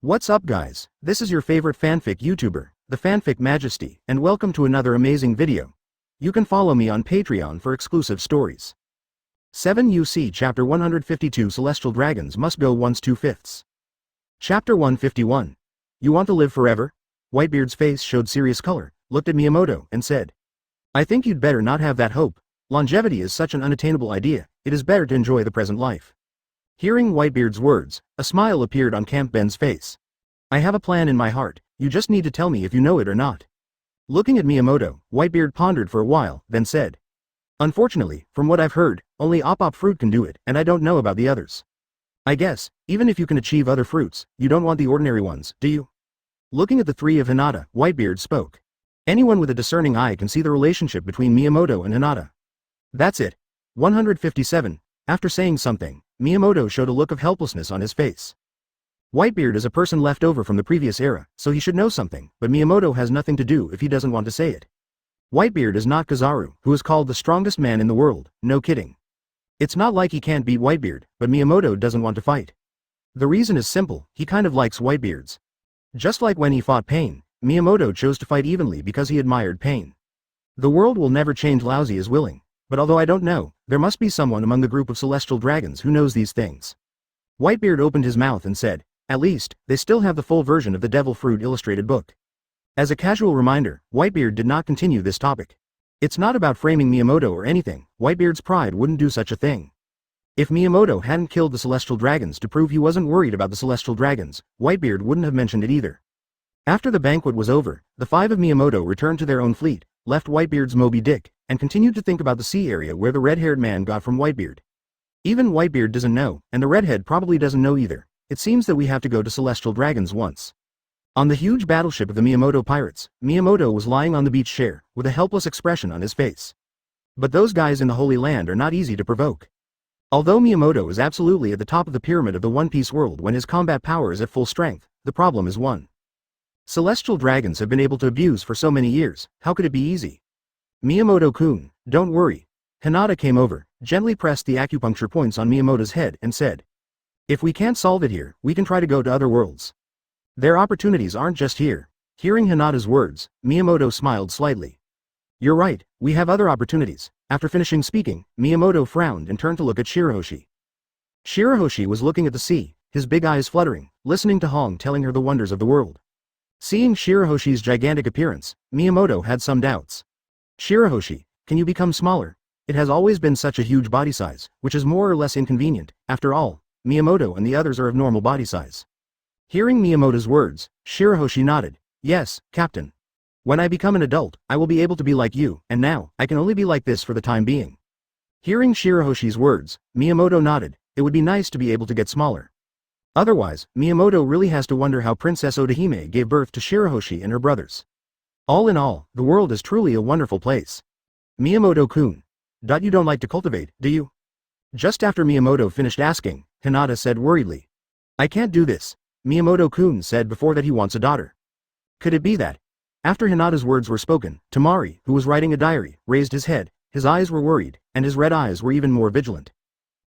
What's up guys, this is your favorite fanfic YouTuber, the Fanfic Majesty, and welcome to another amazing video. You can follow me on Patreon for exclusive stories. 7 UC Chapter 152 Celestial Dragons Must Go Once 2/5. Chapter 151. You want to live forever? Whitebeard's face showed serious color, looked at Miyamoto, and said, I think you'd better not have that hope. Longevity is such an unattainable idea, it is better to enjoy the present life. Hearing Whitebeard's words, a smile appeared on Camp Ben's face. I have a plan in my heart, you just need to tell me if you know it or not. Looking at Miyamoto, Whitebeard pondered for a while, then said, Unfortunately, from what I've heard, only Oppai fruit can do it, and I don't know about the others. I guess, even if you can achieve other fruits, you don't want the ordinary ones, do you? Looking at the three of Hinata, Whitebeard spoke. Anyone with a discerning eye can see the relationship between Miyamoto and Hinata. That's it. 157. After saying something, Miyamoto showed a look of helplessness on his face. Whitebeard is a person left over from the previous era, so he should know something, but Miyamoto has nothing to do if he doesn't want to say it. Whitebeard is not Kizaru, who is called the strongest man in the world, no kidding. It's not like he can't beat Whitebeard, but Miyamoto doesn't want to fight. The reason is simple, he kind of likes Whitebeard's. Just like when he fought Pain, Miyamoto chose to fight evenly because he admired Pain. The world will never change, Lousy is willing. But although I don't know, there must be someone among the group of celestial dragons who knows these things. Whitebeard opened his mouth and said, At least, they still have the full version of the Devil Fruit illustrated book. As a casual reminder, Whitebeard did not continue this topic. It's not about framing Miyamoto or anything, Whitebeard's pride wouldn't do such a thing. If Miyamoto hadn't killed the celestial dragons to prove he wasn't worried about the celestial dragons, Whitebeard wouldn't have mentioned it either. After the banquet was over, the five of Miyamoto returned to their own fleet, left Whitebeard's Moby Dick, and continued to think about the sea area where the red-haired man got from Whitebeard. Even Whitebeard doesn't know, and the redhead probably doesn't know either. It seems that we have to go to celestial dragons once. On the huge battleship of the Miyamoto pirates, Miyamoto was lying on the beach chair, with a helpless expression on his face. But those guys in the Holy Land are not easy to provoke. Although Miyamoto is absolutely at the top of the pyramid of the One Piece world when his combat power is at full strength, the problem is one. Celestial dragons have been able to abuse for so many years, how could it be easy? Miyamoto-kun, don't worry. Hinata came over, gently pressed the acupuncture points on Miyamoto's head and said, If we can't solve it here, we can try to go to other worlds. Their opportunities aren't just here. Hearing Hinata's words, Miyamoto smiled slightly. You're right, we have other opportunities. After finishing speaking, Miyamoto frowned and turned to look at Shirahoshi. Shirahoshi was looking at the sea, his big eyes fluttering, listening to Hong telling her the wonders of the world. Seeing Shirahoshi's gigantic appearance, Miyamoto had some doubts. Shirahoshi, can you become smaller? It has always been such a huge body size, which is more or less inconvenient. After all, Miyamoto and the others are of normal body size. Hearing Miyamoto's words, Shirahoshi nodded. Yes, Captain. When I become an adult, I will be able to be like you, and now, I can only be like this for the time being. Hearing Shirahoshi's words, Miyamoto nodded. It would be nice to be able to get smaller. Otherwise, Miyamoto really has to wonder how Princess Odahime gave birth to Shirahoshi and her brothers. All in all, the world is truly a wonderful place. Miyamoto-kun. You don't like to cultivate, do you? Just after Miyamoto finished asking, Hinata said worriedly. I can't do this. Miyamoto-kun said before that he wants a daughter. Could it be that? After Hinata's words were spoken, Tamari, who was writing a diary, raised his head, his eyes were worried, and his red eyes were even more vigilant.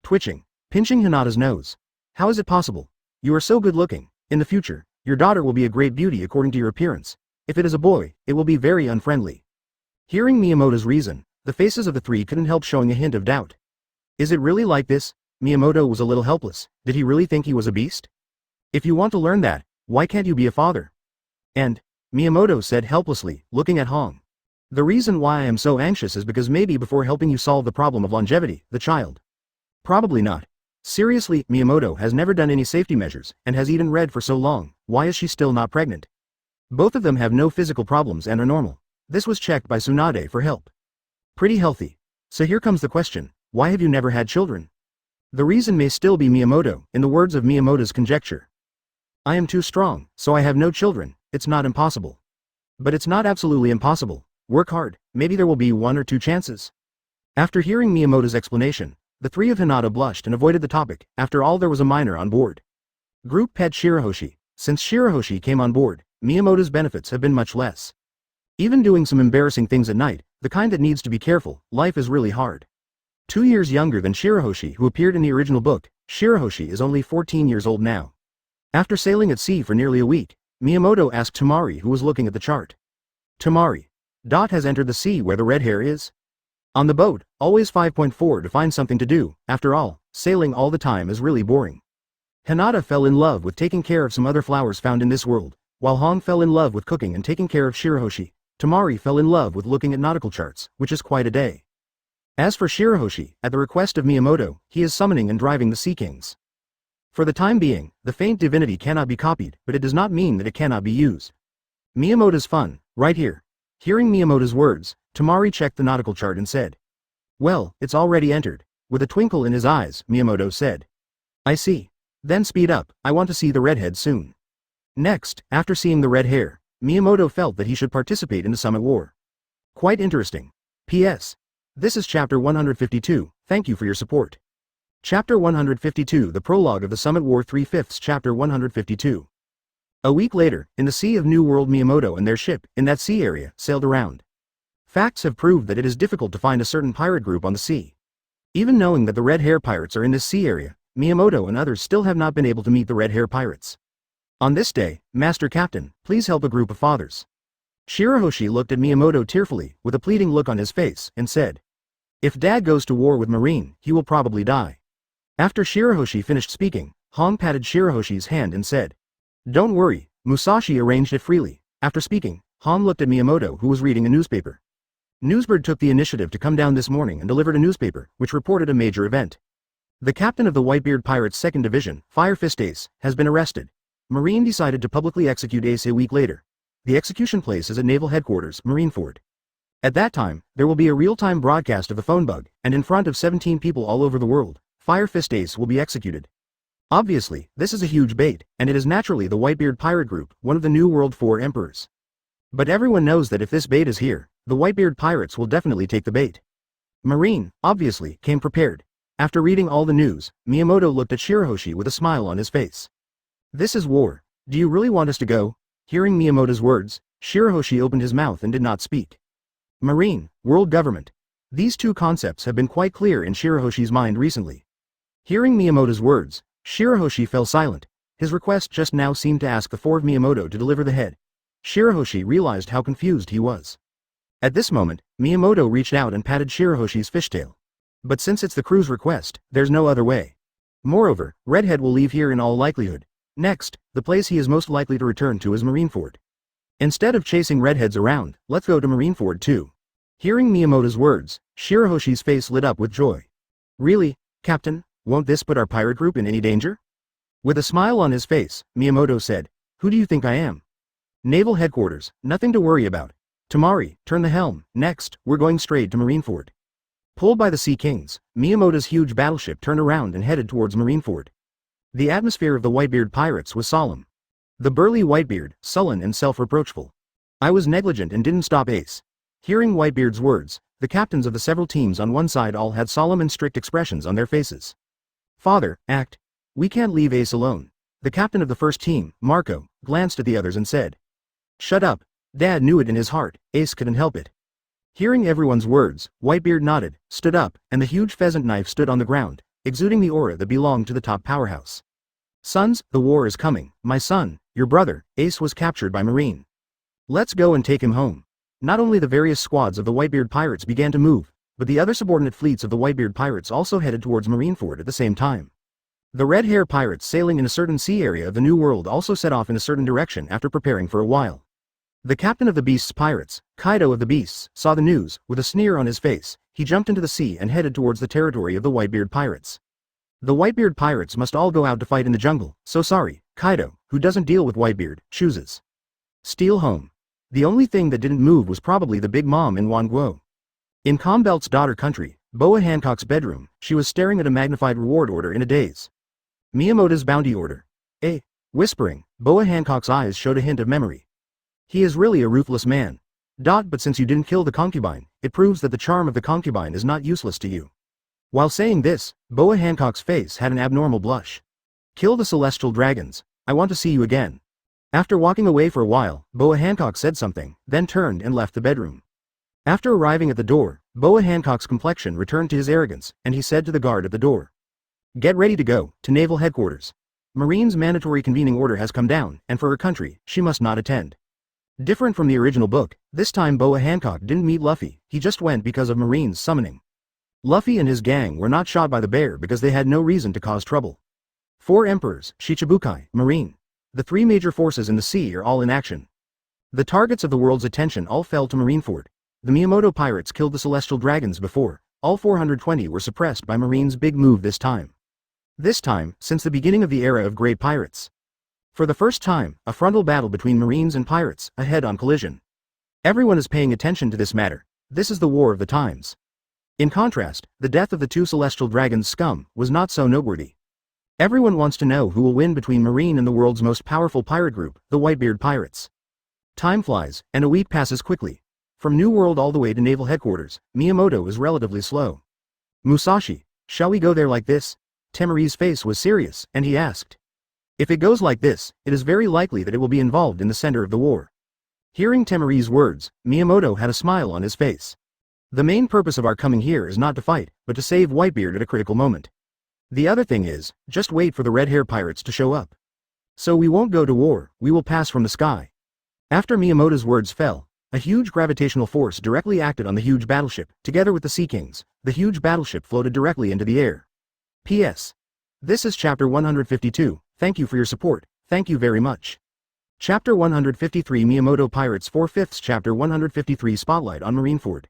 Twitching, pinching Hinata's nose. How is it possible? You are so good looking. In the future, your daughter will be a great beauty according to your appearance. If it is a boy, it will be very unfriendly. Hearing Miyamoto's reason, the faces of the three couldn't help showing a hint of doubt. Is it really like this? Miyamoto was a little helpless. Did he really think he was a beast? If you want to learn that, why can't you be a father? And, Miyamoto said helplessly, looking at Hong. The reason why I am so anxious is because maybe before helping you solve the problem of longevity, the child. Probably not. Seriously, Miyamoto has never done any safety measures, and has eaten red for so long, why is she still not pregnant? Both of them have no physical problems and are normal. This was checked by Tsunade for help. Pretty healthy. So here comes the question, why have you never had children? The reason may still be Miyamoto, in the words of Miyamoto's conjecture. I am too strong, so I have no children, it's not impossible. But it's not absolutely impossible. Work hard, maybe there will be 1 or 2 chances. After hearing Miyamoto's explanation, the three of Hinata blushed and avoided the topic. After all, there was a minor on board. Group pet Shirahoshi. Since Shirahoshi came on board, Miyamoto's benefits have been much less. Even doing some embarrassing things at night, the kind that needs to be careful, life is really hard. 2 years younger than Shirahoshi, who appeared in the original book, Shirahoshi is only 14 years old now. After sailing at sea for nearly a week, Miyamoto asked Tamari, who was looking at the chart. Tamari. Has entered the sea where the red hair is? On the boat, always 5.4 to find something to do. After all, sailing all the time is really boring. Hinata fell in love with taking care of some other flowers found in this world, while Hong fell in love with cooking and taking care of Shirahoshi. Tamari fell in love with looking at nautical charts, which is quite a day. As for Shirahoshi, at the request of Miyamoto, he is summoning and driving the Sea Kings. For the time being, the faint divinity cannot be copied, but it does not mean that it cannot be used. Miyamoto's fun, right here. Hearing Miyamoto's words, Tamari checked the nautical chart and said, "Well, it's already entered." With a twinkle in his eyes, Miyamoto said, "I see. Then speed up, I want to see the redhead soon." Next, after seeing the red hair, Miyamoto felt that he should participate in the Summit War. Quite interesting. P.S. This is Chapter 152, thank you for your support. Chapter 152 The Prologue of the Summit War 3/5 Chapter 152. A week later, in the Sea of New World, Miyamoto and their ship, in that sea area, sailed around. Facts have proved that it is difficult to find a certain pirate group on the sea. Even knowing that the Red Hair Pirates are in this sea area, Miyamoto and others still have not been able to meet the Red Hair Pirates. On this day, Master Captain, please help a group of fathers. Shirahoshi looked at Miyamoto tearfully, with a pleading look on his face, and said, "If Dad goes to war with Marine, he will probably die." After Shirahoshi finished speaking, Hong patted Shirahoshi's hand and said, "Don't worry, Musashi arranged it freely." After speaking, Hong looked at Miyamoto, who was reading a newspaper. Newsbird took the initiative to come down this morning and delivered a newspaper, which reported a major event. The captain of the Whitebeard Pirates' 2nd Division, Fire Fist Ace, has been arrested. Marine decided to publicly execute Ace a week later. The execution place is at Naval Headquarters, Marineford. At that time, there will be a real-time broadcast of the phone bug, and in front of 17 people all over the world, Fire Fist Ace will be executed. Obviously, this is a huge bait, and it is naturally the Whitebeard Pirate Group, one of the New World 4 emperors. But everyone knows that if this bait is here, the Whitebeard Pirates will definitely take the bait. Marine, obviously, came prepared. After reading all the news, Miyamoto looked at Shirahoshi with a smile on his face. "This is war. Do you really want us to go?" Hearing Miyamoto's words, Shirahoshi opened his mouth and did not speak. Marine, world government. These two concepts have been quite clear in Shirahoshi's mind recently. Hearing Miyamoto's words, Shirahoshi fell silent. His request just now seemed to ask the four of Miyamoto to deliver the head. Shirahoshi realized how confused he was. At this moment, Miyamoto reached out and patted Shirahoshi's fishtail. But since it's the crew's request, there's no other way. Moreover, Redhead will leave here in all likelihood. Next, the place he is most likely to return to is Marineford. Instead of chasing Redheads around, let's go to Marineford too. Hearing Miyamoto's words, Shirahoshi's face lit up with joy. "Really, Captain? Won't this put our pirate group in any danger?" With a smile on his face, Miyamoto said, "Who do you think I am?" "Naval Headquarters, nothing to worry about. Tamari, turn the helm. Next, we're going straight to Marineford." Pulled by the Sea Kings, Miyamoto's huge battleship turned around and headed towards Marineford. The atmosphere of the Whitebeard Pirates was solemn. The burly Whitebeard, sullen and self-reproachful. "I was negligent and didn't stop Ace." Hearing Whitebeard's words, the captains of the several teams on one side all had solemn and strict expressions on their faces. "Father, act. We can't leave Ace alone." The captain of the first team, Marco, glanced at the others and said, "Shut up." Dad knew it in his heart, Ace couldn't help it. Hearing everyone's words, Whitebeard nodded, stood up, and the huge pheasant knife stood on the ground, exuding the aura that belonged to the top powerhouse. "Sons, the war is coming. My son, your brother, Ace was captured by Marine. Let's go and take him home." Not only the various squads of the Whitebeard Pirates began to move, but the other subordinate fleets of the Whitebeard Pirates also headed towards Marineford at the same time. The Red Hair Pirates sailing in a certain sea area of the New World also set off in a certain direction after preparing for a while. The captain of the Beasts Pirates, Kaido of the Beasts, saw the news. With a sneer on his face, he jumped into the sea and headed towards the territory of the Whitebeard Pirates. The Whitebeard Pirates must all go out to fight in the jungle, so sorry, Kaido, who doesn't deal with Whitebeard, chooses Steel home. The only thing that didn't move was probably the Big Mom in Wanguo. In Combelt's daughter country, Boa Hancock's bedroom, she was staring at a magnified reward order in a daze. Miyamoto's bounty order. Whispering, Boa Hancock's eyes showed a hint of memory. He is really a ruthless man. But since you didn't kill the concubine, it proves that the charm of the concubine is not useless to you. While saying this, Boa Hancock's face had an abnormal blush. "Kill the celestial dragons. I want to see you again." After walking away for a while, Boa Hancock said something, then turned and left the bedroom. After arriving at the door, Boa Hancock's complexion returned to his arrogance, and he said to the guard at the door, "Get ready to go to Naval Headquarters." Marine's mandatory convening order has come down, and for her country, she must not attend. Different from the original book, this time Boa Hancock didn't meet Luffy, he just went because of Marine's summoning. Luffy and his gang were not shot by the bear because they had no reason to cause trouble. 4 emperors, Shichibukai, Marine. The 3 major forces in the sea are all in action. The targets of the world's attention all fell to Marineford. The Miyamoto pirates killed the celestial dragons before, all 420 were suppressed by Marine's big move this time. This time, since the beginning of the era of great pirates. For the first time, a frontal battle between Marines and pirates, a head-on collision. Everyone is paying attention to this matter. This is the war of the times. In contrast, the death of the 2 celestial dragons scum was not so noteworthy. Everyone wants to know who will win between Marine and the world's most powerful pirate group, the Whitebeard Pirates. Time flies, and a week passes quickly. From New World all the way to naval headquarters, Miyamoto is relatively slow. Musashi, shall we go there like this? Temari's face was serious, and he asked. If it goes like this, it is very likely that it will be involved in the center of the war. Hearing Temari's words, Miyamoto had a smile on his face. The main purpose of our coming here is not to fight, but to save Whitebeard at a critical moment. The other thing is, just wait for the red hair pirates to show up. So we won't go to war, we will pass from the sky. After Miyamoto's words fell, a huge gravitational force directly acted on the huge battleship, together with the Sea Kings. The huge battleship floated directly into the air. P.S. This is chapter 152, thank you for your support, thank you very much. Chapter 153 Miyamoto Pirates 4/5 Chapter 153 Spotlight on Marineford.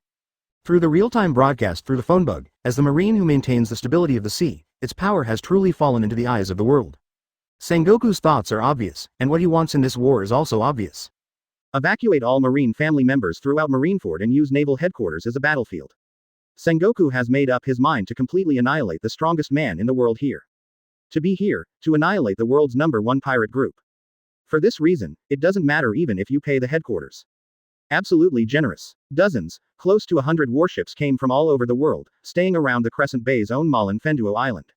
Through the real-time broadcast through the phone bug, as the Marine who maintains the stability of the sea, its power has truly fallen into the eyes of the world. Sengoku's thoughts are obvious, and what he wants in this war is also obvious. Evacuate all Marine family members throughout Marineford and use naval headquarters as a battlefield. Sengoku has made up his mind to completely annihilate the strongest man in the world here. To be here, to annihilate the world's #1 pirate group. For this reason, it doesn't matter even if you pay the headquarters. Absolutely generous. Dozens, close to 100 warships came from all over the world, staying around the Crescent Bay's own Malin Fenduo Island.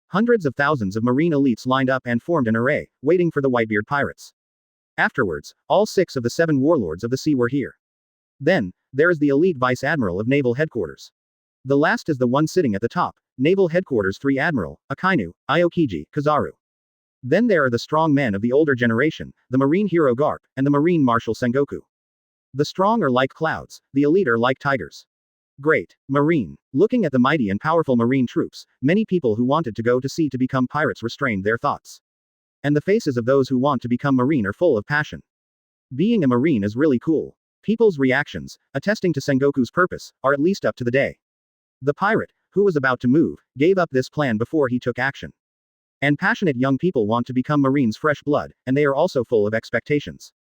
Hundreds of thousands of Marine elites lined up and formed an array, waiting for the Whitebeard pirates. Afterwards, all 6 of the 7 warlords of the sea were here. Then, there is the elite Vice Admiral of Naval Headquarters. The last is the one sitting at the top, Naval Headquarters 3 Admiral, Akainu, Aokiji, Kazaru. Then there are the strong men of the older generation, the Marine hero Garp, and the Marine Marshal Sengoku. The strong are like clouds, the elite are like tigers. Great. Marine. Looking at the mighty and powerful Marine troops, many people who wanted to go to sea to become pirates restrained their thoughts. And the faces of those who want to become Marine are full of passion. Being a Marine is really cool. People's reactions, attesting to Sengoku's purpose, are at least up to the day. The pirate, who was about to move, gave up this plan before he took action. And passionate young people want to become Marines fresh blood, and they are also full of expectations.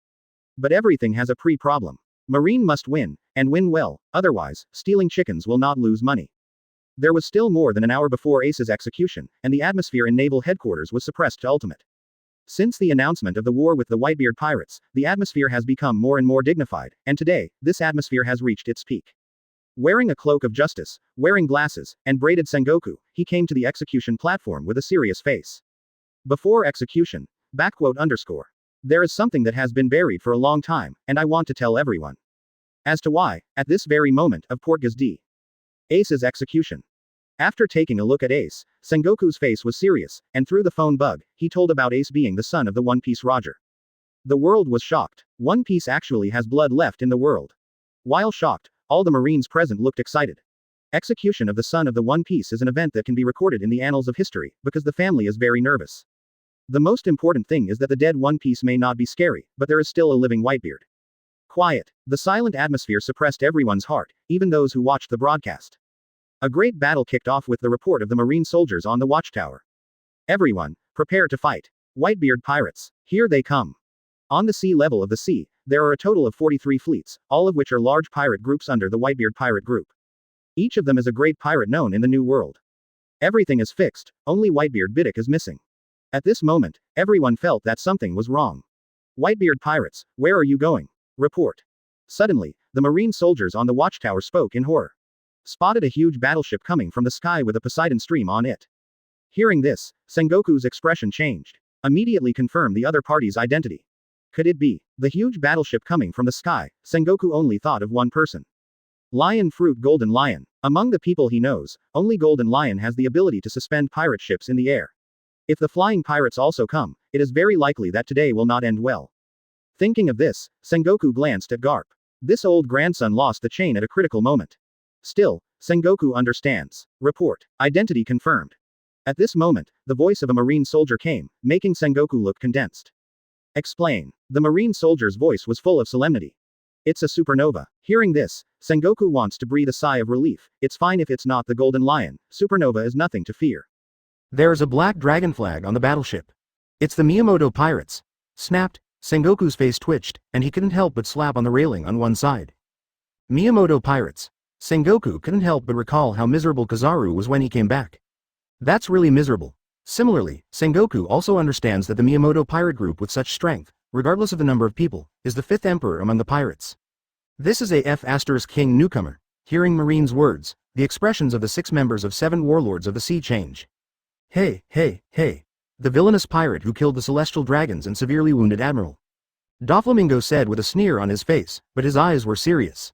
But everything has a pre-problem. Marine must win, and win well, otherwise, stealing chickens will not lose money. There was still more than an hour before Ace's execution, and the atmosphere in naval headquarters was suppressed to ultimate. Since the announcement of the war with the Whitebeard pirates, the atmosphere has become more and more dignified, and today, this atmosphere has reached its peak. Wearing a cloak of justice, wearing glasses, and braided Sengoku, he came to the execution platform with a serious face. Before execution, _. There is something that has been buried for a long time, and I want to tell everyone. As to why, at this very moment, of Portgas D. Ace's execution. After taking a look at Ace, Sengoku's face was serious, and through the phone bug, he told about Ace being the son of the One Piece Roger. The world was shocked. One Piece actually has blood left in the world. While shocked, all the Marines present looked excited. Execution of the son of the One Piece is an event that can be recorded in the annals of history, because the family is very nervous. The most important thing is that the dead One Piece may not be scary, but there is still a living Whitebeard. Quiet. The silent atmosphere suppressed everyone's heart, even those who watched the broadcast. A great battle kicked off with the report of the Marine soldiers on the watchtower. Everyone, prepare to fight. Whitebeard pirates. Here they come. On the sea level of the sea, there are a total of 43 fleets, all of which are large pirate groups under the Whitebeard pirate group. Each of them is a great pirate known in the New World. Everything is fixed, only Whitebeard Biddick is missing. At this moment, everyone felt that something was wrong. Whitebeard pirates, where are you going? Report. Suddenly, the Marine soldiers on the watchtower spoke in horror. Spotted a huge battleship coming from the sky with a Poseidon stream on it. Hearing this, Sengoku's expression changed. Immediately confirmed the other party's identity. Could it be the huge battleship coming from the sky? Sengoku only thought of one person. Lion Fruit Golden Lion. Among the people he knows, only Golden Lion has the ability to suspend pirate ships in the air. If the flying pirates also come, it is very likely that today will not end well. Thinking of this, Sengoku glanced at Garp. This old grandson lost the chain at a critical moment. Still, Sengoku understands. Report. Identity confirmed. At this moment, the voice of a marine soldier came, making Sengoku look condensed. Explain. The marine soldier's voice was full of solemnity. It's a supernova. Hearing this, Sengoku wants to breathe a sigh of relief. It's fine if it's not the Golden Lion. Supernova is nothing to fear. There is a black dragon flag on the battleship. It's the Miyamoto pirates. Snapped. Sengoku's face twitched, and he couldn't help but slap on the railing on one side. Miyamoto pirates. Sengoku couldn't help but recall how miserable Kizaru was when he came back. That's really miserable. Similarly, Sengoku also understands that the Miyamoto pirate group with such strength, regardless of the number of people, is the fifth emperor among the pirates. This is a F***king newcomer. Hearing Marine's words, the expressions of the 6 members of 7 warlords of the sea change. Hey, hey, hey. The villainous pirate who killed the celestial dragons and severely wounded Admiral Doflamingo said with a sneer on his face, but his eyes were serious.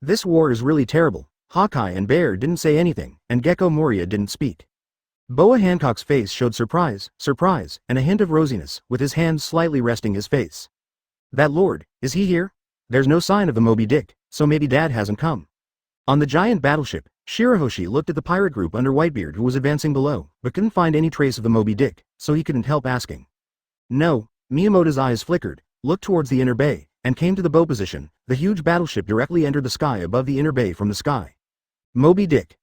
This war is really terrible. Hawkeye and Bear didn't say anything, and Gecko Moria didn't speak. Boa Hancock's face showed surprise, and a hint of rosiness, with his hands slightly resting his face. That lord, is he here? There's no sign of the Moby Dick, so maybe Dad hasn't come. On the giant battleship, Shirahoshi looked at the pirate group under Whitebeard who was advancing below, but couldn't find any trace of the Moby Dick, so he couldn't help asking. No. Miyamoto's eyes flickered, looked towards the inner bay, and came to the bow position. The huge battleship directly entered the sky above the inner bay from the sky. Moby Dick.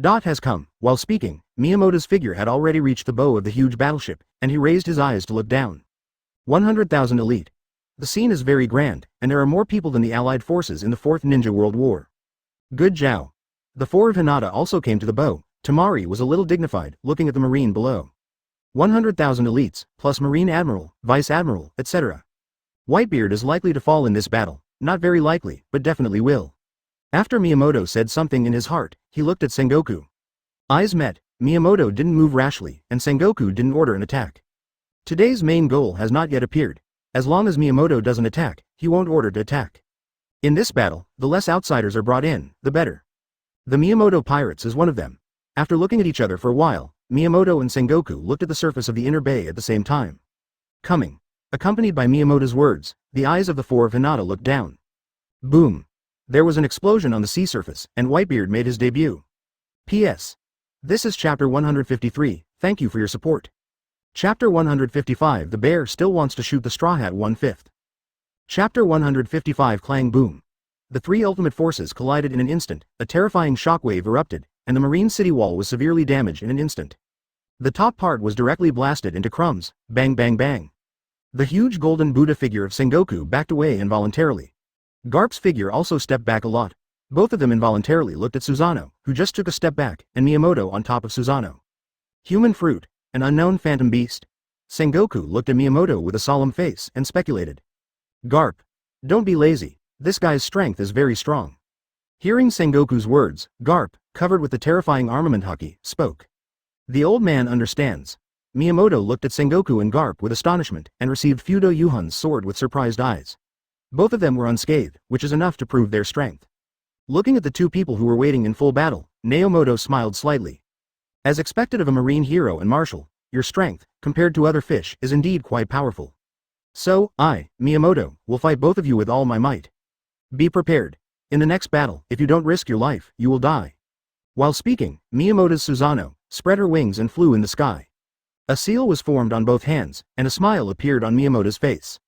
Dot has come. While speaking, Miyamoto's figure had already reached the bow of the huge battleship, and he raised his eyes to look down. 100,000 elite. The scene is very grand, and there are more people than the Allied forces in the Fourth Ninja World War. Good job. The 4 of Hinata also came to the bow. Tamari was a little dignified, looking at the marine below. 100,000 elites, plus Marine Admiral, Vice Admiral, etc. Whitebeard is likely to fall in this battle. Not very likely, but definitely will. After Miyamoto said something in his heart, he looked at Sengoku. Eyes met. Miyamoto didn't move rashly, and Sengoku didn't order an attack. Today's main goal has not yet appeared. As long as Miyamoto doesn't attack, he won't order to attack. In this battle, the less outsiders are brought in, the better. The Miyamoto pirates is one of them. After looking at each other for a while, Miyamoto and Sengoku looked at the surface of the inner bay at the same time. Coming. Accompanied by Miyamoto's words, the eyes of the 4 of Hinata looked down. Boom. There was an explosion on the sea surface, and Whitebeard made his debut. P.S. This is Chapter 153, thank you for your support. Chapter 155 The bear still wants to shoot the Straw Hat 1/5. Chapter 155 Clang Boom. The 3 ultimate forces collided in an instant, a terrifying shockwave erupted, and the marine city wall was severely damaged in an instant. The top part was directly blasted into crumbs, bang bang bang. The huge golden Buddha figure of Sengoku backed away involuntarily. Garp's figure also stepped back a lot. Both of them involuntarily looked at Susanoo, who just took a step back, and Miyamoto on top of Susanoo. Human fruit, an unknown phantom beast? Sengoku looked at Miyamoto with a solemn face and speculated. Garp. Don't be lazy, this guy's strength is very strong. Hearing Sengoku's words, Garp, covered with the terrifying armament haki, spoke. The old man understands. Miyamoto looked at Sengoku and Garp with astonishment, and received Fudo Yuhan's sword with surprised eyes. Both of them were unscathed, which is enough to prove their strength. Looking at the 2 people who were waiting in full battle, Naomoto smiled slightly. As expected of a marine hero and marshal, your strength, compared to other fish, is indeed quite powerful. So, I, Miyamoto, will fight both of you with all my might. Be prepared. In the next battle, if you don't risk your life, you will die. While speaking, Miyamoto's Susanoo spread her wings and flew in the sky. A seal was formed on both hands, and a smile appeared on Miyamoto's face.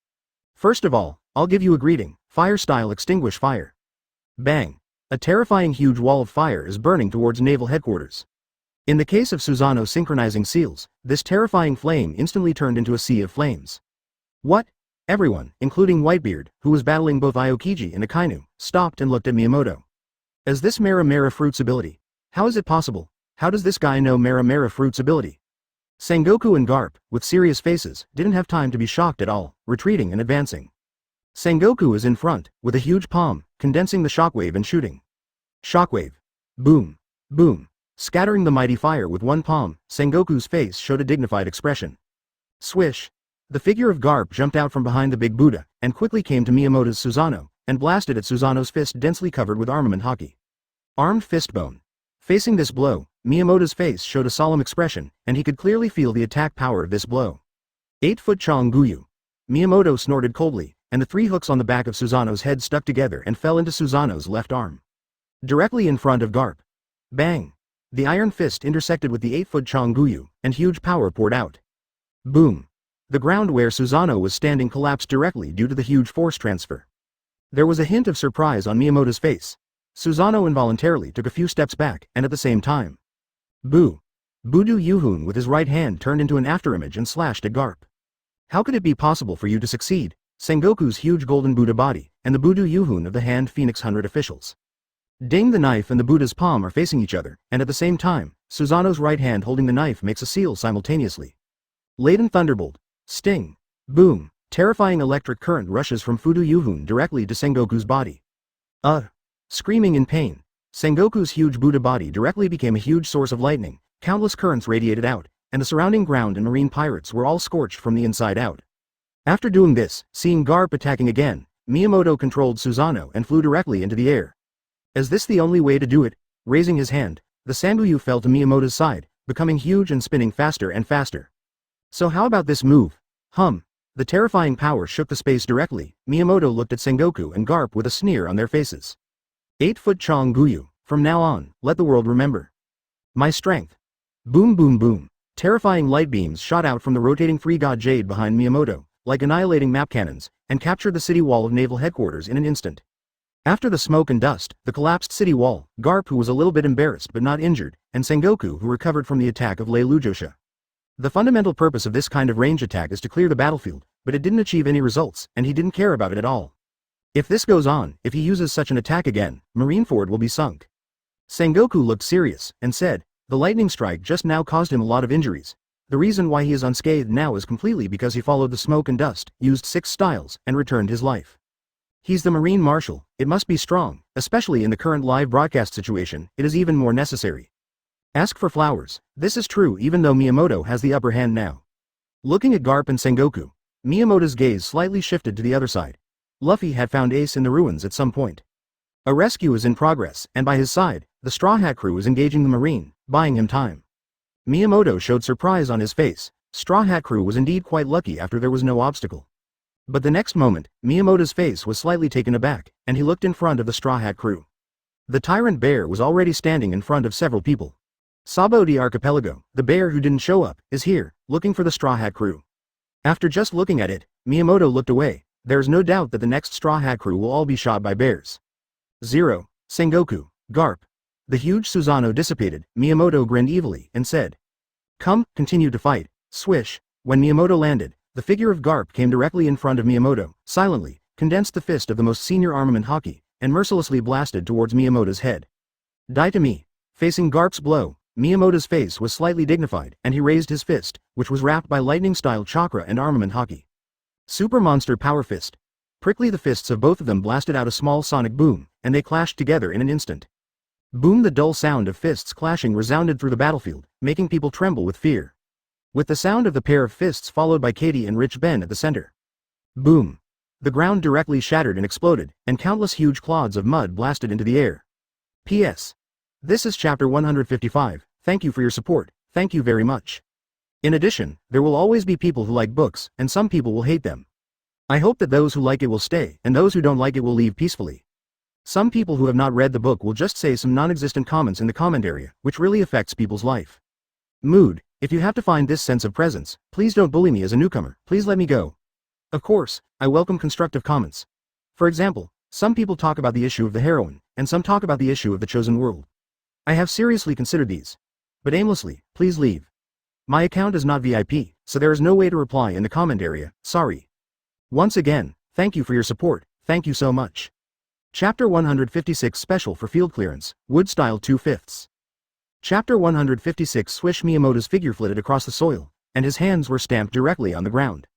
First of all, I'll give you a greeting, fire style extinguish fire. Bang. A terrifying huge wall of fire is burning towards naval headquarters. In the case of Susanoo synchronizing seals, this terrifying flame instantly turned into a sea of flames. What? Everyone, including Whitebeard, who was battling both Aokiji and Akainu, stopped and looked at Miyamoto. Is this Mera Fruit's ability? How is it possible? How does this guy know Mera Fruit's ability? Sengoku and Garp, with serious faces, didn't have time to be shocked at all, retreating and advancing. Sengoku is in front, with a huge palm, condensing the shockwave and shooting. Shockwave. Boom. Boom. Scattering the mighty fire with one palm, Sengoku's face showed a dignified expression. Swish. The figure of Garp jumped out from behind the big Buddha, and quickly came to Miyamoto's Susanoo, and blasted at Susanoo's fist densely covered with armament haki. Armed fist bone. Facing this blow, Miyamoto's face showed a solemn expression, and he could clearly feel the attack power of this blow. 8-foot Chonguyu. Miyamoto snorted coldly, and the 3 hooks on the back of Susanoo's head stuck together and fell into Susanoo's left arm. Directly in front of Garp. Bang! The iron fist intersected with the 8-foot Chonguyu, and huge power poured out. Boom! The ground where Susanoo was standing collapsed directly due to the huge force transfer. There was a hint of surprise on Miyamoto's face. Susanoo involuntarily took a few steps back, and at the same time. Boo! Budo Yuhun with his right hand turned into an afterimage and slashed at Garp. How could it be possible for you to succeed? Sengoku's huge golden Buddha body, and the Budo Yuhun of the Hand Phoenix 100 officials. Ding! The knife and the Buddha's palm are facing each other, and at the same time, Susanoo's right hand holding the knife makes a seal simultaneously. Laden Thunderbolt. Sting. Boom. Terrifying electric current rushes from Fudo Yuhun directly to Sengoku's body. Screaming in pain. Sengoku's huge Buddha body directly became a huge source of lightning, countless currents radiated out, and the surrounding ground and marine pirates were all scorched from the inside out. After doing this, seeing Garp attacking again, Miyamoto controlled Susanoo and flew directly into the air. Is this the only way to do it? Raising his hand, the Sanbuyu fell to Miyamoto's side, becoming huge and spinning faster and faster. So how about this move? The terrifying power shook the space directly. Miyamoto looked at Sengoku and Garp with a sneer on their faces. 8-foot Chonguyu. From now on, let the world remember my strength. Boom boom boom. Terrifying light beams shot out from the rotating Free God Jade behind Miyamoto, like annihilating map cannons, and captured the city wall of naval headquarters in an instant. After the smoke and dust, the collapsed city wall, Garp who was a little bit embarrassed but not injured, and Sengoku who recovered from the attack of Lei Lujosha. The fundamental purpose of this kind of range attack is to clear the battlefield, but it didn't achieve any results, and he didn't care about it at all. If this goes on, if he uses such an attack again, Marineford will be sunk. Sengoku looked serious, and said, the lightning strike just now caused him a lot of injuries. The reason why he is unscathed now is completely because he followed the smoke and dust, used 6 styles, and returned his life. He's the Marine Marshal, it must be strong, especially in the current live broadcast situation, it is even more necessary. Ask for flowers. This is true even though Miyamoto has the upper hand now. Looking at Garp and Sengoku, Miyamoto's gaze slightly shifted to the other side. Luffy had found Ace in the ruins at some point. A rescue is in progress, and by his side, the Straw Hat crew is engaging the Marine, buying him time. Miyamoto showed surprise on his face. Straw Hat crew was indeed quite lucky after there was no obstacle. But the next moment, Miyamoto's face was slightly taken aback, and he looked in front of the Straw Hat crew. The Tyrant Bear was already standing in front of several people. Sabo the Archipelago, the bear who didn't show up, is here, looking for the Straw Hat crew. After just looking at it, Miyamoto looked away. There's no doubt that the next Straw Hat crew will all be shot by bears. 0. Sengoku, Garp. The huge Susanoo dissipated. Miyamoto grinned evilly, and said, come, continue to fight. Swish. When Miyamoto landed, the figure of Garp came directly in front of Miyamoto, silently, condensed the fist of the most senior armament Hokage, and mercilessly blasted towards Miyamoto's head. Die to me. Facing Garp's blow, Miyamoto's face was slightly dignified, and he raised his fist, which was wrapped by lightning-style chakra and armament Hokage. Super Monster Power Fist. Prickly the fists of both of them blasted out a small sonic boom, and they clashed together in an instant. Boom! The dull sound of fists clashing resounded through the battlefield, making people tremble with fear. With the sound of the pair of fists followed by Katie and Rich Ben at the center. Boom! The ground directly shattered and exploded, and countless huge clods of mud blasted into the air. P.S. This is chapter 155, thank you for your support, thank you very much. In addition, there will always be people who like books, and some people will hate them. I hope that those who like it will stay, and those who don't like it will leave peacefully. Some people who have not read the book will just say some non-existent comments in the comment area, which really affects people's life. Mood, if you have to find this sense of presence, please don't bully me as a newcomer, please let me go. Of course, I welcome constructive comments. For example, some people talk about the issue of the heroine, and some talk about the issue of the chosen world. I have seriously considered these. But aimlessly, please leave. My account is not VIP, so there is no way to reply in the comment area, sorry. Once again, thank you for your support, thank you so much. Chapter 156 Special for Field Clearance, Wood Style 2/5. Chapter 156 Swish. Miyamoto's figure flitted across the soil, and his hands were stamped directly on the ground.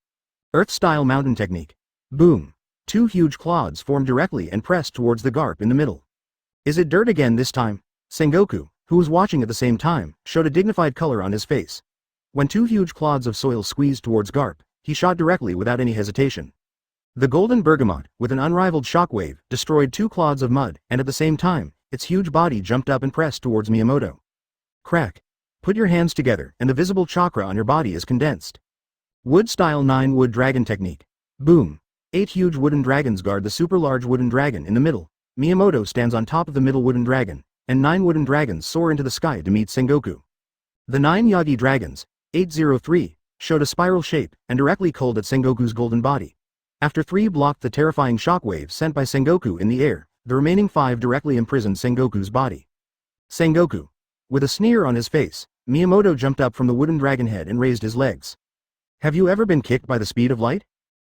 Earth-style mountain technique. Boom. 2 huge clods formed directly and pressed towards the Garp in the middle. Is it dirt again this time? Sengoku, who was watching at the same time, showed a dignified color on his face. When 2 huge clods of soil squeezed towards Garp, he shot directly without any hesitation. The golden bergamot, with an unrivaled shockwave, destroyed 2 clods of mud, and at the same time, its huge body jumped up and pressed towards Miyamoto. Crack. Put your hands together and the visible chakra on your body is condensed. Wood style 9 wood dragon technique. Boom. 8 huge wooden dragons guard the super large wooden dragon in the middle. Miyamoto stands on top of the middle wooden dragon, and 9 wooden dragons soar into the sky to meet Sengoku. The 9 Yagi dragons, 803, showed a spiral shape and directly culled at Sengoku's golden body. After 3 blocked the terrifying shockwaves sent by Sengoku in the air, the remaining 5 directly imprisoned Sengoku's body. Sengoku. With a sneer on his face, Miyamoto jumped up from the wooden dragon head and raised his legs. Have you ever been kicked by the speed of light?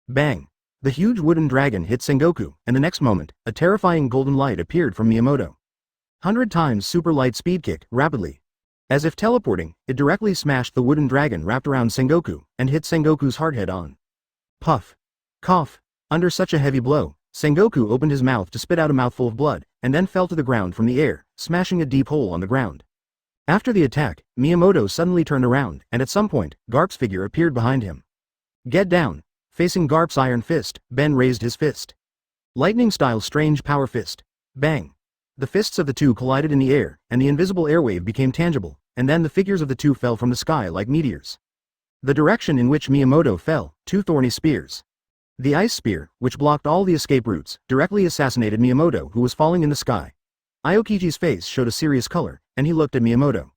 Bang! The huge wooden dragon hit Sengoku, and the next moment, a terrifying golden light appeared from Miyamoto. 100 times super light speed kick, rapidly. As if teleporting, it directly smashed the wooden dragon wrapped around Sengoku, and hit Sengoku's heart head on. Puff. Cough. Under such a heavy blow, Sengoku opened his mouth to spit out a mouthful of blood, and then fell to the ground from the air, smashing a deep hole on the ground. After the attack, Miyamoto suddenly turned around, and at some point, Garp's figure appeared behind him. Get down. Facing Garp's iron fist, Ben raised his fist. Lightning-style strange power fist. Bang. The fists of the two collided in the air, and the invisible airwave became tangible, and then the figures of the two fell from the sky like meteors. The direction in which Miyamoto fell, 2 thorny spears. The ice spear, which blocked all the escape routes, directly assassinated Miyamoto who was falling in the sky. Aokiji's face showed a serious color, and he looked at Miyamoto.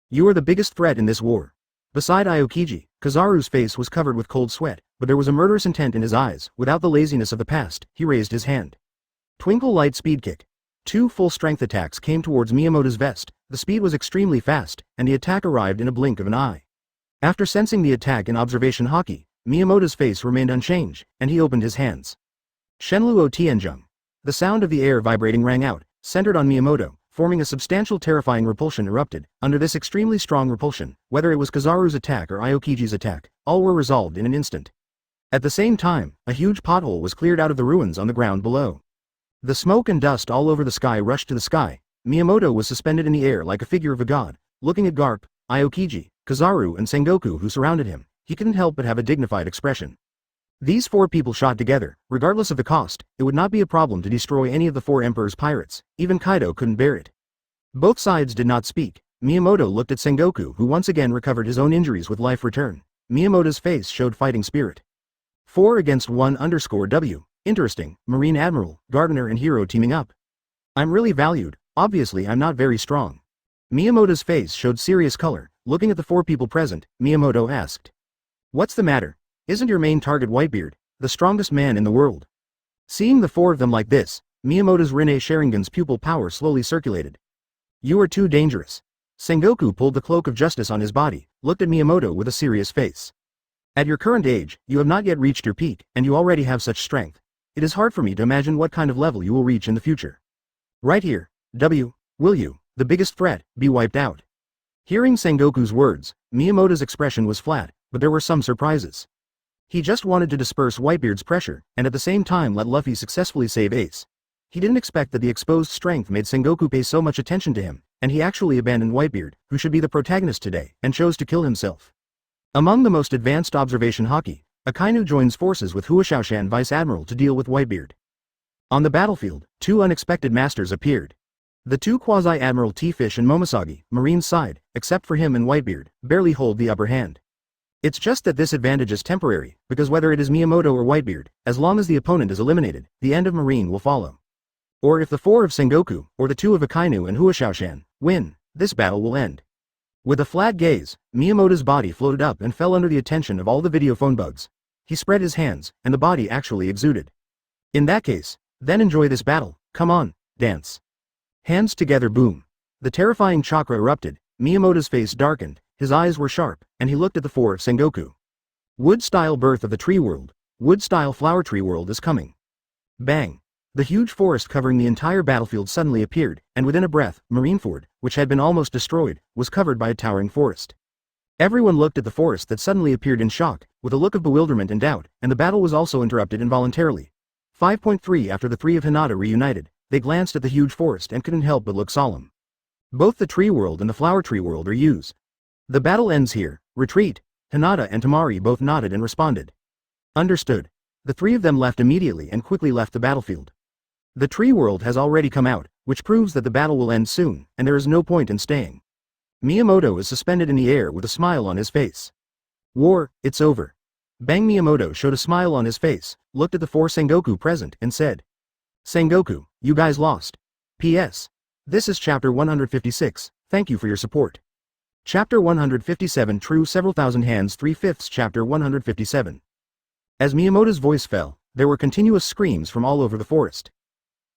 You are the biggest threat in this war. Beside Aokiji, Kizaru's face was covered with cold sweat, but there was a murderous intent in his eyes. Without the laziness of the past, he raised his hand. Twinkle light speed kick. 2 full-strength attacks came towards Miyamoto's vest. The speed was extremely fast, and the attack arrived in a blink of an eye. After sensing the attack in observation haki, Miyamoto's face remained unchanged, and he opened his hands. Shenluo Tianjung. The sound of the air vibrating rang out, centered on Miyamoto, forming a substantial terrifying repulsion erupted. Under this extremely strong repulsion, whether it was Kizaru's attack or Aokiji's attack, all were resolved in an instant. At the same time, a huge pothole was cleared out of the ruins on the ground below. The smoke and dust all over the sky rushed to the sky. Miyamoto was suspended in the air like a figure of a god, looking at Garp, Aokiji, Kizaru and Sengoku who surrounded him. He couldn't help but have a dignified expression. These 4 people shot together. Regardless of the cost, it would not be a problem to destroy any of the 4 Emperor's pirates. Even Kaido couldn't bear it. Both sides did not speak. Miyamoto looked at Sengoku who once again recovered his own injuries with life return. Miyamoto's face showed fighting spirit. 4 against 1_W. Interesting, Marine Admiral, Gardener and Hero teaming up. I'm really valued. Obviously I'm not very strong. Miyamoto's face showed serious color. Looking at the 4 people present, Miyamoto asked. What's the matter? Isn't your main target Whitebeard, the strongest man in the world? Seeing the 4 of them like this, Miyamoto's Rinne Sharingan's pupil power slowly circulated. You are too dangerous. Sengoku pulled the cloak of justice on his body, looked at Miyamoto with a serious face. At your current age, you have not yet reached your peak, and you already have such strength. It is hard for me to imagine what kind of level you will reach in the future. Right here, will you, the biggest threat, be wiped out? Hearing Sengoku's words, Miyamoto's expression was flat, but there were some surprises. He just wanted to disperse Whitebeard's pressure, and at the same time let Luffy successfully save Ace. He didn't expect that the exposed strength made Sengoku pay so much attention to him, and he actually abandoned Whitebeard, who should be the protagonist today, and chose to kill himself. Among the most advanced observation haki, Akainu joins forces with Huashaoshan Vice Admiral to deal with Whitebeard. On the battlefield, 2 unexpected masters appeared. The 2 Quasi-Admiral T-Fish and Momosagi, Marine's side, except for him and Whitebeard, barely hold the upper hand. It's just that this advantage is temporary, because whether it is Miyamoto or Whitebeard, as long as the opponent is eliminated, the end of Marine will follow. Or if the 4 of Sengoku, or the 2 of Akainu and Huashaoshan, win, this battle will end. With a flat gaze, Miyamoto's body floated up and fell under the attention of all the video phone bugs. He spread his hands, and the body actually exuded. In that case, then enjoy this battle. Come on, dance. Hands together, boom. The terrifying chakra erupted. Miyamoto's face darkened, his eyes were sharp, and he looked at the 4 of Sengoku. Wood-style birth of the tree world. Wood-style flower tree world is coming. Bang. The huge forest covering the entire battlefield suddenly appeared, and within a breath, Marineford, which had been almost destroyed, was covered by a towering forest. Everyone looked at the forest that suddenly appeared in shock, with a look of bewilderment and doubt, and the battle was also interrupted involuntarily. 5.3 After the 3 of Hinata reunited, they glanced at the huge forest and couldn't help but look solemn. Both the tree world and the flower tree world are used. The battle ends here. Retreat. Hinata and Tamari both nodded and responded. Understood. The 3 of them left immediately and quickly left the battlefield. The tree world has already come out, which proves that the battle will end soon, and there is no point in staying. Miyamoto is suspended in the air with a smile on his face. War, it's over. Bang. Miyamoto showed a smile on his face, looked at the 4 Sengoku present, and said, Sengoku, you guys lost. P.S. This is chapter 156, thank you for your support. Chapter 157 True Several Thousand Hands 3/5 Chapter 157. As Miyamoto's voice fell, there were continuous screams from all over the forest.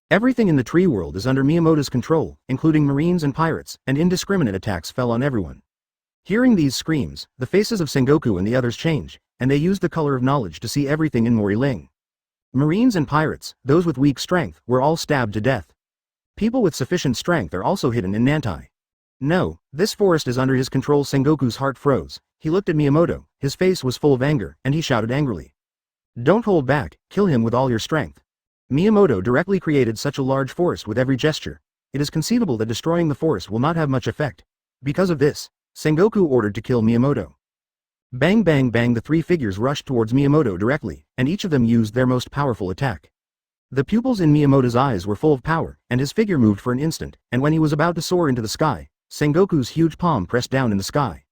Everything in the tree world is under Miyamoto's control, including marines and pirates, and indiscriminate attacks fell on everyone. Hearing these screams, the faces of Sengoku and the others change, and they use the color of knowledge to see everything in Mori-Ling. Marines and pirates, those with weak strength, were all stabbed to death. People with sufficient strength are also hidden in Nantai. No, this forest is under his control. Sengoku's heart froze. He looked at Miyamoto, his face was full of anger, and he shouted angrily. Don't hold back, kill him with all your strength. Miyamoto directly created such a large forest with every gesture. It is conceivable that destroying the forest will not have much effect. Because of this, Sengoku ordered to kill Miyamoto. Bang bang bang. The 3 figures rushed towards Miyamoto directly, and each of them used their most powerful attack. The pupils in Miyamoto's eyes were full of power, and his figure moved for an instant, and when he was about to soar into the sky, Sengoku's huge palm pressed down in the sky.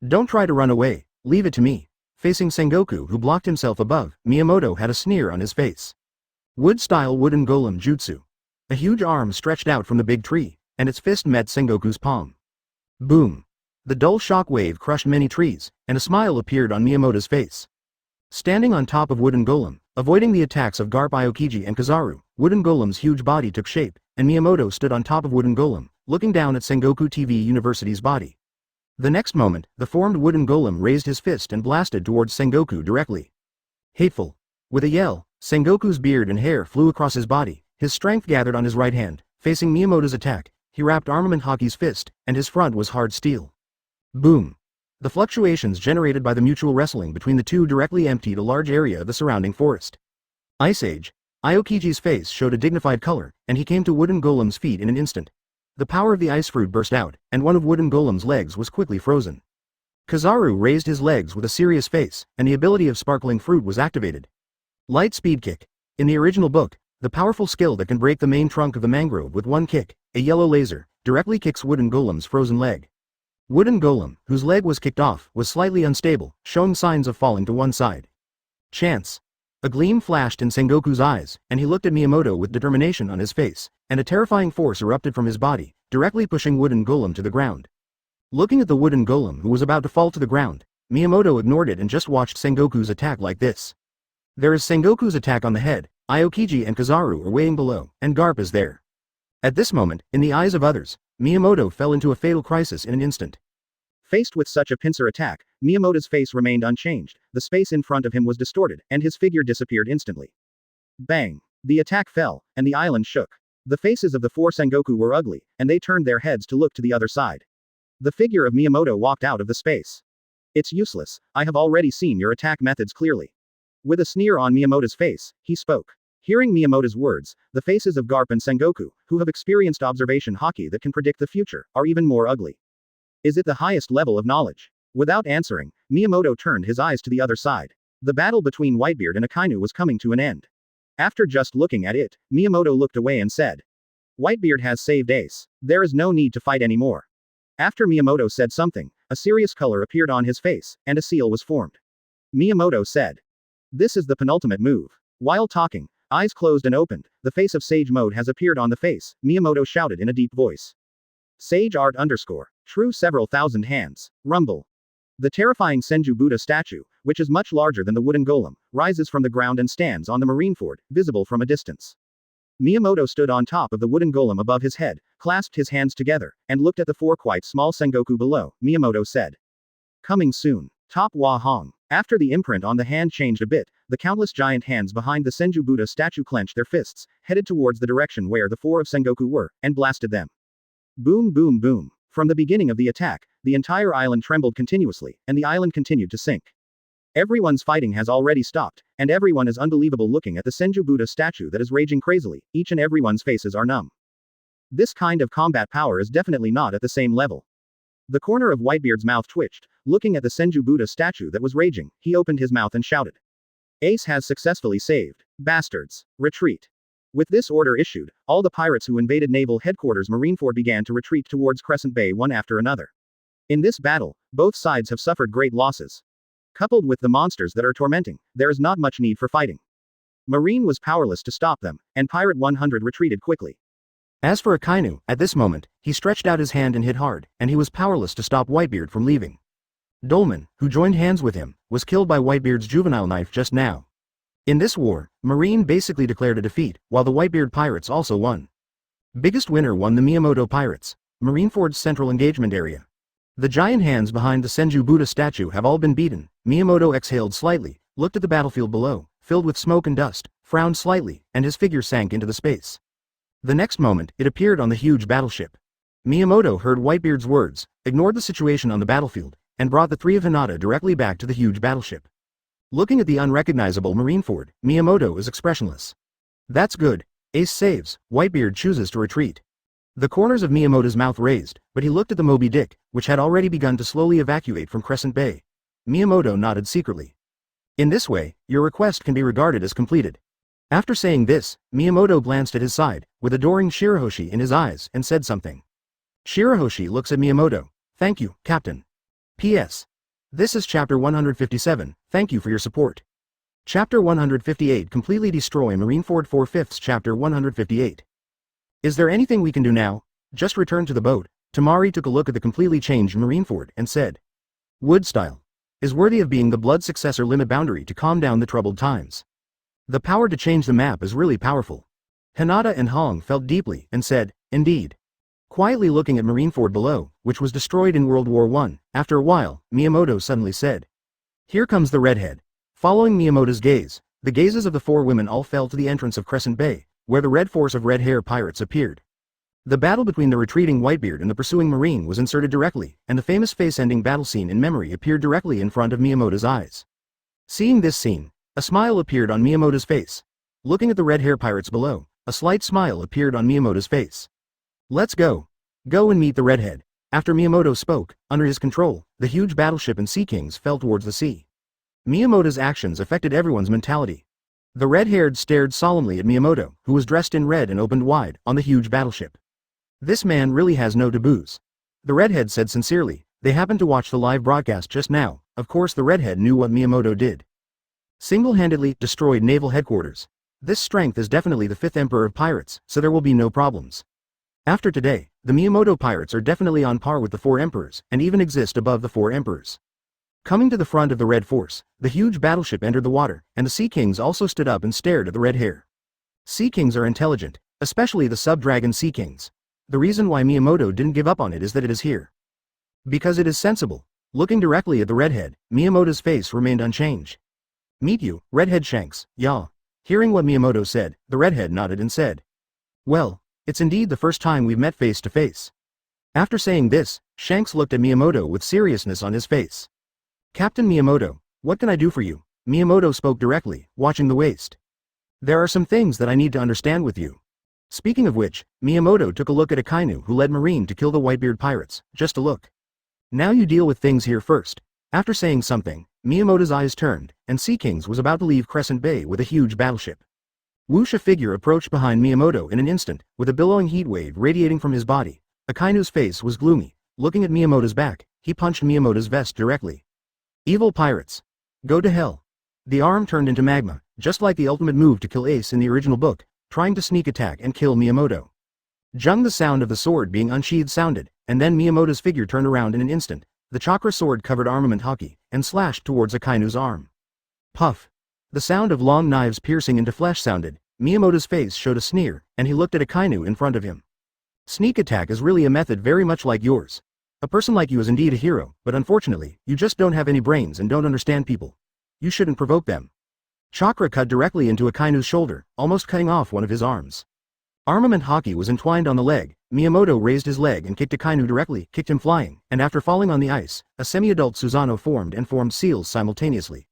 Don't try to run away, leave it to me. Facing Sengoku, who blocked himself above, Miyamoto had a sneer on his face. Wood-style wooden golem jutsu. A huge arm stretched out from the big tree, and its fist met Sengoku's palm. Boom. The dull shock wave crushed many trees, and a smile appeared on Miyamoto's face. Standing on top of wooden golem, avoiding the attacks of Garp Aokiji and Kizaru, wooden golem's huge body took shape, and Miyamoto stood on top of wooden golem, looking down at Sengoku TV University's body. The next moment, the formed wooden golem raised his fist and blasted towards Sengoku directly. Hateful. With a yell, Sengoku's beard and hair flew across his body, his strength gathered on his right hand, facing Miyamoto's attack, he wrapped armament Haki's fist, and his front was hard steel. Boom. The fluctuations generated by the mutual wrestling between the two directly emptied a large area of the surrounding forest. Ice Age. Aokiji's face showed a dignified color, and he came to wooden golem's feet in an instant. The power of the ice fruit burst out, and one of wooden golem's legs was quickly frozen. Kizaru raised his legs with a serious face, and the ability of sparkling fruit was activated. Light speed kick. In the original book, the powerful skill that can break the main trunk of the mangrove with one kick, a yellow laser, directly kicks wooden golem's frozen leg. Wooden golem, whose leg was kicked off, was slightly unstable, showing signs of falling to one side. Chance. A gleam flashed in Sengoku's eyes, and he looked at Miyamoto with determination on his face, and a terrifying force erupted from his body, directly pushing wooden golem to the ground. Looking at the wooden golem who was about to fall to the ground, Miyamoto ignored it and just watched Sengoku's attack like this. There is Sengoku's attack on the head, Aokiji and Kizaru are waiting below, and Garp is there. At this moment, in the eyes of others, Miyamoto fell into a fatal crisis in an instant. Faced with such a pincer attack, Miyamoto's face remained unchanged, the space in front of him was distorted, and his figure disappeared instantly. Bang! The attack fell, and the island shook. The faces of the 4 Sengoku were ugly, and they turned their heads to look to the other side. The figure of Miyamoto walked out of the space. It's useless, I have already seen your attack methods clearly. With a sneer on Miyamoto's face, he spoke. Hearing Miyamoto's words, the faces of Garp and Sengoku, who have experienced observation haki that can predict the future, are even more ugly. Is it the highest level of knowledge? Without answering, Miyamoto turned his eyes to the other side. The battle between Whitebeard and Akainu was coming to an end. After just looking at it, Miyamoto looked away and said, Whitebeard has saved Ace. There is no need to fight anymore. After Miyamoto said something, a serious color appeared on his face, and a seal was formed. Miyamoto said, This is the penultimate move. While talking, eyes closed and opened, the face of Sage Mode has appeared on the face, Miyamoto shouted in a deep voice. Sage Art _ True several thousand hands. Rumble. The terrifying Senju Buddha statue, which is much larger than the wooden golem, rises from the ground and stands on the Marineford, visible from a distance. Miyamoto stood on top of the wooden golem above his head, clasped his hands together, and looked at the 4 quite small Sengoku below. Miyamoto said, Coming soon. Top Wa Hong. After the imprint on the hand changed a bit, the countless giant hands behind the Senju Buddha statue clenched their fists, headed towards the direction where the 4 of Sengoku were, and blasted them. Boom boom boom. From the beginning of the attack, the entire island trembled continuously, and the island continued to sink. Everyone's fighting has already stopped, and everyone is unbelievable looking at the Senju Buddha statue that is raging crazily, each and everyone's faces are numb. This kind of combat power is definitely not at the same level. The corner of Whitebeard's mouth twitched, looking at the Senju Buddha statue that was raging, he opened his mouth and shouted. Ace has successfully saved. Bastards. Retreat. With this order issued, all the pirates who invaded Naval Headquarters Marineford began to retreat towards Crescent Bay one after another. In this battle, both sides have suffered great losses. Coupled with the monsters that are tormenting, there is not much need for fighting. Marine was powerless to stop them, and Pirate 100 retreated quickly. As for Akainu, at this moment, he stretched out his hand and hit hard, and he was powerless to stop Whitebeard from leaving. Dolman, who joined hands with him, was killed by Whitebeard's juvenile knife just now. In this war, Marine basically declared a defeat, while the Whitebeard pirates also won. Biggest winner won the Miyamoto pirates, Marineford's central engagement area. The giant hands behind the Senju Buddha statue have all been beaten. Miyamoto exhaled slightly, looked at the battlefield below, filled with smoke and dust, frowned slightly, and his figure sank into the space. The next moment, it appeared on the huge battleship. Miyamoto heard Whitebeard's words, ignored the situation on the battlefield, and brought the three of Hinata directly back to the huge battleship. Looking at the unrecognizable Marineford, Miyamoto is expressionless. That's good. Ace saves, Whitebeard chooses to retreat. The corners of Miyamoto's mouth raised, but he looked at the Moby Dick, which had already begun to slowly evacuate from Crescent Bay. Miyamoto nodded secretly. In this way, your request can be regarded as completed. After saying this, Miyamoto glanced at his side, with adoring Shirahoshi in his eyes, and said something. Shirahoshi looks at Miyamoto. Thank you, Captain. P.S. This is Chapter 157, thank you for your support. Chapter 158 Completely Destroy Marineford 4/5 Chapter 158. Is there anything we can do now? Just return to the boat. Tamari took a look at the completely changed Marineford and said. Wood style. Is worthy of being the blood successor limit boundary to calm down the troubled times. The power to change the map is really powerful. Hinata and Hong felt deeply and said, indeed. Quietly looking at Marineford below, which was destroyed in World War I, after a while, Miyamoto suddenly said. Here comes the redhead. Following Miyamoto's gaze, the gazes of the four women all fell to the entrance of Crescent Bay, where the red force of red-hair pirates appeared. The battle between the retreating Whitebeard and the pursuing Marine was inserted directly, and the famous face-ending battle scene in memory appeared directly in front of Miyamoto's eyes. Seeing this scene, a smile appeared on Miyamoto's face. Looking at the red-hair pirates below, a slight smile appeared on Miyamoto's face. Let's go. Go and meet the redhead. After Miyamoto spoke, under his control, the huge battleship and Sea Kings fell towards the sea. Miyamoto's actions affected everyone's mentality. The red-haired stared solemnly at Miyamoto, who was dressed in red and opened wide, on the huge battleship. This man really has no taboos. The redhead said sincerely, they happened to watch the live broadcast just now. Of course the redhead knew what Miyamoto did. Single-handedly destroyed naval headquarters. This strength is definitely the 5th Emperor of Pirates, so there will be no problems. After today, the Miyamoto pirates are definitely on par with the 4 Emperors, and even exist above the 4 Emperors. Coming to the front of the Red Force, the huge battleship entered the water, and the Sea Kings also stood up and stared at the red hair. Sea Kings are intelligent, especially the sub-dragon Sea Kings. The reason why Miyamoto didn't give up on it is that it is here. Because it is sensible. Looking directly at the redhead, Miyamoto's face remained unchanged. Meet you, Redhead Shanks, yah. Hearing what Miyamoto said, the redhead nodded and said. Well, it's indeed the first time we've met face to face. After saying this, Shanks looked at Miyamoto with seriousness on his face. Captain Miyamoto, what can I do for you? Miyamoto spoke directly, watching the waist. There are some things that I need to understand with you. Speaking of which, Miyamoto took a look at Akainu who led Marine to kill the Whitebeard pirates, just a look. Now you deal with things here first. After saying something, Miyamoto's eyes turned, and Sea Kings was about to leave Crescent Bay with a huge battleship. Whoosh, a figure approached behind Miyamoto in an instant, with a billowing heat wave radiating from his body. Akainu's face was gloomy. Looking at Miyamoto's back, he punched Miyamoto's vest directly. Evil pirates. Go to hell. The arm turned into magma, just like the ultimate move to kill Ace in the original book, trying to sneak attack and kill Miyamoto. Jung, the sound of the sword being unsheathed sounded, and then Miyamoto's figure turned around in an instant. The Chakra sword covered armament Haki, and slashed towards Akainu's arm. Puff. The sound of long knives piercing into flesh sounded. Miyamoto's face showed a sneer, and he looked at Akainu in front of him. Sneak attack is really a method very much like yours. A person like you is indeed a hero, but unfortunately, you just don't have any brains and don't understand people. You shouldn't provoke them. Chakra cut directly into Akainu's shoulder, almost cutting off one of his arms. Armament Haki was entwined on the leg. Miyamoto raised his leg and kicked Akainu directly, kicked him flying, and after falling on the ice, a semi-adult Susanoo formed seals simultaneously.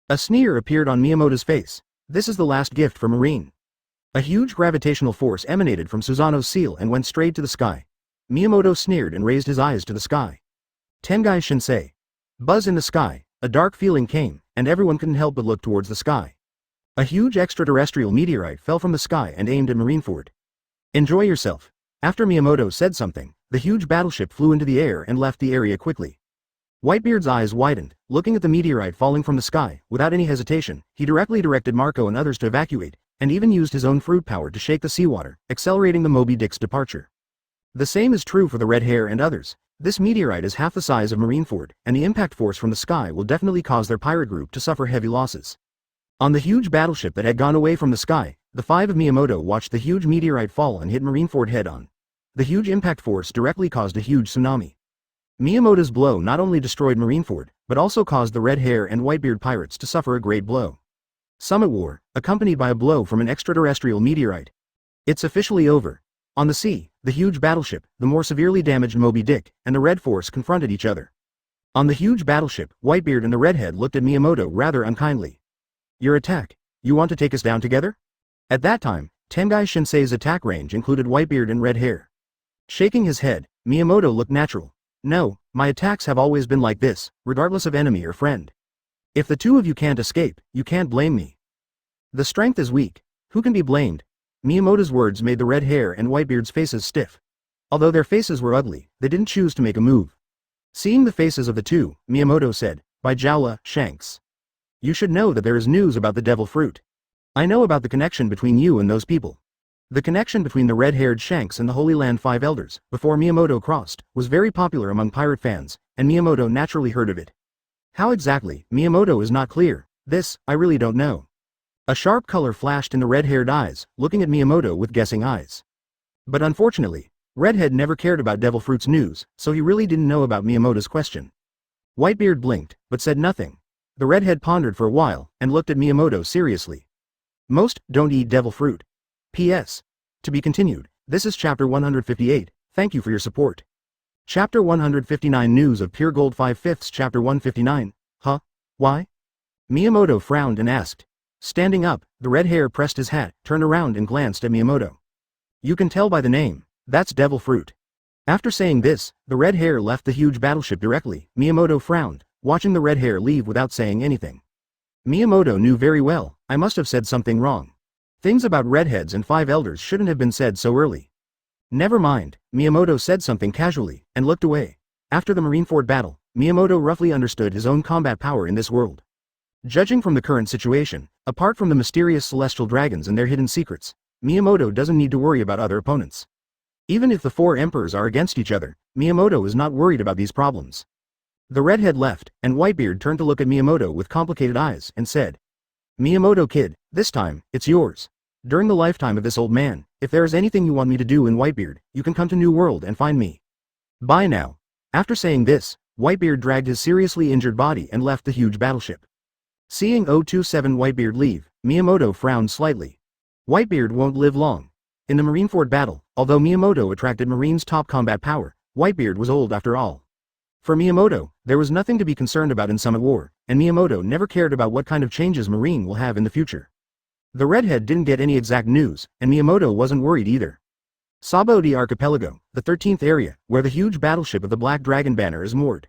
A sneer appeared on Miyamoto's face. This is the last gift for Marine. A huge gravitational force emanated from Susanoo's seal and went straight to the sky. Miyamoto sneered and raised his eyes to the sky. Tengai Shinsei. Buzz in the sky, a dark feeling came, and everyone couldn't help but look towards the sky. A huge extraterrestrial meteorite fell from the sky and aimed at Marineford. Enjoy yourself. After Miyamoto said something, the huge battleship flew into the air and left the area quickly. Whitebeard's eyes widened, looking at the meteorite falling from the sky. Without any hesitation, he directly directed Marco and others to evacuate, and even used his own fruit power to shake the seawater, accelerating the Moby Dick's departure. The same is true for the Red Hare and others. This meteorite is half the size of Marineford, and the impact force from the sky will definitely cause their pirate group to suffer heavy losses. On the huge battleship that had gone away from the sky, the five of Miyamoto watched the huge meteorite fall and hit Marineford head-on. The huge impact force directly caused a huge tsunami. Miyamoto's blow not only destroyed Marineford, but also caused the Red Hare and Whitebeard pirates to suffer a great blow. Summit War, accompanied by a blow from an extraterrestrial meteorite. It's officially over. On the sea, the huge battleship, the more severely damaged Moby Dick, and the Red Force confronted each other. On the huge battleship, Whitebeard and the Redhead looked at Miyamoto rather unkindly. Your attack? You want to take us down together? At that time, Tengai Shinsei's attack range included Whitebeard and Red Hare. Shaking his head, Miyamoto looked natural. No, my attacks have always been like this, regardless of enemy or friend. If the two of you can't escape, you can't blame me. The strength is weak. Who can be blamed? Miyamoto's words made the Red Hare and Whitebeard's faces stiff. Although their faces were ugly, they didn't choose to make a move. Seeing the faces of the two, Miyamoto said, "By Jowla, Shanks. You should know that there is news about the devil fruit. I know about the connection between you and those people." The connection between the red-haired Shanks and the Holy Land Five Elders, before Miyamoto crossed, was very popular among pirate fans, and Miyamoto naturally heard of it. How exactly, Miyamoto is not clear. This, I really don't know. A sharp color flashed in the red-haired eyes, looking at Miyamoto with guessing eyes. But unfortunately, Redhead never cared about Devil Fruit's news, so he really didn't know about Miyamoto's question. Whitebeard blinked, but said nothing. The Redhead pondered for a while, and looked at Miyamoto seriously. Most don't eat devil fruit. P.S. To be continued, this is Chapter 158, thank you for your support. Chapter 159 News of Pure Gold 5/5 Chapter 159, Huh? Why? Miyamoto frowned and asked. Standing up, the red hair pressed his hat, turned around and glanced at Miyamoto. You can tell by the name, that's devil fruit. After saying this, the red hair left the huge battleship directly. Miyamoto frowned, watching the red hair leave without saying anything. Miyamoto knew very well, I must have said something wrong. Things about redheads and five elders shouldn't have been said so early. Never mind, Miyamoto said something casually, and looked away. After the Marineford battle, Miyamoto roughly understood his own combat power in this world. Judging from the current situation, apart from the mysterious celestial dragons and their hidden secrets, Miyamoto doesn't need to worry about other opponents. Even if the four emperors are against each other, Miyamoto is not worried about these problems. The redhead left, and Whitebeard turned to look at Miyamoto with complicated eyes and said, Miyamoto kid, this time, it's yours. During the lifetime of this old man, if there is anything you want me to do in Whitebeard, you can come to New World and find me. Bye now. After saying this, Whitebeard dragged his seriously injured body and left the huge battleship. Seeing 027 Whitebeard leave, Miyamoto frowned slightly. Whitebeard won't live long. In the Marineford battle, although Miyamoto attracted Marine's top combat power, Whitebeard was old after all. For Miyamoto, there was nothing to be concerned about in Summit War, and Miyamoto never cared about what kind of changes Marine will have in the future. The redhead didn't get any exact news, and Miyamoto wasn't worried either. Sabaody Archipelago, the 13th area, where the huge battleship of the Black Dragon banner is moored.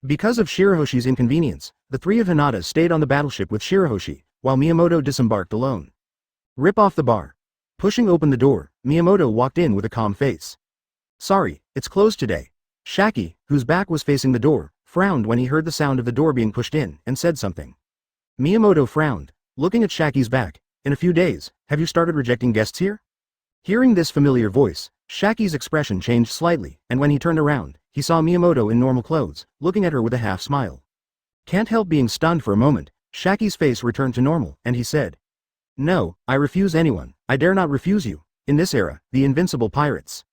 Because of Shirahoshi's inconvenience, the three of Hinata stayed on the battleship with Shirahoshi, while Miyamoto disembarked alone. Rip off the bar. Pushing open the door, Miyamoto walked in with a calm face. Sorry, it's closed today. Shaki, whose back was facing the door, frowned when he heard the sound of the door being pushed in, and said something. Miyamoto frowned, looking at Shaki's back. In a few days, have you started rejecting guests here? Hearing this familiar voice, Shaki's expression changed slightly, and when he turned around, he saw Miyamoto in normal clothes, looking at her with a half smile. Can't help being stunned for a moment, Shaki's face returned to normal, and he said, No, I refuse anyone, I dare not refuse you, in this era, the invincible pirates.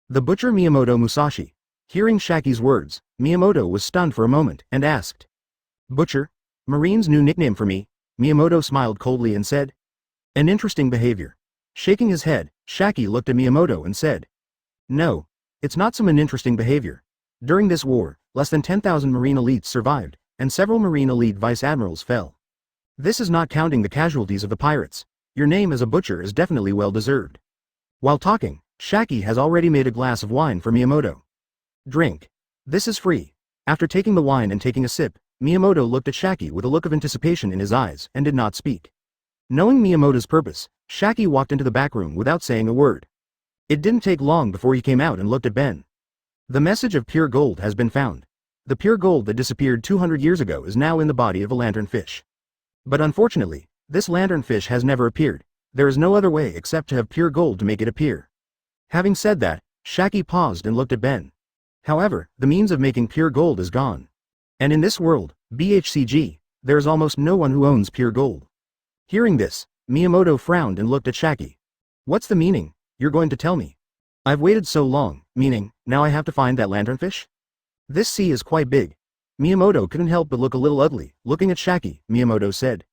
The butcher Miyamoto Musashi. Hearing Shaki's words, Miyamoto was stunned for a moment, and asked. Butcher? Marine's new nickname for me? Miyamoto smiled coldly and said. An interesting behavior. Shaking his head, Shaki looked at Miyamoto and said. No, it's not some uninteresting behavior. During this war, less than 10,000 Marine elites survived, and several Marine elite vice-admirals fell. This is not counting the casualties of the pirates. Your name as a butcher is definitely well-deserved. While talking, Shaki has already made a glass of wine for Miyamoto. Drink. This is free. After taking the wine and taking a sip, Miyamoto looked at Shaki with a look of anticipation in his eyes and did not speak. Knowing Miyamoto's purpose, Shaki walked into the back room without saying a word. It didn't take long before he came out and looked at Ben. The message of pure gold has been found. The pure gold that disappeared 200 years ago is now in the body of a lanternfish. But unfortunately, this lanternfish has never appeared. There is no other way except to have pure gold to make it appear. Having said that, Shaki paused and looked at Ben. However, the means of making pure gold is gone. And in this world, BHCG, there is almost no one who owns pure gold. Hearing this, Miyamoto frowned and looked at Shaki. What's the meaning? You're going to tell me. I've waited so long, meaning, now I have to find that lanternfish? This sea is quite big. Miyamoto couldn't help but look a little ugly, looking at Shaki, Miyamoto said.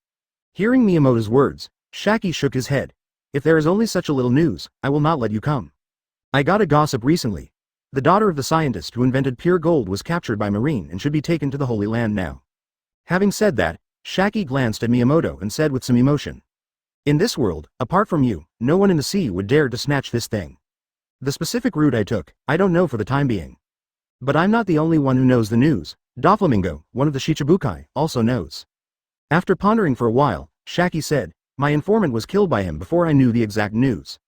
Hearing Miyamoto's words, Shaki shook his head. If there is only such a little news, I will not let you come. I got a gossip recently. The daughter of the scientist who invented pure gold was captured by Marine and should be taken to the Holy Land now. Having said that, Shaki glanced at Miyamoto and said with some emotion. In this world, apart from you, no one in the sea would dare to snatch this thing. The specific route I took, I don't know for the time being. But I'm not the only one who knows the news. Doflamingo, one of the Shichibukai, also knows. After pondering for a while, Shaki said, my informant was killed by him before I knew the exact news.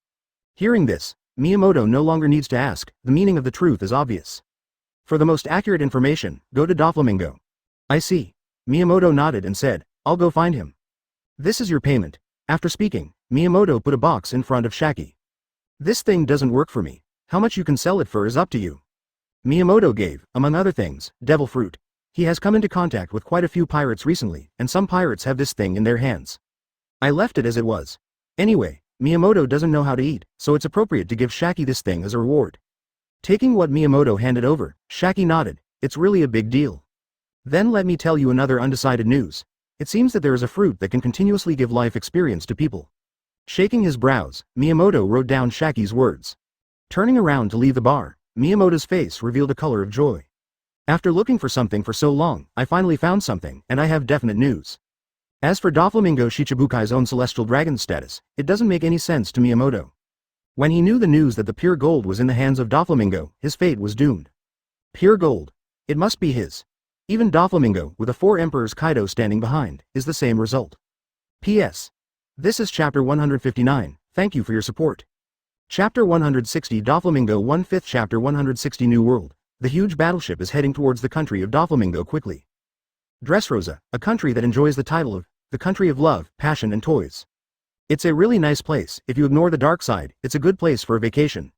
Hearing this, Miyamoto no longer needs to ask, the meaning of the truth is obvious. For the most accurate information, go to Doflamingo. I see. Miyamoto nodded and said, I'll go find him. This is your payment. After speaking, Miyamoto put a box in front of Shaki. This thing doesn't work for me. How much you can sell it for is up to you. Miyamoto gave, among other things, devil fruit. He has come into contact with quite a few pirates recently, and some pirates have this thing in their hands. I left it as it was. Anyway, Miyamoto doesn't know how to eat, so it's appropriate to give Shaki this thing as a reward. Taking what Miyamoto handed over, Shaki nodded, it's really a big deal. Then let me tell you another undecided news. It seems that there is a fruit that can continuously give life experience to people. Shaking his brows, Miyamoto wrote down Shaki's words. Turning around to leave the bar, Miyamoto's face revealed a color of joy. After looking for something for so long, I finally found something, and I have definite news. As for Doflamingo Shichibukai's own celestial dragon status, it doesn't make any sense to Miyamoto. When he knew the news that the pure gold was in the hands of Doflamingo, his fate was doomed. Pure gold. It must be his. Even Doflamingo, with the 4 emperors Kaido standing behind, is the same result. P.S. This is Chapter 159, thank you for your support. Chapter 160 Doflamingo 1/5 Chapter 160 New World. The huge battleship is heading towards the country of Doflamingo quickly. Dressrosa, a country that enjoys the title of the country of love, passion and toys. It's a really nice place. If you ignore the dark side, it's a good place for a vacation.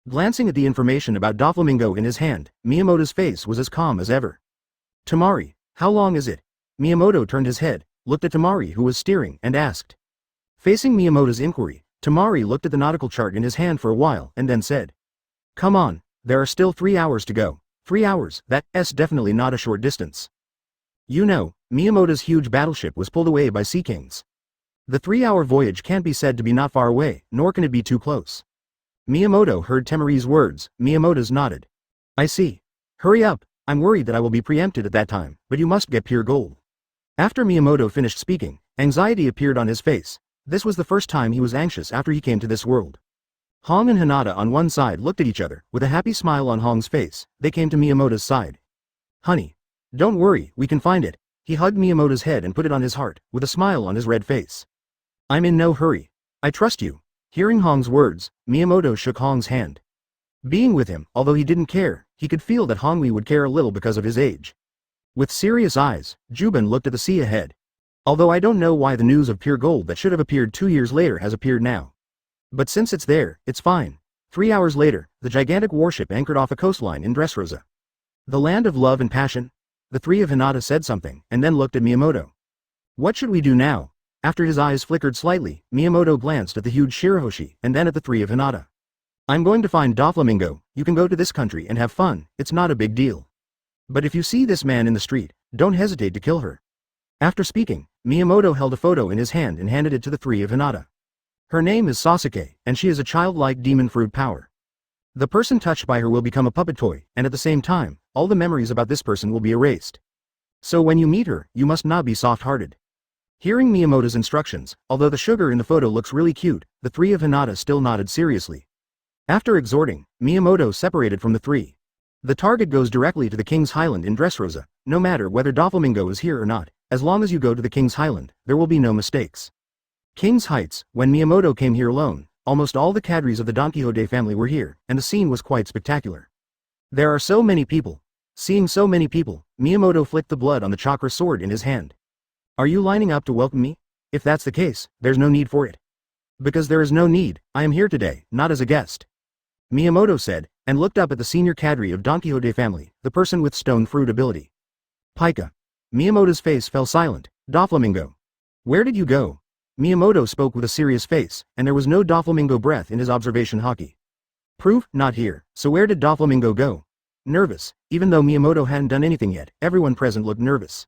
Glancing at the information about Doflamingo in his hand, Miyamoto's face was as calm as ever. Tamari, how long is it? Miyamoto turned his head, looked at Tamari who was steering, and asked. Facing Miyamoto's inquiry, Tamari looked at the nautical chart in his hand for a while and then said. Come on, there are still 3 hours to go. 3 hours, that's definitely not a short distance. You know, Miyamoto's huge battleship was pulled away by sea kings. The 3-hour voyage can't be said to be not far away, nor can it be too close. Miyamoto heard Tamari's words, Miyamoto's nodded. I see. Hurry up, I'm worried that I will be preempted at that time, but you must get pure gold. After Miyamoto finished speaking, anxiety appeared on his face. This was the first time he was anxious after he came to this world. Hong and Hinata on one side looked at each other, with a happy smile on Hong's face. They came to Miyamoto's side. Honey. Don't worry, we can find it. He hugged Miyamoto's head and put it on his heart, with a smile on his red face. I'm in no hurry. I trust you. Hearing Hong's words, Miyamoto shook Hong's hand. Being with him, although he didn't care, he could feel that Hongli would care a little because of his age. With serious eyes, Juban looked at the sea ahead. Although I don't know why the news of pure gold that should have appeared 2 years later has appeared now. But since it's there, it's fine. 3 hours later, the gigantic warship anchored off a coastline in Dressrosa. The land of love and passion? The 3 of Hinata said something, and then looked at Miyamoto. What should we do now? After his eyes flickered slightly, Miyamoto glanced at the huge Shirahoshi, and then at the 3 of Hinata. I'm going to find Doflamingo. You can go to this country and have fun, it's not a big deal. But if you see this man in the street, don't hesitate to kill her. After speaking, Miyamoto held a photo in his hand and handed it to the 3 of Hinata. Her name is Sasuke, and she is a childlike demon fruit power. The person touched by her will become a puppet toy, and at the same time, all the memories about this person will be erased. So when you meet her, you must not be soft-hearted. Hearing Miyamoto's instructions, although the sugar in the photo looks really cute, the 3 of Hinata still nodded seriously. After exhorting, Miyamoto separated from the 3. The target goes directly to the King's Highland in Dressrosa, no matter whether Doflamingo is here or not, as long as you go to the King's Highland, there will be no mistakes. King's Heights, when Miyamoto came here alone, almost all the cadres of the Don Quixote family were here, and the scene was quite spectacular. There are so many people. Seeing so many people, Miyamoto flicked the blood on the chakra sword in his hand. Are you lining up to welcome me? If that's the case, there's no need for it. Because there is no need, I am here today, not as a guest. Miyamoto said, and looked up at the senior cadre of Don Quixote family, the person with stone fruit ability. Pika. Miyamoto's face fell silent. Doflamingo. Where did you go? Miyamoto spoke with a serious face, and there was no Doflamingo breath in his observation haki. Proof, not here, so where did Doflamingo go? Nervous, even though Miyamoto hadn't done anything yet, everyone present looked nervous.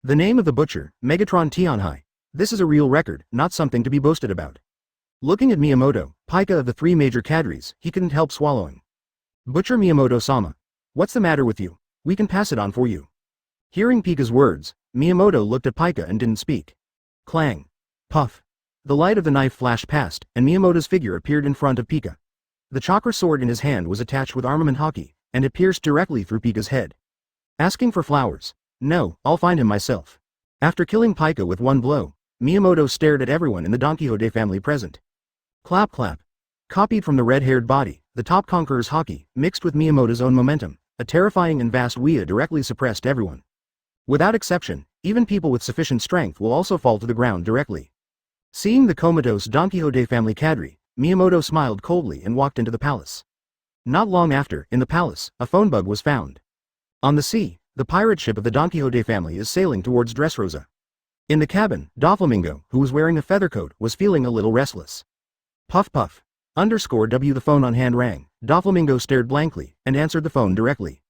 The name of the butcher, Megatron Tionhai. This is a real record, not something to be boasted about. Looking at Miyamoto, Pika of the three major cadres, he couldn't help swallowing. Butcher Miyamoto-sama. What's the matter with you? We can pass it on for you. Hearing Pika's words, Miyamoto looked at Pika and didn't speak. Clang. Puff. The light of the knife flashed past, and Miyamoto's figure appeared in front of Pika. The chakra sword in his hand was attached with armament haki, and it pierced directly through Pika's head. Asking for flowers? No, I'll find him myself. After killing Pika with one blow, Miyamoto stared at everyone in the Don Quixote family present. Clap clap. Copied from the red-haired body, the top conqueror's haki, mixed with Miyamoto's own momentum, a terrifying and vast Ouija directly suppressed everyone. Without exception, even people with sufficient strength will also fall to the ground directly. Seeing the comatose Don Quixote family cadre, Miyamoto smiled coldly and walked into the palace. Not long after, in the palace, a phone bug was found. On the sea, the pirate ship of the Don Quixote family is sailing towards Dressrosa. In the cabin, Doflamingo, who was wearing a feather coat, was feeling a little restless. Puff puff. _W the phone on hand rang. Doflamingo stared blankly, and answered the phone directly.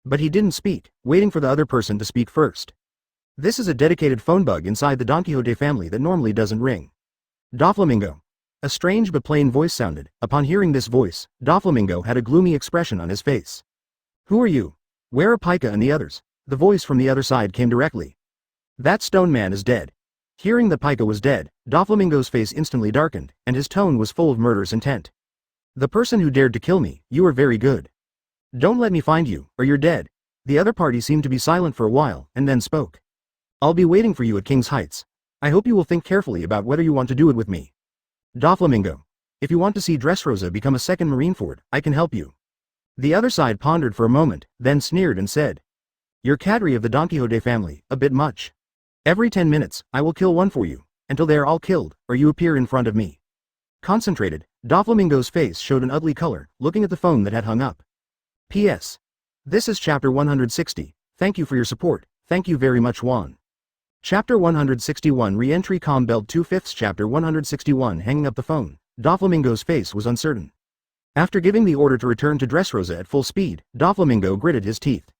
But he didn't speak, waiting for the other person to speak first. This is a dedicated phone bug inside the Don Quixote family that normally doesn't ring. Doflamingo. A strange but plain voice sounded. Upon hearing this voice, Doflamingo had a gloomy expression on his face. Who are you? Where are Pika and the others? The voice from the other side came directly. That stone man is dead. Hearing that Pika was dead, Doflamingo's face instantly darkened, and his tone was full of murderous intent. The person who dared to kill me, you are very good. Don't let me find you, or you're dead. The other party seemed to be silent for a while, and then spoke. I'll be waiting for you at King's Heights. I hope you will think carefully about whether you want to do it with me. Doflamingo. If you want to see Dressrosa become a second Marineford, I can help you. The other side pondered for a moment, then sneered and said. You're cadre of the Don Quixote family, a bit much. Every 10 minutes, I will kill one for you, until they are all killed, or you appear in front of me. Concentrated, Doflamingo's face showed an ugly color, looking at the phone that had hung up. P.S. This is Chapter 160, thank you for your support, thank you very much Juan. Chapter 161 Re-entry Com Belt 2/5 Chapter 161 Hanging up the phone, Doflamingo's face was uncertain. After giving the order to return to Dressrosa at full speed, Doflamingo gritted his teeth.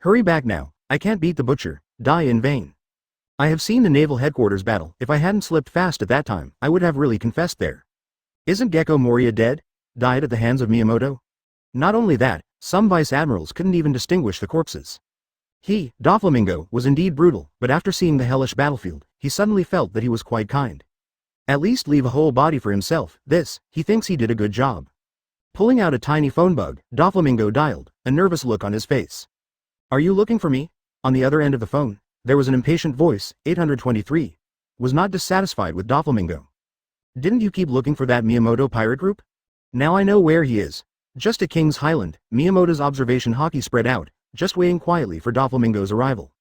Hurry back now, I can't beat the butcher, die in vain. I have seen the naval headquarters battle, if I hadn't slipped fast at that time, I would have really confessed there. Isn't Gecko Moria dead? Died at the hands of Miyamoto? Not only that, some vice admirals couldn't even distinguish the corpses. He, Doflamingo, was indeed brutal, but after seeing the hellish battlefield, he suddenly felt that he was quite kind. At least leave a whole body for himself, he thinks he did a good job. Pulling out a tiny phone bug, Doflamingo dialed, a nervous look on his face. Are you looking for me? On the other end of the phone, there was an impatient voice, 823. Was not dissatisfied with Doflamingo. Didn't you keep looking for that Miyamoto pirate group? Now I know where he is. Just at King's Highland, Miyamoto's observation haki spread out, just waiting quietly for Doflamingo's arrival.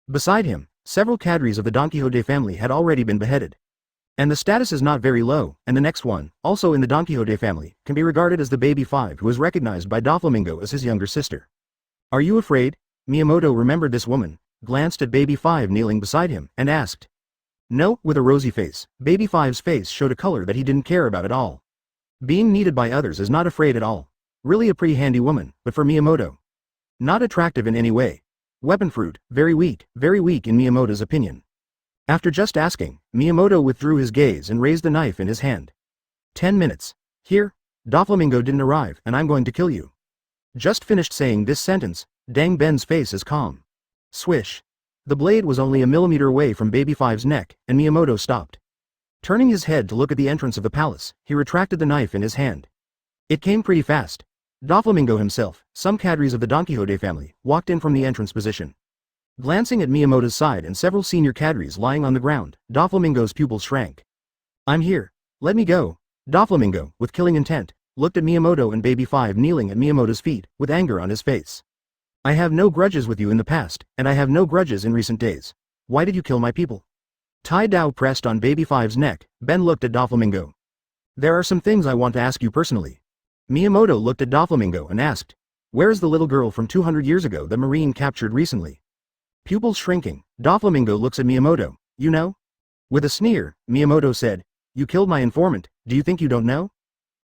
Beside him, several cadres of the Don Quixote family had already been beheaded. And the status is not very low, and the next one, also in the Don Quixote family, can be regarded as the baby 5 who is recognized by Doflamingo as his younger sister. Are you afraid? Miyamoto remembered this woman, glanced at baby 5 kneeling beside him, and asked. No, with a rosy face, baby 5's face showed a color that he didn't care about at all. Being needed by others is not afraid at all. Really a pretty handy woman, but for Miyamoto. Not attractive in any way. Weapon fruit, very weak in Miyamoto's opinion. After just asking, Miyamoto withdrew his gaze and raised the knife in his hand. 10 minutes. Here, Doflamingo didn't arrive, and I'm going to kill you. Just finished saying this sentence, Dang Ben's face is calm. Swish. The blade was only a millimeter away from baby 5's neck, and Miyamoto stopped. Turning his head to look at the entrance of the palace, he retracted the knife in his hand. It came pretty fast. Doflamingo himself, some cadres of the Don Quixote family, walked in from the entrance position. Glancing at Miyamoto's side and several senior cadres lying on the ground, Doflamingo's pupils shrank. I'm here. Let me go. Doflamingo, with killing intent, looked at Miyamoto and Baby 5 kneeling at Miyamoto's feet, with anger on his face. I have no grudges with you in the past, and I have no grudges in recent days. Why did you kill my people? Tai Dao pressed on Baby 5's neck. Ben looked at Doflamingo. There are some things I want to ask you personally. Miyamoto looked at Doflamingo and asked, where is the little girl from 200 years ago that Marine captured recently? Pupils shrinking, Doflamingo looks at Miyamoto. You know? With a sneer, Miyamoto said, you killed my informant, do you think you don't know?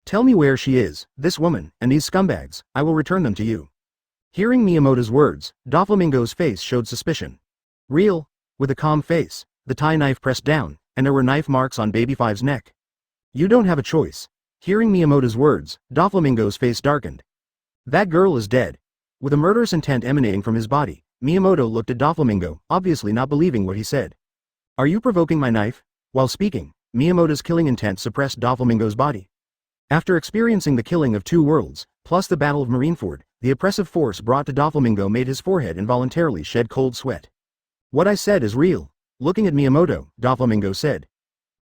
Tell me where she is, this woman, and these scumbags, I will return them to you. Hearing Miyamoto's words, Doflamingo's face showed suspicion. Real? With a calm face, the Tai knife pressed down, and there were knife marks on Baby 5's neck. You don't have a choice. Hearing Miyamoto's words, Doflamingo's face darkened. That girl is dead. With a murderous intent emanating from his body, Miyamoto looked at Doflamingo, obviously not believing what he said. Are you provoking my knife? While speaking, Miyamoto's killing intent suppressed Doflamingo's body. After experiencing the killing of 2 worlds, plus the Battle of Marineford, the oppressive force brought to Doflamingo made his forehead involuntarily shed cold sweat. What I said is real. Looking at Miyamoto, Doflamingo said.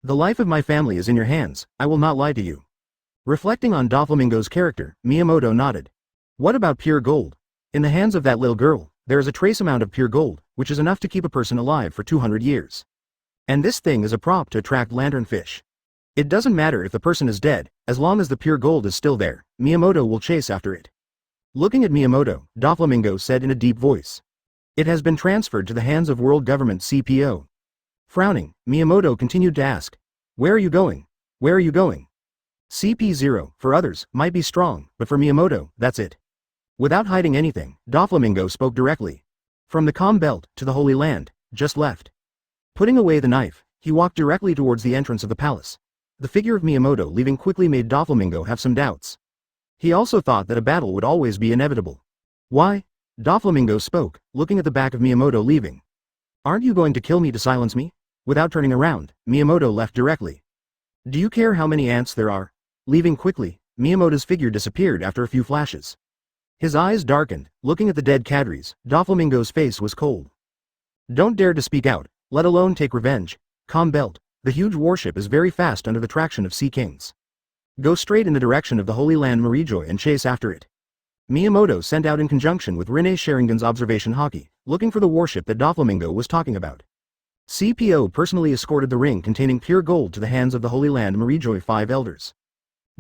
The life of my family is in your hands, I will not lie to you. Reflecting on Doflamingo's character, Miyamoto nodded. What about pure gold? In the hands of that little girl, there is a trace amount of pure gold, which is enough to keep a person alive for 200 years. And this thing is a prop to attract lanternfish. It doesn't matter if the person is dead, as long as the pure gold is still there, Miyamoto will chase after it. Looking at Miyamoto, Doflamingo said in a deep voice. It has been transferred to the hands of world government CPO. Frowning, Miyamoto continued to ask. Where are you going? Where are you going? CP0, for others, might be strong, but for Miyamoto, that's it. Without hiding anything, Doflamingo spoke directly. From the calm belt, to the Holy Land, just left. Putting away the knife, he walked directly towards the entrance of the palace. The figure of Miyamoto leaving quickly made Doflamingo have some doubts. He also thought that a battle would always be inevitable. Why? Doflamingo spoke, looking at the back of Miyamoto leaving. Aren't you going to kill me to silence me? Without turning around, Miyamoto left directly. Do you care how many ants there are? Leaving quickly, Miyamoto's figure disappeared after a few flashes. His eyes darkened, looking at the dead cadres, Doflamingo's face was cold. Don't dare to speak out, let alone take revenge. Calm belt, the huge warship is very fast under the traction of Sea Kings. Go straight in the direction of the Holy Land Marijoy and chase after it. Miyamoto sent out in conjunction with Rinne Sharingan's observation Hokage, looking for the warship that Doflamingo was talking about. CPO personally escorted the ring containing pure gold to the hands of the Holy Land Marijoy 5 elders.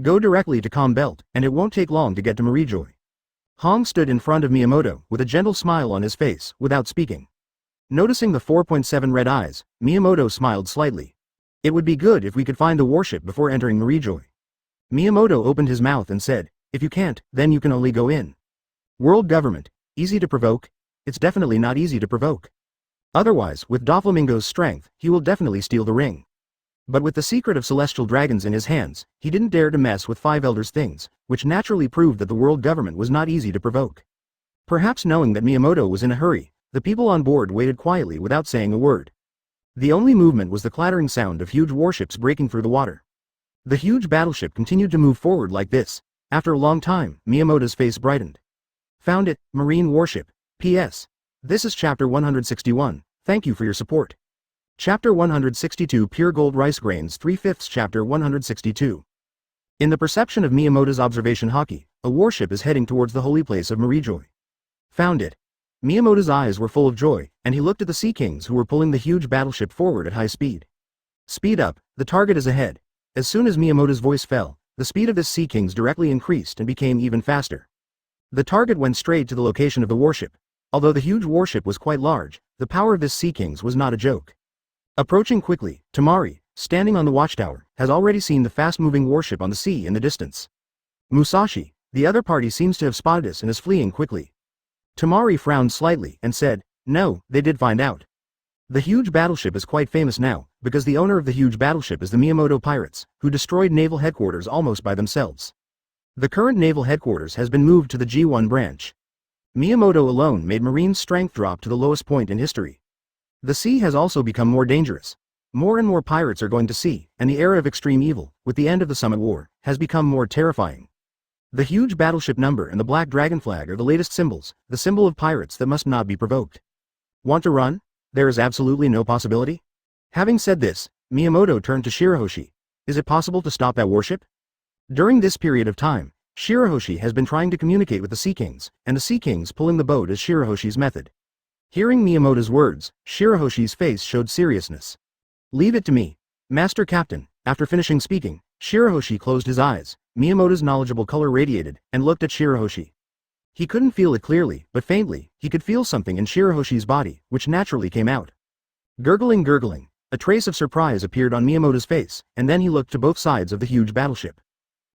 Go directly to Calm Belt, and it won't take long to get to Marijoy. Hong stood in front of Miyamoto, with a gentle smile on his face, without speaking. Noticing the 4.7 red eyes, Miyamoto smiled slightly. It would be good if we could find the warship before entering Marijoy. Miyamoto opened his mouth and said, if you can't, then you can only go in. World government, easy to provoke? It's definitely not easy to provoke. Otherwise, with Doflamingo's strength, he will definitely steal the ring. But with the secret of celestial dragons in his hands, he didn't dare to mess with 5 elders' things, which naturally proved that the world government was not easy to provoke. Perhaps knowing that Miyamoto was in a hurry, the people on board waited quietly without saying a word. The only movement was the clattering sound of huge warships breaking through the water. The huge battleship continued to move forward like this. After a long time, Miyamoto's face brightened. Found it, Marine Warship. P.S. This is Chapter 161, thank you for your support. Chapter 162 Pure Gold Rice Grains 3/5 Chapter 162. In the perception of Miyamoto's observation Hokage, a warship is heading towards the holy place of Marijoy. Found it. Miyamoto's eyes were full of joy, and he looked at the Sea Kings who were pulling the huge battleship forward at high speed. Speed up, the target is ahead. As soon as Miyamoto's voice fell, the speed of this Sea Kings directly increased and became even faster. The target went straight to the location of the warship. Although the huge warship was quite large, the power of this Sea Kings was not a joke. Approaching quickly, Tamari, standing on the watchtower, has already seen the fast-moving warship on the sea in the distance. Musashi, the other party seems to have spotted us and is fleeing quickly. Tamari frowned slightly and said, no, they did find out. The huge battleship is quite famous now, because the owner of the huge battleship is the Miyamoto pirates, who destroyed naval headquarters almost by themselves. The current naval headquarters has been moved to the G1 branch. Miyamoto alone made marine strength drop to the lowest point in history. The sea has also become more dangerous. More and more pirates are going to sea, and the era of extreme evil, with the end of the Summit War, has become more terrifying. The huge battleship number and the black dragon flag are the latest symbols, the symbol of pirates that must not be provoked. Want to run? There is absolutely no possibility? Having said this, Miyamoto turned to Shirahoshi. Is it possible to stop that warship? During this period of time, Shirahoshi has been trying to communicate with the Sea Kings, and the Sea Kings pulling the boat is Shirahoshi's method. Hearing Miyamoto's words, Shirahoshi's face showed seriousness. Leave it to me, Master Captain. After finishing speaking, Shirahoshi closed his eyes. Miyamoto's knowledgeable color radiated, and looked at Shirahoshi. He couldn't feel it clearly, but faintly, he could feel something in Shirahoshi's body, which naturally came out. Gurgling, a trace of surprise appeared on Miyamoto's face, and then he looked to both sides of the huge battleship.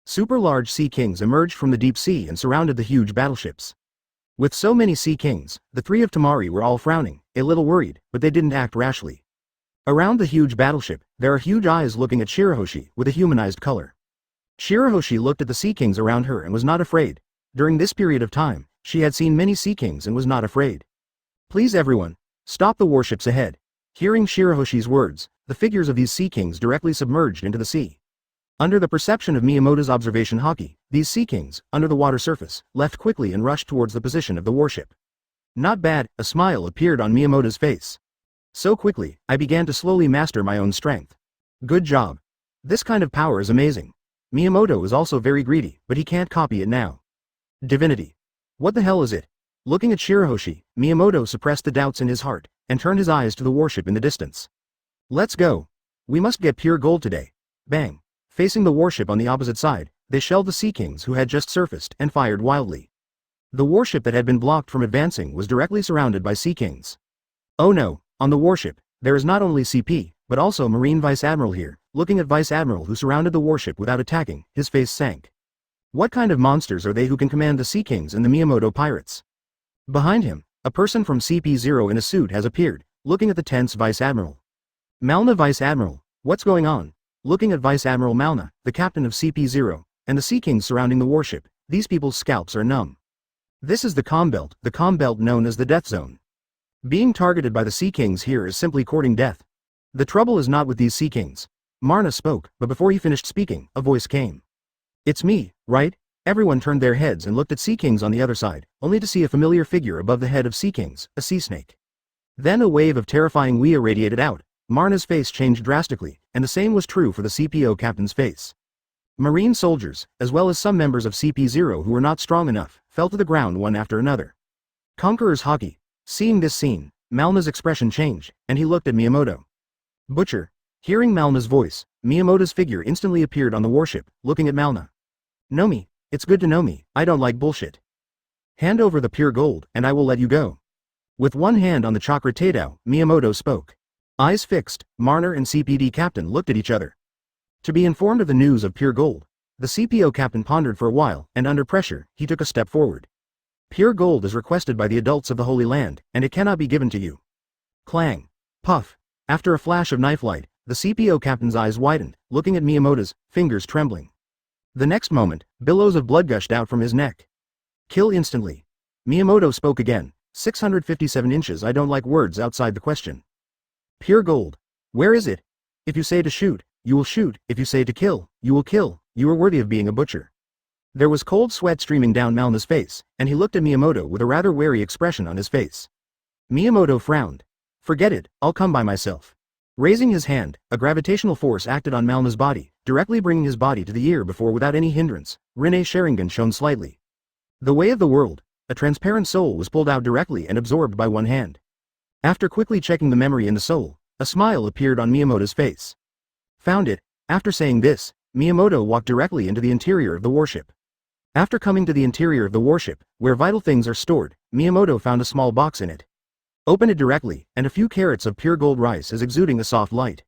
Super large Sea Kings emerged from the deep sea and surrounded the huge battleships. With so many Sea Kings, the three of Temari were all frowning, a little worried, but they didn't act rashly. Around the huge battleship, there are huge eyes looking at Shirahoshi with a humanized color. Shirahoshi looked at the Sea Kings around her and was not afraid. During this period of time, she had seen many Sea Kings and was not afraid. Please everyone, stop the warships ahead. Hearing Shirahoshi's words, the figures of these Sea Kings directly submerged into the sea. Under the perception of Miyamoto's observation Hokage, these Sea Kings, under the water surface, left quickly and rushed towards the position of the warship. Not bad, a smile appeared on Miyamoto's face. So quickly, I began to slowly master my own strength. Good job. This kind of power is amazing. Miyamoto is also very greedy, but he can't copy it now. Divinity. What the hell is it? Looking at Shirahoshi, Miyamoto suppressed the doubts in his heart, and turned his eyes to the warship in the distance. Let's go. We must get pure gold today. Bang. Facing the warship on the opposite side, they shelled the Sea Kings who had just surfaced and fired wildly. The warship that had been blocked from advancing was directly surrounded by Sea Kings. Oh no, on the warship, there is not only CP, but also Marine Vice Admiral here. Looking at Vice Admiral who surrounded the warship without attacking, his face sank. What kind of monsters are they who can command the Sea Kings and the Miyamoto pirates? Behind him, a person from CP0 in a suit has appeared, looking at the tense Vice Admiral. Malna Vice Admiral, what's going on? Looking at Vice Admiral Malna, the captain of CP0, and the Sea Kings surrounding the warship, these people's scalps are numb. This is the calm belt known as the Death Zone. Being targeted by the Sea Kings here is simply courting death. The trouble is not with these Sea Kings. Marna spoke, but before he finished speaking, a voice came. It's me, right? Everyone turned their heads and looked at Sea Kings on the other side, only to see a familiar figure above the head of Sea Kings, a sea snake. Then a wave of terrifying Wea radiated out. Marna's face changed drastically, and the same was true for the CPO captain's face. Marine soldiers, as well as some members of CP0 who were not strong enough, fell to the ground one after another. Conqueror's Hokage. Seeing this scene, Malna's expression changed, and he looked at Miyamoto. Butcher. Hearing Malna's voice, Miyamoto's figure instantly appeared on the warship, looking at Malna. Know me, it's good to know me, I don't like bullshit. Hand over the pure gold, and I will let you go. With one hand on the Chakra Teidao, Miyamoto spoke. Eyes fixed, Marner and CPD captain looked at each other. To be informed of the news of pure gold, the CPO captain pondered for a while, and under pressure, he took a step forward. Pure gold is requested by the adults of the Holy Land, and it cannot be given to you. Clang. Puff. After a flash of knife light, the CPO captain's eyes widened, looking at Miyamoto's, fingers trembling. The next moment, billows of blood gushed out from his neck. Kill instantly. Miyamoto spoke again. 657 inches. I don't like words outside the question. Pure gold. Where is it? If you say to shoot, you will shoot. If you say to kill, you will kill. You are worthy of being a butcher. There was cold sweat streaming down Malna's face, and he looked at Miyamoto with a rather wary expression on his face. Miyamoto frowned. Forget it, I'll come by myself. Raising his hand, a gravitational force acted on Malna's body, directly bringing his body to the ear before without any hindrance. Rinne Sharingan shone slightly. The way of the world. A transparent soul was pulled out directly and absorbed by one hand. After quickly checking the memory in the soul, a smile appeared on Miyamoto's face. Found it. After saying this, Miyamoto walked directly into the interior of the warship. After coming to the interior of the warship, where vital things are stored, Miyamoto found a small box in it. Open it directly, and a few carats of pure gold rice is exuding a soft light.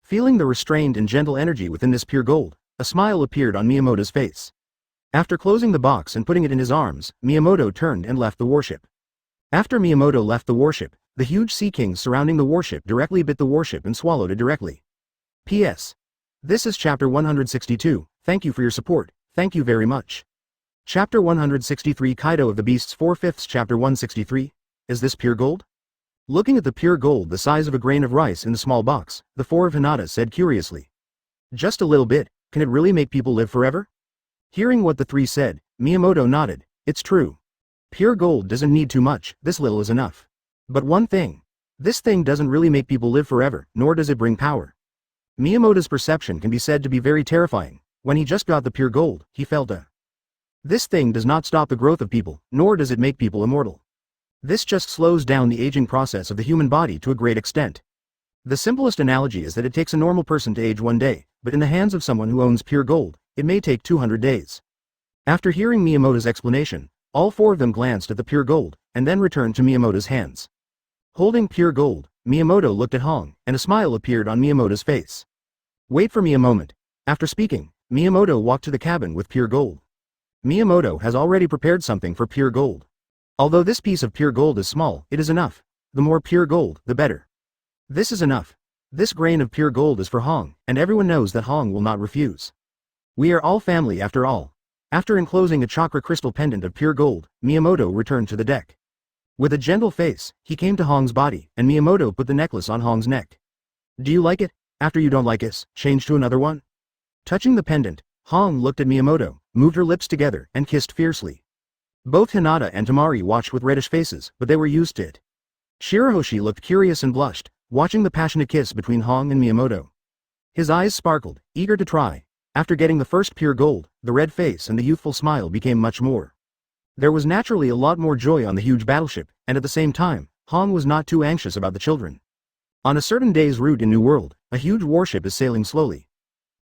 Feeling the restrained and gentle energy within this pure gold, a smile appeared on Miyamoto's face. After closing the box and putting it in his arms, Miyamoto turned and left the warship. After Miyamoto left the warship, the huge Sea Kings surrounding the warship directly bit the warship and swallowed it directly. P.S. This is Chapter 162, thank you for your support, thank you very much. Chapter 163 Kaido of the Beasts 4/5 Chapter 163, is this pure gold? Looking at the pure gold the size of a grain of rice in the small box, the four of Hinata said curiously. Just a little bit, can it really make people live forever? Hearing what the three said, Miyamoto nodded, it's true. Pure gold doesn't need too much, this little is enough. But one thing. This thing doesn't really make people live forever, nor does it bring power. Miyamoto's perception can be said to be very terrifying. When he just got the pure gold, he felt a. This thing does not stop the growth of people, nor does it make people immortal. This just slows down the aging process of the human body to a great extent. The simplest analogy is that it takes a normal person to age 1 day, but in the hands of someone who owns pure gold, it may take 200 days. After hearing Miyamoto's explanation, all four of them glanced at the pure gold, and then returned to Miyamoto's hands. Holding pure gold, Miyamoto looked at Hong, and a smile appeared on Miyamoto's face. Wait for me a moment. After speaking, Miyamoto walked to the cabin with pure gold. Miyamoto has already prepared something for pure gold. Although this piece of pure gold is small, it is enough. The more pure gold, the better. This is enough. This grain of pure gold is for Hong, and everyone knows that Hong will not refuse. We are all family after all. After enclosing a chakra crystal pendant of pure gold, Miyamoto returned to the deck. With a gentle face, he came to Hong's body, and Miyamoto put the necklace on Hong's neck. Do you like it? After you don't like it, change to another one? Touching the pendant, Hong looked at Miyamoto, moved her lips together, and kissed fiercely. Both Hinata and Temari watched with reddish faces, but they were used to it. Shirahoshi looked curious and blushed, watching the passionate kiss between Hong and Miyamoto. His eyes sparkled, eager to try. After getting the first pure gold, the red face and the youthful smile became much more. There was naturally a lot more joy on the huge battleship, and at the same time, Hong was not too anxious about the children. On a certain day's route in New World, a huge warship is sailing slowly.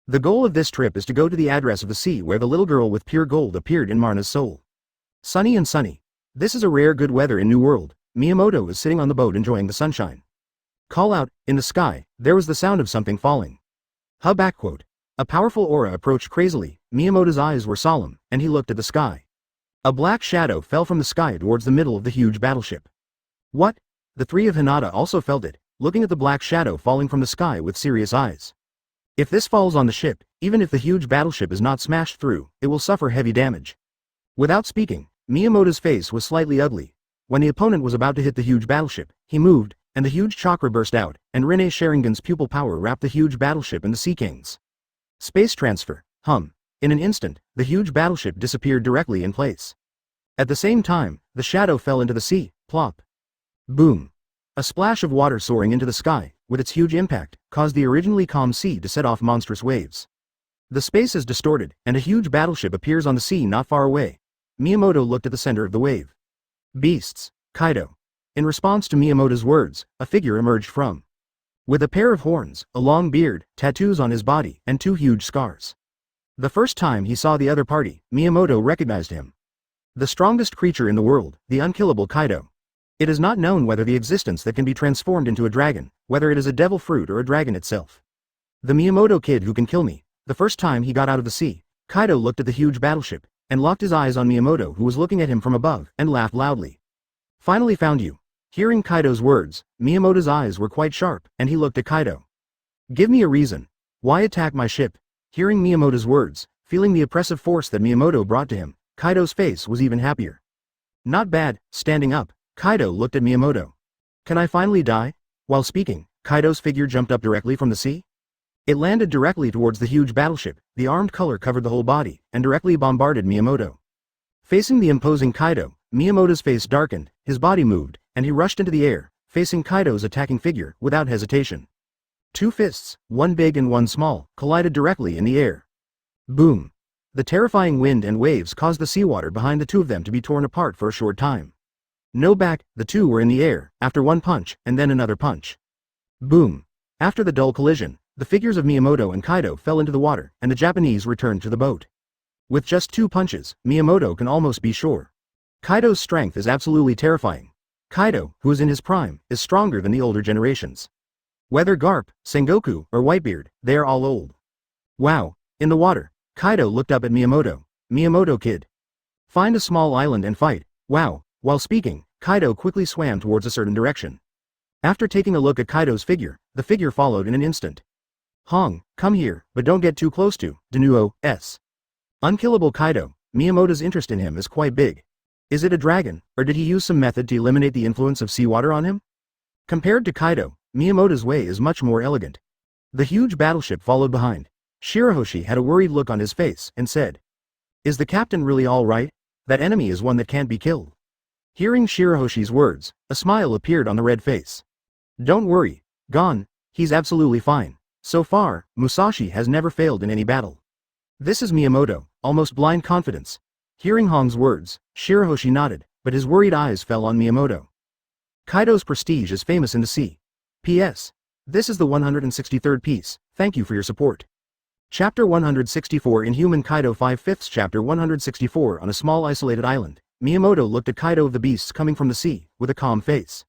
The goal of this trip is to go to the address of the sea where the little girl with pure gold appeared in Marna's soul. Sunny and sunny. This is a rare good weather in New World. Miyamoto is sitting on the boat enjoying the sunshine. Call out, in the sky, there was the sound of something falling. Quote. A powerful aura approached crazily, Miyamoto's eyes were solemn, and he looked at the sky. A black shadow fell from the sky towards the middle of the huge battleship. What? The three of Hinata also felt it, looking at the black shadow falling from the sky with serious eyes. If this falls on the ship, even if the huge battleship is not smashed through, it will suffer heavy damage. Without speaking, Miyamoto's face was slightly ugly. When the opponent was about to hit the huge battleship, he moved, and the huge chakra burst out, and Rinne Sharingan's pupil power wrapped the huge battleship in the Sea Kings. Space transfer, In an instant, the huge battleship disappeared directly in place. At the same time, the shadow fell into the sea, plop. Boom. A splash of water soaring into the sky, with its huge impact, caused the originally calm sea to set off monstrous waves. The space is distorted, and a huge battleship appears on the sea not far away. Miyamoto looked at the center of the wave. Beasts, Kaido. In response to Miyamoto's words, a figure emerged from. With a pair of horns, a long beard, tattoos on his body, and 2 huge scars. The first time he saw the other party, Miyamoto recognized him. The strongest creature in the world, the unkillable Kaido. It is not known whether the existence that can be transformed into a dragon, whether it is a devil fruit or a dragon itself. The Miyamoto kid who can kill me. The first time he got out of the sea, Kaido looked at the huge battleship, and locked his eyes on Miyamoto who was looking at him from above, and laughed loudly. Finally found you. Hearing Kaido's words, Miyamoto's eyes were quite sharp, and he looked at Kaido. Give me a reason. Why attack my ship? Hearing Miyamoto's words, feeling the oppressive force that Miyamoto brought to him, Kaido's face was even happier. Not bad. Standing up, Kaido looked at Miyamoto. Can I finally die? While speaking, Kaido's figure jumped up directly from the sea. It landed directly towards the huge battleship, the armed color covered the whole body, and directly bombarded Miyamoto. Facing the imposing Kaido, Miyamoto's face darkened, his body moved, and he rushed into the air, facing Kaido's attacking figure, without hesitation. 2 fists, one big and one small, collided directly in the air. Boom. The terrifying wind and waves caused the seawater behind the two of them to be torn apart for a short time. No back, the two were in the air, after one punch, and then another punch. Boom. After the dull collision, the figures of Miyamoto and Kaido fell into the water, and the Japanese returned to the boat. With just 2 punches, Miyamoto can almost be sure. Kaido's strength is absolutely terrifying. Kaido, who is in his prime, is stronger than the older generations. Whether Garp, Sengoku, or Whitebeard, they are all old. Wow. In the water, Kaido looked up at Miyamoto. Miyamoto kid. Find a small island and fight. Wow. While speaking, Kaido quickly swam towards a certain direction. After taking a look at Kaido's figure, the figure followed in an instant. Hong, come here, but don't get too close to Denuo-s. Unkillable Kaido. Miyamoto's interest in him is quite big. Is it a dragon, or did he use some method to eliminate the influence of seawater on him? Compared to Kaido, Miyamoto's way is much more elegant. The huge battleship followed behind. Shirahoshi had a worried look on his face, and said, Is the captain really all right? That enemy is one that can't be killed. Hearing Shirahoshi's words, a smile appeared on the red face. Don't worry, Gon, he's absolutely fine. So far, Musashi has never failed in any battle. This is Miyamoto, almost blind confidence. Hearing Hong's words, Shirahoshi nodded, but his worried eyes fell on Miyamoto. Kaido's prestige is famous in the sea. P.S. This is the 163rd piece, thank you for your support. Chapter 164 Inhuman Kaido 5/5 Chapter 164 On a small isolated island, Miyamoto looked at Kaido of the beasts coming from the sea, with a calm face.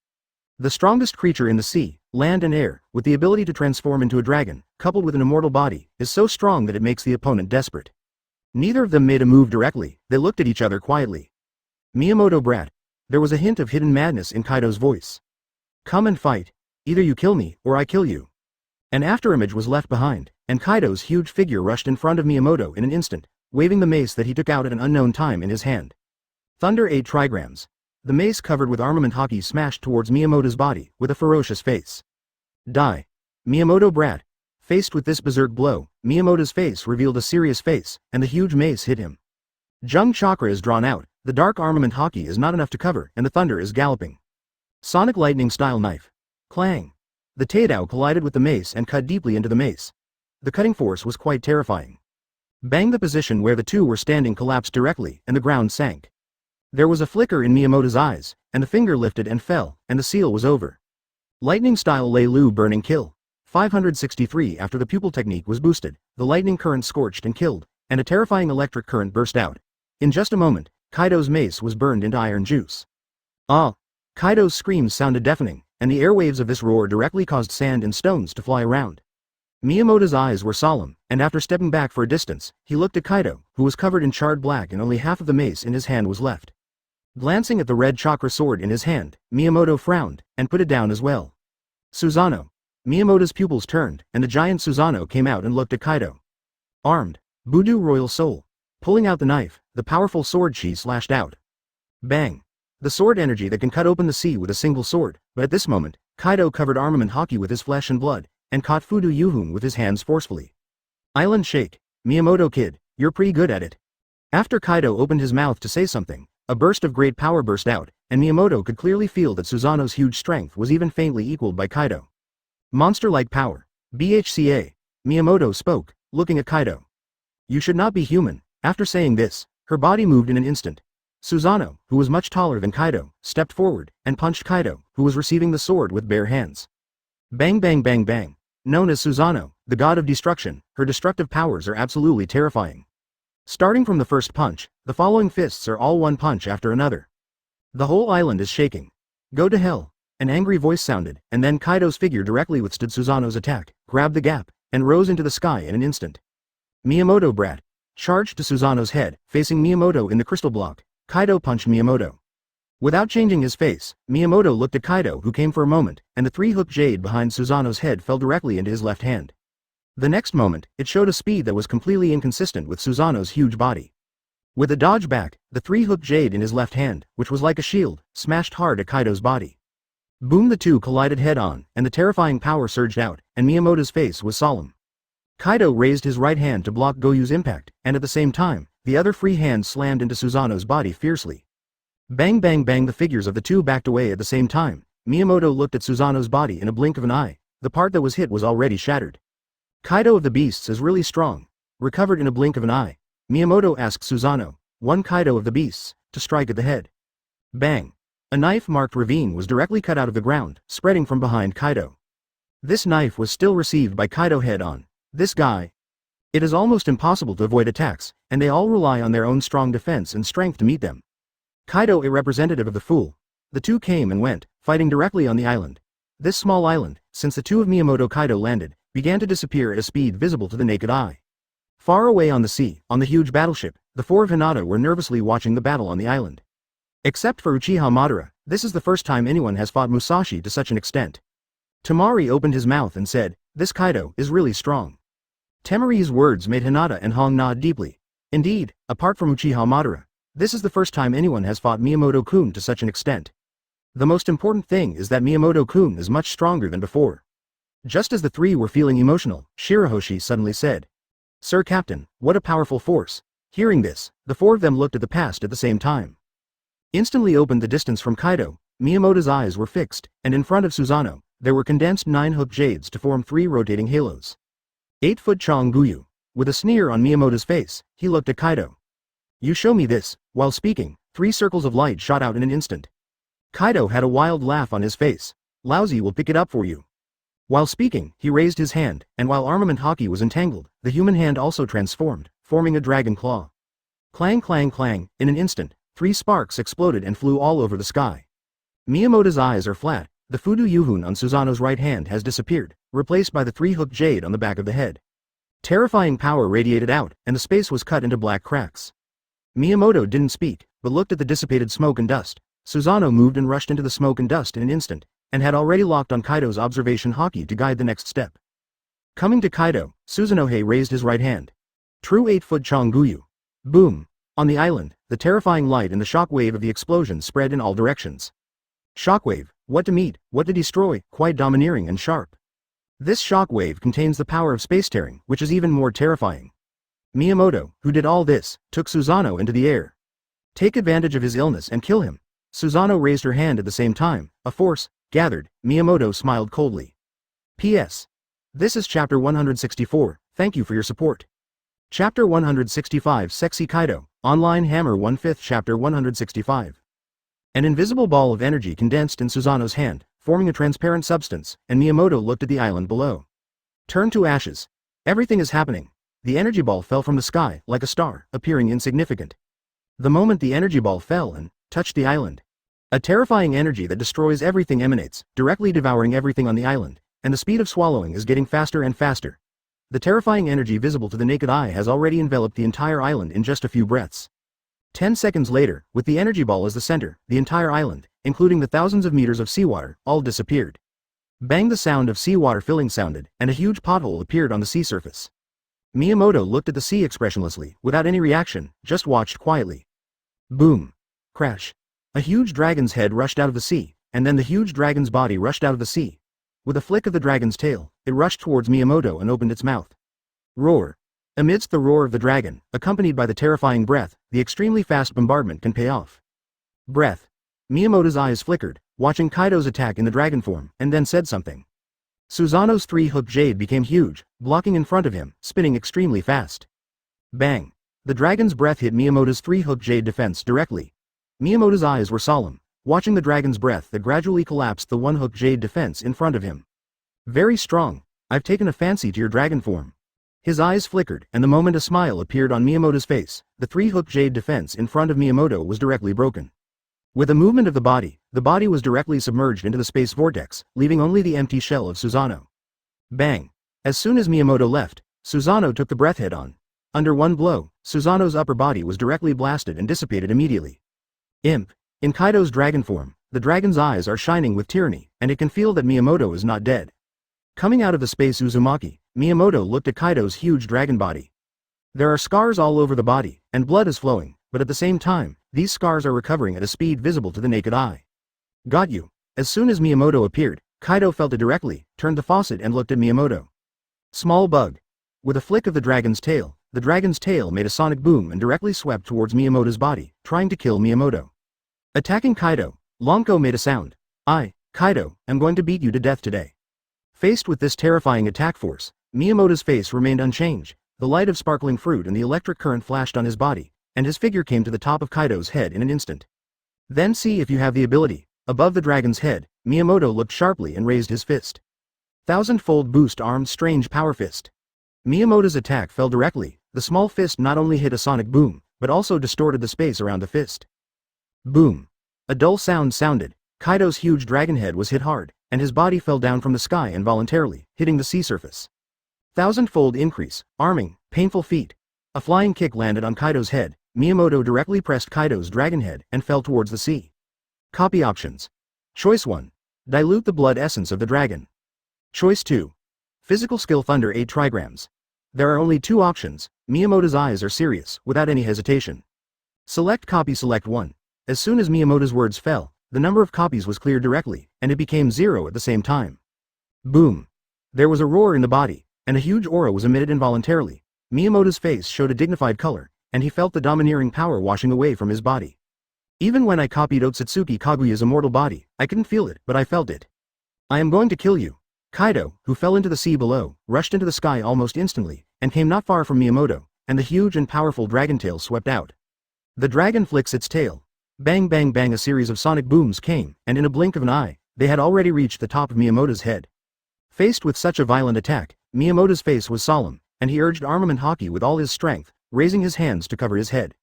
The strongest creature in the sea, land and air, with the ability to transform into a dragon, coupled with an immortal body, is so strong that it makes the opponent desperate. Neither of them made a move directly, they looked at each other quietly. Miyamoto brat. There was a hint of hidden madness in Kaido's voice. Come and fight. Either you kill me, or I kill you. An afterimage was left behind, and Kaido's huge figure rushed in front of Miyamoto in an instant, waving the mace that he took out at an unknown time in his hand. Thunder 8 trigrams. The mace covered with armament haki smashed towards Miyamoto's body, with a ferocious face. Die. Miyamoto brat. Faced with this berserk blow, Miyamoto's face revealed a serious face, and the huge mace hit him. Jung Chakra is drawn out, the dark armament haki is not enough to cover, and the thunder is galloping. Sonic lightning style knife. Clang. The Taidao collided with the mace and cut deeply into the mace. The cutting force was quite terrifying. Bang! The position where the two were standing collapsed directly, and the ground sank. There was a flicker in Miyamoto's eyes, and the finger lifted and fell, and the seal was over. Lightning style Lei Lu burning kill. 563 After the pupil technique was boosted, the lightning current scorched and killed, and a terrifying electric current burst out. In just a moment, Kaido's mace was burned into iron juice. Ah! Kaido's screams sounded deafening, and the airwaves of this roar directly caused sand and stones to fly around. Miyamoto's eyes were solemn, and after stepping back for a distance, he looked at Kaido, who was covered in charred black and only half of the mace in his hand was left. Glancing at the red chakra sword in his hand, Miyamoto frowned, and put it down as well. Susanoo. Miyamoto's pupils turned, and the giant Susanoo came out and looked at Kaido. Armed. Budu Royal Soul. Pulling out the knife, the powerful sword she slashed out. Bang. The sword energy that can cut open the sea with a single sword, but at this moment, Kaido covered armament haki with his flesh and blood, and caught Fudu Yuhun with his hands forcefully. Island shake. Miyamoto kid, you're pretty good at it. After Kaido opened his mouth to say something, a burst of great power burst out, and Miyamoto could clearly feel that Susanoo's huge strength was even faintly equaled by Kaido. Monster-like power. BHCA. Miyamoto spoke, looking at Kaido. You should not be human. After saying this, her body moved in an instant. Susanoo, who was much taller than Kaido, stepped forward, and punched Kaido, who was receiving the sword with bare hands. Bang bang bang bang. Known as Susanoo, the god of destruction, her destructive powers are absolutely terrifying. Starting from the first punch, the following fists are all one punch after another. The whole island is shaking. Go to hell. An angry voice sounded, and then Kaido's figure directly withstood Susanoo's attack, grabbed the gap, and rose into the sky in an instant. Miyamoto brat. Charged to Susanoo's head, facing Miyamoto in the crystal block, Kaido punched Miyamoto. Without changing his face, Miyamoto looked at Kaido, who came for a moment, and the three-hook jade behind Susanoo's head fell directly into his left hand. The next moment, it showed a speed that was completely inconsistent with Susanoo's huge body. With a dodge back, the three-hook jade in his left hand, which was like a shield, smashed hard at Kaido's body. Boom! The two collided head-on, and the terrifying power surged out, and Miyamoto's face was solemn. Kaido raised his right hand to block Goyu's impact, and at the same time, the other free hand slammed into Susanoo's body fiercely. Bang bang bang! The figures of the two backed away at the same time. Miyamoto looked at Susanoo's body in a blink of an eye. The part that was hit was already shattered. Kaido of the beasts is really strong. Recovered in a blink of an eye. Miyamoto asked Susanoo, one Kaido of the beasts, to strike at the head. Bang! A knife-marked ravine was directly cut out of the ground, spreading from behind Kaido. This knife was still received by Kaido head-on. This guy. It is almost impossible to avoid attacks, and they all rely on their own strong defense and strength to meet them. Kaido, a representative of the fool. The two came and went, fighting directly on the island. This small island, since the two of Miyamoto Kaido landed, began to disappear at a speed visible to the naked eye. Far away on the sea, on the huge battleship, the four of Hinata were nervously watching the battle on the island. Except for Uchiha Madara, this is the first time anyone has fought Musashi to such an extent. Tamari opened his mouth and said, this Kaido is really strong. Temari's words made Hinata and Hong nod deeply. Indeed, apart from Uchiha Madara, this is the first time anyone has fought Miyamoto-kun to such an extent. The most important thing is that Miyamoto-kun is much stronger than before. Just as the three were feeling emotional, Shirahoshi suddenly said, Sir Captain, what a powerful force. Hearing this, the four of them looked at the past at the same time. Instantly opened the distance from Kaido, Miyamoto's eyes were fixed, and in front of Susanoo, there were condensed 9-hook jades to form 3 rotating halos. 8-foot Chong Guyu. With a sneer on Miyamoto's face, he looked at Kaido. You show me this. While speaking, 3 circles of light shot out in an instant. Kaido had a wild laugh on his face. Lousy will pick it up for you. While speaking, he raised his hand, and while armament haki was entangled, the human hand also transformed, forming a dragon claw. Clang clang clang, in an instant, 3 sparks exploded and flew all over the sky. Miyamoto's eyes are flat, the Fudo Yuhun on Susanoo's right hand has disappeared, replaced by the 3-hooked jade on the back of the head. Terrifying power radiated out, and the space was cut into black cracks. Miyamoto didn't speak, but looked at the dissipated smoke and dust. Susanoo moved and rushed into the smoke and dust in an instant, and had already locked on Kaido's observation haki to guide the next step. Coming to Kaido, Susanoo raised his right hand. True 8-foot Chonguyu. Boom! On the island, the terrifying light and the shockwave of the explosion spread in all directions. Shockwave, what to meet, what to destroy, quite domineering and sharp. This shockwave contains the power of space tearing, which is even more terrifying. Miyamoto, who did all this, took Susanoo into the air. Take advantage of his illness and kill him. Susanoo raised her hand at the same time, a force gathered. Miyamoto smiled coldly. P.S. This is Chapter 164, thank you for your support. Chapter 165 Sexy Kaido, Online Hammer 1/5 Chapter 165. An invisible ball of energy condensed in Susanoo's hand, forming a transparent substance, and Miyamoto looked at the island below. Turned to ashes. Everything is happening. The energy ball fell from the sky, like a star, appearing insignificant. The moment the energy ball fell and touched the island, a terrifying energy that destroys everything emanates, directly devouring everything on the island, and the speed of swallowing is getting faster and faster. The terrifying energy visible to the naked eye has already enveloped the entire island in just a few breaths. 10 seconds later, with the energy ball as the center, the entire island, including the thousands of meters of seawater, all disappeared. Bang! The sound of seawater filling sounded, and a huge pothole appeared on the sea surface. Miyamoto looked at the sea expressionlessly, without any reaction, just watched quietly. Boom! Crash! A huge dragon's head rushed out of the sea, and then the huge dragon's body rushed out of the sea. With a flick of the dragon's tail, it rushed towards Miyamoto and opened its mouth. Roar! Amidst the roar of the dragon, accompanied by the terrifying breath, the extremely fast bombardment can pay off. Breath! Miyamoto's eyes flickered, watching Kaido's attack in the dragon form, and then said something. Susanoo's 3-hooked jade became huge, blocking in front of him, spinning extremely fast. Bang! The dragon's breath hit Miyamoto's 3-hooked jade defense directly. Miyamoto's eyes were solemn, watching the dragon's breath that gradually collapsed the 1-hooked jade defense in front of him. Very strong. I've taken a fancy to your dragon form. His eyes flickered, and the moment a smile appeared on Miyamoto's face, the 3-hooked jade defense in front of Miyamoto was directly broken. With a movement of the body was directly submerged into the space vortex, leaving only the empty shell of Susanoo. Bang! As soon as Miyamoto left, Susanoo took the breath head-on. Under one blow, Susanoo's upper body was directly blasted and dissipated immediately. Imp! In Kaido's dragon form, the dragon's eyes are shining with tyranny, and it can feel that Miyamoto is not dead. Coming out of the space Uzumaki, Miyamoto looked at Kaido's huge dragon body. There are scars all over the body, and blood is flowing, but at the same time, these scars are recovering at a speed visible to the naked eye. Got you. As soon as Miyamoto appeared, Kaido felt it directly, turned the faucet and looked at Miyamoto. Small bug. With a flick of the dragon's tail made a sonic boom and directly swept towards Miyamoto's body, trying to kill Miyamoto. Attacking Kaido, Lonko made a sound. Kaido, am going to beat you to death today. Faced with this terrifying attack force, Miyamoto's face remained unchanged, the light of sparkling fruit and the electric current flashed on his body, and his figure came to the top of Kaido's head in an instant. Then see if you have the ability. Above the dragon's head, Miyamoto looked sharply and raised his fist. 1000-fold boost armed strange power fist. Miyamoto's attack fell directly, the small fist not only hit a sonic boom, but also distorted the space around the fist. Boom! A dull sound sounded, Kaido's huge dragon head was hit hard, and his body fell down from the sky involuntarily, hitting the sea surface. 1000-fold increase, arming, painful feat. A flying kick landed on Kaido's head, Miyamoto directly pressed Kaido's dragon head and fell towards the sea. Copy options. Choice 1. Dilute the blood essence of the dragon. Choice 2. Physical skill Thunder 8 trigrams. There are only 2 options. Miyamoto's eyes are serious, without any hesitation. Select copy. Select 1. As soon as Miyamoto's words fell, the number of copies was cleared directly, and it became 0 at the same time. Boom! There was a roar in the body, and a huge aura was emitted involuntarily. Miyamoto's face showed a dignified color, and he felt the domineering power washing away from his body. Even when I copied Ōtsutsuki Kaguya's immortal body, I couldn't feel it, but I felt it. I am going to kill you. Kaido, who fell into the sea below, rushed into the sky almost instantly, and came not far from Miyamoto, and the huge and powerful dragon tail swept out. The dragon flicks its tail. Bang bang bang, a series of sonic booms came, and in a blink of an eye, they had already reached the top of Miyamoto's head. Faced with such a violent attack, Miyamoto's face was solemn, and he urged armament hockey with all his strength, raising his hands to cover his head.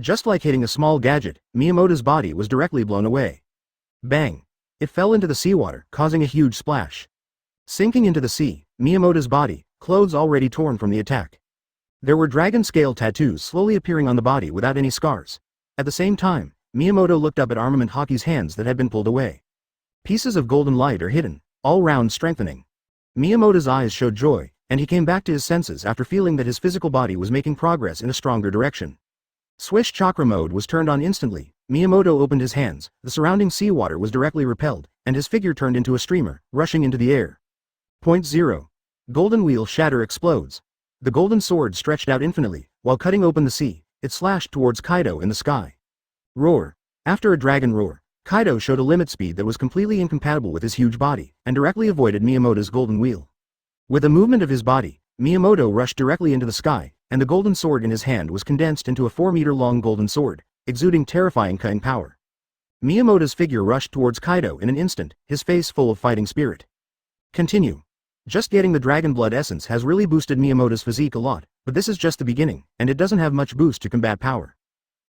Just like hitting a small gadget, Miyamoto's body was directly blown away. Bang! It fell into the seawater, causing a huge splash. Sinking into the sea, Miyamoto's body, clothes already torn from the attack. There were dragon scale tattoos slowly appearing on the body without any scars. At the same time, Miyamoto looked up at armament hockey's hands that had been pulled away. Pieces of golden light are hidden, all round strengthening. Miyamoto's eyes showed joy, and he came back to his senses after feeling that his physical body was making progress in a stronger direction. Swish chakra mode was turned on instantly. Miyamoto opened his hands, the surrounding seawater was directly repelled, and his figure turned into a streamer, rushing into the air. Point 0. Golden wheel shatter explodes. The golden sword stretched out infinitely, while cutting open the sea, it slashed towards Kaido in the sky. Roar. After a dragon roar, Kaido showed a limit speed that was completely incompatible with his huge body, and directly avoided Miyamoto's golden wheel. With a movement of his body, Miyamoto rushed directly into the sky, and the golden sword in his hand was condensed into a 4-meter-long golden sword, exuding terrifying cutting power. Miyamoto's figure rushed towards Kaido in an instant, his face full of fighting spirit. Continue. Just getting the dragon blood essence has really boosted Miyamoto's physique a lot, but this is just the beginning, and it doesn't have much boost to combat power.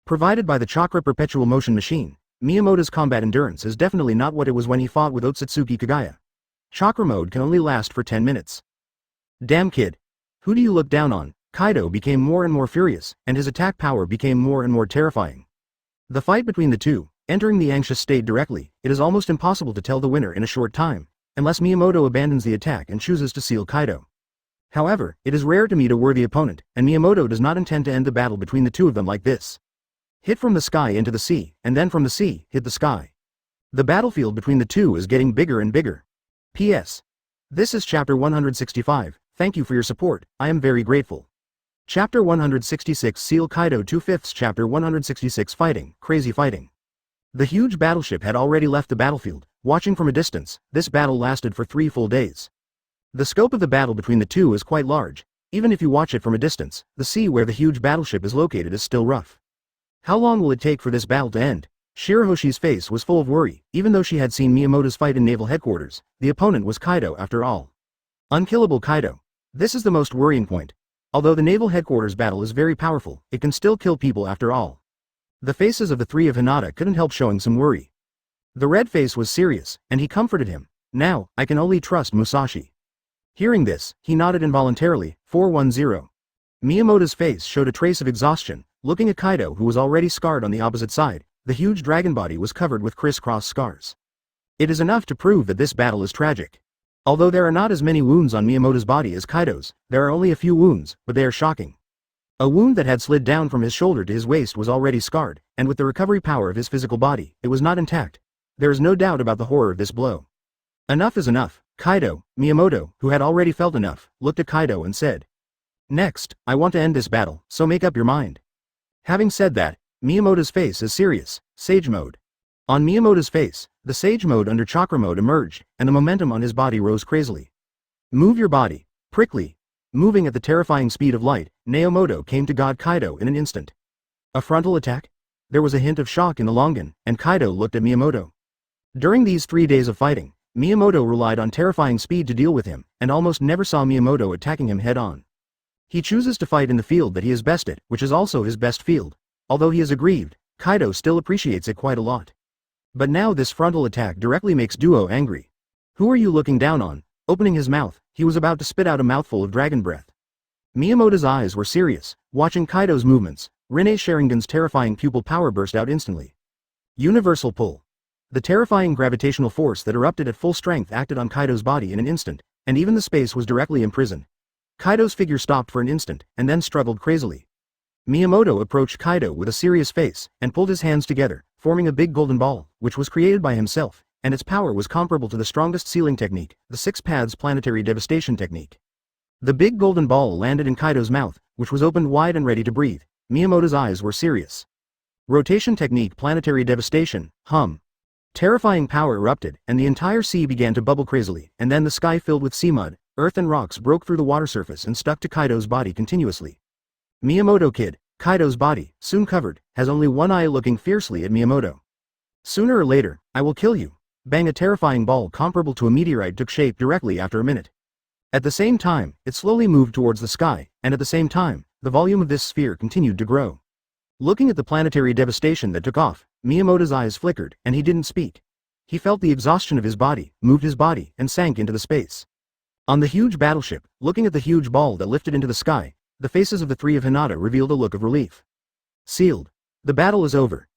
Provided by the Chakra perpetual motion machine, Miyamoto's combat endurance is definitely not what it was when he fought with Ōtsutsuki Kaguya. Chakra mode can only last for 10 minutes. Damn kid. Who do you look down on? Kaido became more and more furious, and his attack power became more and more terrifying. The fight between the two, entering the anxious state directly, it is almost impossible to tell the winner in a short time, unless Miyamoto abandons the attack and chooses to seal Kaido. However, it is rare to meet a worthy opponent, and Miyamoto does not intend to end the battle between the two of them like this. Hit from the sky into the sea, and then from the sea, hit the sky. The battlefield between the two is getting bigger and bigger. P.S. This is Chapter 165, thank you for your support, I am very grateful. Chapter 166 Seal Kaido 2/5 Chapter 166 Fighting, Crazy Fighting. The huge battleship had already left the battlefield. Watching from a distance, this battle lasted for 3 full days. The scope of the battle between the two is quite large. Even if you watch it from a distance, the sea where the huge battleship is located is still rough. How long will it take for this battle to end? Shirahoshi's face was full of worry. Even though she had seen Miyamoto's fight in naval headquarters, the opponent was Kaido after all. Unkillable Kaido. This is the most worrying point. Although the naval headquarters battle is very powerful, it can still kill people after all. The faces of the three of Hinata couldn't help showing some worry. The red face was serious, and he comforted him. Now, I can only trust Musashi. Hearing this, he nodded involuntarily. 410. Miyamoto's face showed a trace of exhaustion. Looking at Kaido, who was already scarred on the opposite side, the huge dragon body was covered with crisscross scars. It is enough to prove that this battle is tragic. Although there are not as many wounds on Miyamoto's body as Kaido's, there are only a few wounds, but they are shocking. A wound that had slid down from his shoulder to his waist was already scarred, and with the recovery power of his physical body, it was not intact. There is no doubt about the horror of this blow. Enough is enough. Kaido, Miyamoto, who had already felt enough, looked at Kaido and said, "Next, I want to end this battle, so make up your mind." Having said that, Miyamoto's face is serious. Sage mode. On Miyamoto's face, the sage mode under chakra mode emerged, and the momentum on his body rose crazily. Move your body. Prickly. Moving at the terrifying speed of light, Naomoto came to God Kaido in an instant. A frontal attack? There was a hint of shock in the Longan, and Kaido looked at Miyamoto. During these 3 days of fighting, Miyamoto relied on terrifying speed to deal with him, and almost never saw Miyamoto attacking him head-on. He chooses to fight in the field that he is best at, which is also his best field. Although he is aggrieved, Kaido still appreciates it quite a lot. But now this frontal attack directly makes Duo angry. Who are you looking down on? Opening his mouth, he was about to spit out a mouthful of dragon breath. Miyamoto's eyes were serious, watching Kaido's movements. Rinne Sharingan's terrifying pupil power burst out instantly. Universal pull. The terrifying gravitational force that erupted at full strength acted on Kaido's body in an instant, and even the space was directly imprisoned. Kaido's figure stopped for an instant, and then struggled crazily. Miyamoto approached Kaido with a serious face, and pulled his hands together, forming a big golden ball, which was created by himself, and its power was comparable to the strongest sealing technique, the 6 paths planetary devastation technique. The big golden ball landed in Kaido's mouth, which was opened wide and ready to breathe. Miyamoto's eyes were serious. Rotation technique planetary devastation, hum. Terrifying power erupted, and the entire sea began to bubble crazily, and then the sky filled with sea mud, earth and rocks broke through the water surface and stuck to Kaido's body continuously. Miyamoto kid, Kaido's body, soon covered, has only one eye looking fiercely at Miyamoto. Sooner or later, I will kill you. Bang, a terrifying ball comparable to a meteorite took shape directly after a minute. At the same time, it slowly moved towards the sky, and at the same time, the volume of this sphere continued to grow. Looking at the planetary devastation that took off, Miyamoto's eyes flickered, and he didn't speak. He felt the exhaustion of his body, moved his body, and sank into the space. On the huge battleship, looking at the huge ball that lifted into the sky, the faces of the three of Hinata revealed a look of relief. Sealed. The battle is over.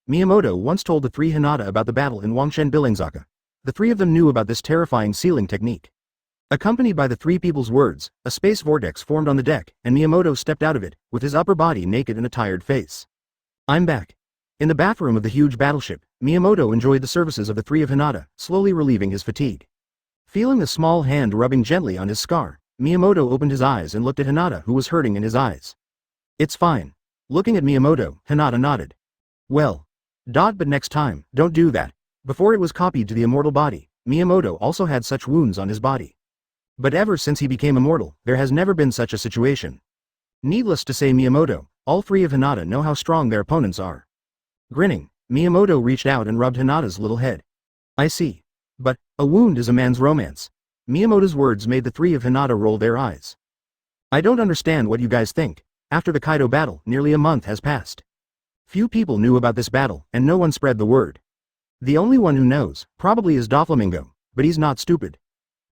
Miyamoto once told the three Hinata about the battle in Wangshen Billingsaka. The three of them knew about this terrifying sealing technique. Accompanied by the three people's words, a space vortex formed on the deck, and Miyamoto stepped out of it, with his upper body naked and a tired face. I'm back. In the bathroom of the huge battleship, Miyamoto enjoyed the services of the three of Hinata, slowly relieving his fatigue. Feeling the small hand rubbing gently on his scar, Miyamoto opened his eyes and looked at Hinata, who was hurting in his eyes. It's fine. Looking at Miyamoto, Hinata nodded. Well. But next time, don't do that. Before it was copied to the immortal body, Miyamoto also had such wounds on his body. But ever since he became immortal, there has never been such a situation. Needless to say, Miyamoto, all three of Hinata know how strong their opponents are. Grinning, Miyamoto reached out and rubbed Hinata's little head. I see. But, a wound is a man's romance. Miyamoto's words made the three of Hinata roll their eyes. I don't understand what you guys think. After the Kaido battle, nearly a month has passed. Few people knew about this battle, and no one spread the word. The only one who knows, probably is Doflamingo, but he's not stupid.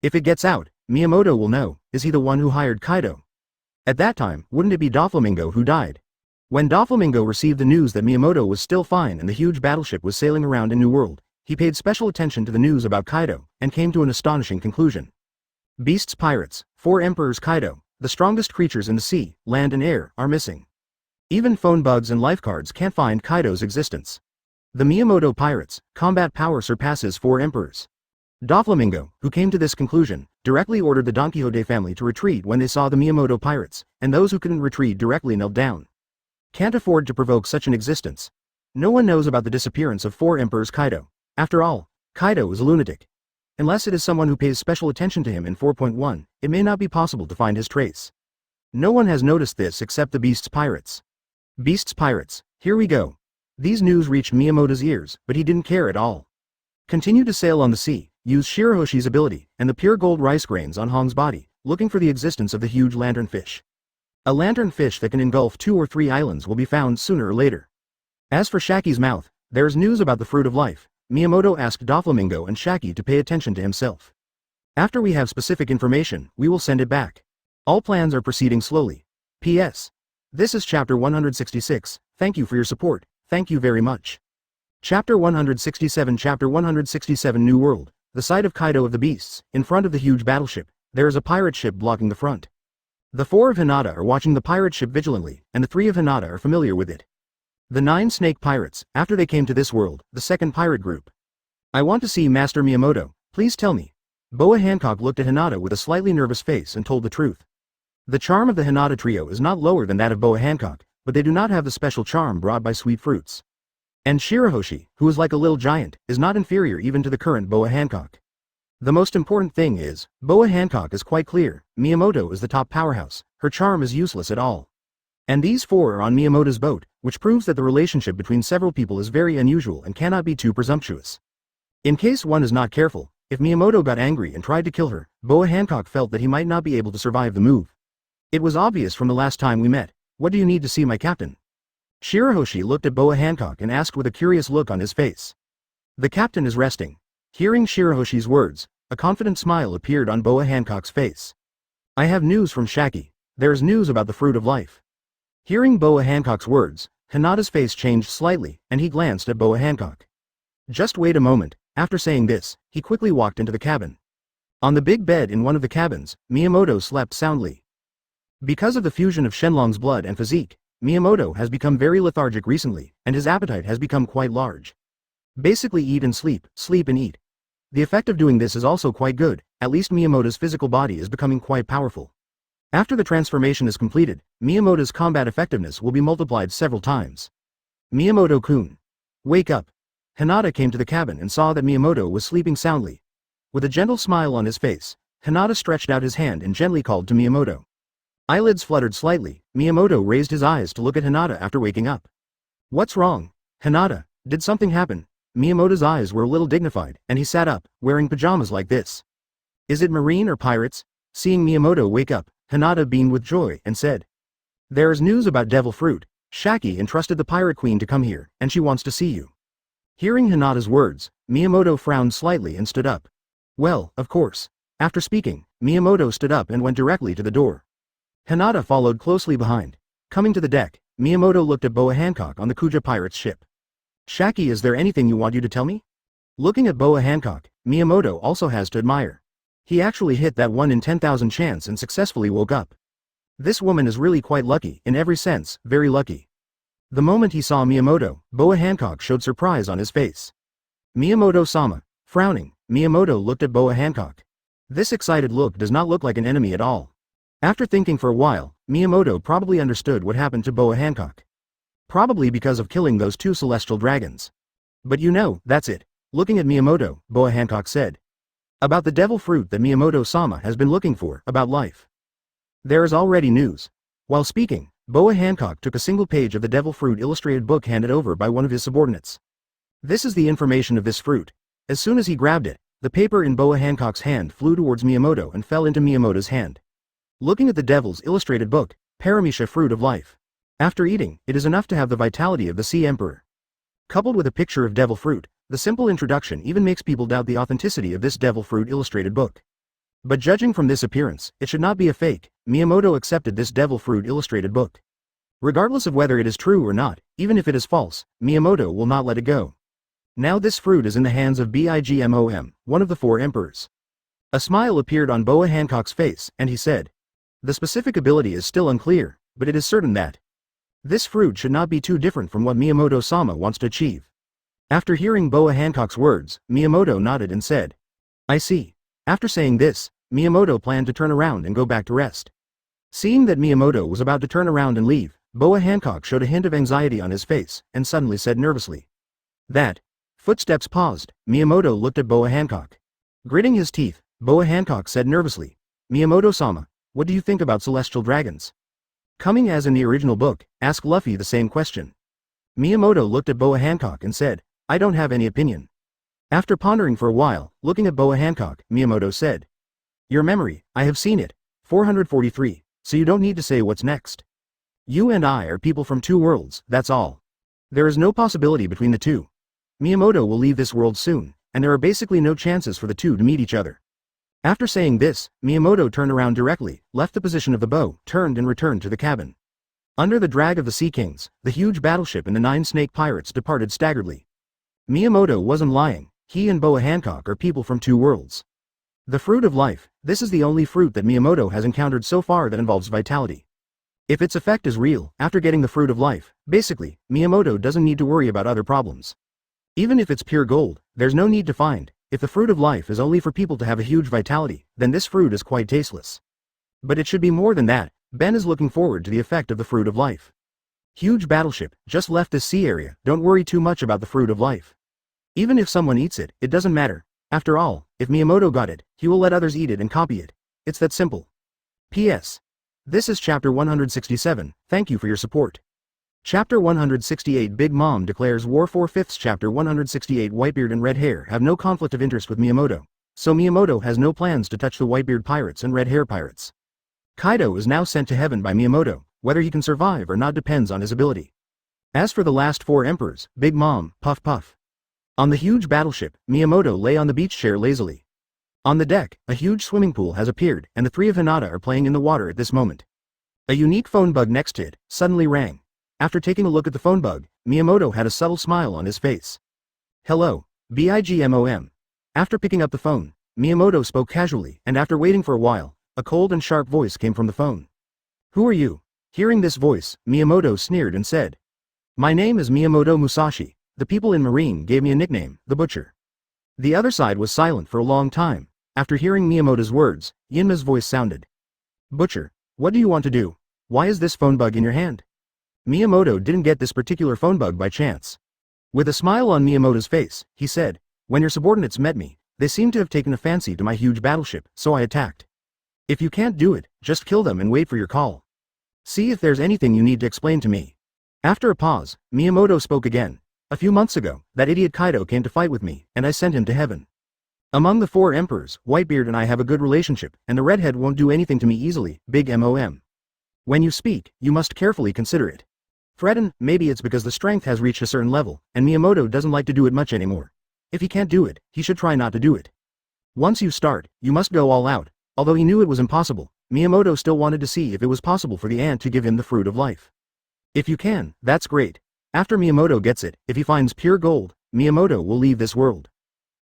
If it gets out, Miyamoto will know, is he the one who hired Kaido? At that time, wouldn't it be Doflamingo who died? When Doflamingo received the news that Miyamoto was still fine and the huge battleship was sailing around in New World, he paid special attention to the news about Kaido, and came to an astonishing conclusion. Beasts, pirates, 4 emperors Kaido, the strongest creatures in the sea, land and air, are missing. Even phone bugs and lifeguards can't find Kaido's existence. The Miyamoto pirates' combat power surpasses 4 emperors. Doflamingo, who came to this conclusion, directly ordered the Don Quixote family to retreat when they saw the Miyamoto pirates, and those who couldn't retreat directly knelt down. Can't afford to provoke such an existence. No one knows about the disappearance of 4 emperors Kaido. After all, Kaido is a lunatic. Unless it is someone who pays special attention to him in 4.1, it may not be possible to find his trace. No one has noticed this except the Beast's pirates. Beast's pirates, here we go. These news reached Miyamoto's ears, but he didn't care at all. Continue to sail on the sea, use Shirahoshi's ability, and the pure gold rice grains on Hong's body, looking for the existence of the huge lanternfish. A lanternfish that can engulf 2 or 3 islands will be found sooner or later. As for Shaki's mouth, there is news about the fruit of life. Miyamoto asked Doflamingo and Shaki to pay attention to himself. After we have specific information, we will send it back. All plans are proceeding slowly. P.S. This is Chapter 166, thank you for your support, thank you very much. Chapter 167 Chapter 167 New World, the site of Kaido of the Beasts, in front of the huge battleship, there is a pirate ship blocking the front. The 4 of Hinata are watching the pirate ship vigilantly, and the 3 of Hinata are familiar with it. The 9 snake pirates, after they came to this world, the second pirate group. I want to see Master Miyamoto, please tell me. Boa Hancock looked at Hinata with a slightly nervous face and told the truth. The charm of the Hinata trio is not lower than that of Boa Hancock, but they do not have the special charm brought by sweet fruits. And Shirahoshi, who is like a little giant, is not inferior even to the current Boa Hancock. The most important thing is, Boa Hancock is quite clear, Miyamoto is the top powerhouse, her charm is useless at all. And these 4 are on Miyamoto's boat, which proves that the relationship between several people is very unusual and cannot be too presumptuous. In case one is not careful, if Miyamoto got angry and tried to kill her, Boa Hancock felt that he might not be able to survive the move. It was obvious from the last time we met. What do you need to see my captain? Shirahoshi looked at Boa Hancock and asked with a curious look on his face. The captain is resting. Hearing Shirahoshi's words, a confident smile appeared on Boa Hancock's face. I have news from Shaki. There is news about the fruit of life. Hearing Boa Hancock's words, Hinata's face changed slightly, and he glanced at Boa Hancock. Just wait a moment. After saying this, he quickly walked into the cabin. On the big bed in one of the cabins, Miyamoto slept soundly. Because of the fusion of Shenlong's blood and physique, Miyamoto has become very lethargic recently, and his appetite has become quite large. Basically eat and sleep and eat. The effect of doing this is also quite good, at least Miyamoto's physical body is becoming quite powerful. After the transformation is completed, Miyamoto's combat effectiveness will be multiplied several times. Miyamoto-kun. Wake up. Hinata came to the cabin and saw that Miyamoto was sleeping soundly. With a gentle smile on his face, Hinata stretched out his hand and gently called to Miyamoto. Eyelids fluttered slightly. Miyamoto raised his eyes to look at Hinata after waking up. What's wrong? Hinata, did something happen? Miyamoto's eyes were a little dignified, and he sat up, wearing pajamas like this. Is it marine or pirates? Seeing Miyamoto wake up, Hinata beamed with joy and said. There is news about devil fruit. Shaki entrusted the pirate queen to come here, and she wants to see you. Hearing Hinata's words, Miyamoto frowned slightly and stood up. Well, of course. After speaking, Miyamoto stood up and went directly to the door. Hinata followed closely behind. Coming to the deck, Miyamoto looked at Boa Hancock on the Kuja pirate's ship. Shaki, is there anything you want you to tell me? Looking at Boa Hancock, Miyamoto also has to admire. He actually hit that 1 in 10,000 chance and successfully woke up. This woman is really quite lucky, in every sense, very lucky. The moment he saw Miyamoto, Boa Hancock showed surprise on his face. Miyamoto-sama. Frowning, Miyamoto looked at Boa Hancock. This excited look does not look like an enemy at all. After thinking for a while, Miyamoto probably understood what happened to Boa Hancock. Probably because of killing those 2 celestial dragons. But you know, that's it. Looking at Miyamoto, Boa Hancock said. About the devil fruit that Miyamoto-sama has been looking for, about life. There is already news. While speaking, Boa Hancock took a single page of the devil fruit illustrated book handed over by one of his subordinates. This is the information of this fruit. As soon as he grabbed it, the paper in Boa Hancock's hand flew towards Miyamoto and fell into Miyamoto's hand. Looking at the devil's illustrated book, Paramisha fruit of life. After eating, it is enough to have the vitality of the Sea Emperor. Coupled with a picture of devil fruit, the simple introduction even makes people doubt the authenticity of this devil fruit illustrated book. But judging from this appearance, it should not be a fake. Miyamoto accepted this devil fruit illustrated book. Regardless of whether it is true or not, even if it is false, Miyamoto will not let it go. Now this fruit is in the hands of Bigmom, one of the 4 emperors. A smile appeared on Boa Hancock's face, and he said. The specific ability is still unclear, but it is certain that this fruit should not be too different from what Miyamoto-sama wants to achieve. After hearing Boa Hancock's words, Miyamoto nodded and said. I see. After saying this, Miyamoto planned to turn around and go back to rest. Seeing that Miyamoto was about to turn around and leave, Boa Hancock showed a hint of anxiety on his face, and suddenly said nervously. That. Footsteps paused. Miyamoto looked at Boa Hancock. Gritting his teeth, Boa Hancock said nervously. Miyamoto-sama, what do you think about celestial dragons? Coming as in the original book, ask Luffy the same question. Miyamoto looked at Boa Hancock and said, I don't have any opinion. After pondering for a while, looking at Boa Hancock, Miyamoto said. Your memory, I have seen it. 443, so you don't need to say what's next. You and I are people from 2 worlds, that's all. There is no possibility between the 2. Miyamoto will leave this world soon, and there are basically no chances for the 2 to meet each other. After saying this, Miyamoto turned around directly, left the position of the bow, turned and returned to the cabin. Under the drag of the Sea Kings, the huge battleship and the 9 snake pirates departed staggeredly. Miyamoto wasn't lying, he and Boa Hancock are people from 2 worlds. The fruit of life, this is the only fruit that Miyamoto has encountered so far that involves vitality. If its effect is real, after getting the fruit of life, basically, Miyamoto doesn't need to worry about other problems. Even if it's pure gold, there's no need to find. If the fruit of life is only for people to have a huge vitality, then this fruit is quite tasteless. But it should be more than that. Ben is looking forward to the effect of the fruit of life. Huge battleship, just left this sea area, don't worry too much about the fruit of life. Even if someone eats it, it doesn't matter. After all, if Miyamoto got it, he will let others eat it and copy it. It's that simple. P.S. This is chapter 167, thank you for your support. Chapter 168 Big Mom declares war. 4/5 Chapter 168 Whitebeard and Red Hair have no conflict of interest with Miyamoto, so Miyamoto has no plans to touch the Whitebeard pirates and Red Hair pirates. Kaido is now sent to heaven by Miyamoto, whether he can survive or not depends on his ability. As for the last 4 emperors, Big Mom, puff puff. On the huge battleship, Miyamoto lay on the beach chair lazily. On the deck, a huge swimming pool has appeared and the 3 of Hinata are playing in the water at this moment. A unique phone bug next to it suddenly rang. After taking a look at the phone bug, Miyamoto had a subtle smile on his face. Hello, Bigmom. After picking up the phone, Miyamoto spoke casually, and after waiting for a while, a cold and sharp voice came from the phone. Who are you? Hearing this voice, Miyamoto sneered and said. My name is Miyamoto Musashi. The people in Marine gave me a nickname, the Butcher. The other side was silent for a long time. After hearing Miyamoto's words, Yinma's voice sounded. Butcher, what do you want to do? Why is this phone bug in your hand? Miyamoto didn't get this particular phone bug by chance. With a smile on Miyamoto's face, he said, when your subordinates met me, They seem to have taken a fancy to my huge battleship, so I attacked. If you can't do it, just kill them and wait for your call. See if there's anything you need to explain to me. After a pause, Miyamoto spoke again. A few months ago, that idiot Kaido came to fight with me, and I sent him to heaven. Among the 4 emperors, Whitebeard and I have a good relationship, and the redhead won't do anything to me easily, big MOM. When you speak, you must carefully consider it. Threaten, maybe it's because the strength has reached a certain level, and Miyamoto doesn't like to do it much anymore. If he can't do it, he should try not to do it. Once you start, you must go all out. Although he knew it was impossible, Miyamoto still wanted to see if it was possible for the ant to give him the fruit of life. If you can, that's great. After Miyamoto gets it, if he finds pure gold, Miyamoto will leave this world.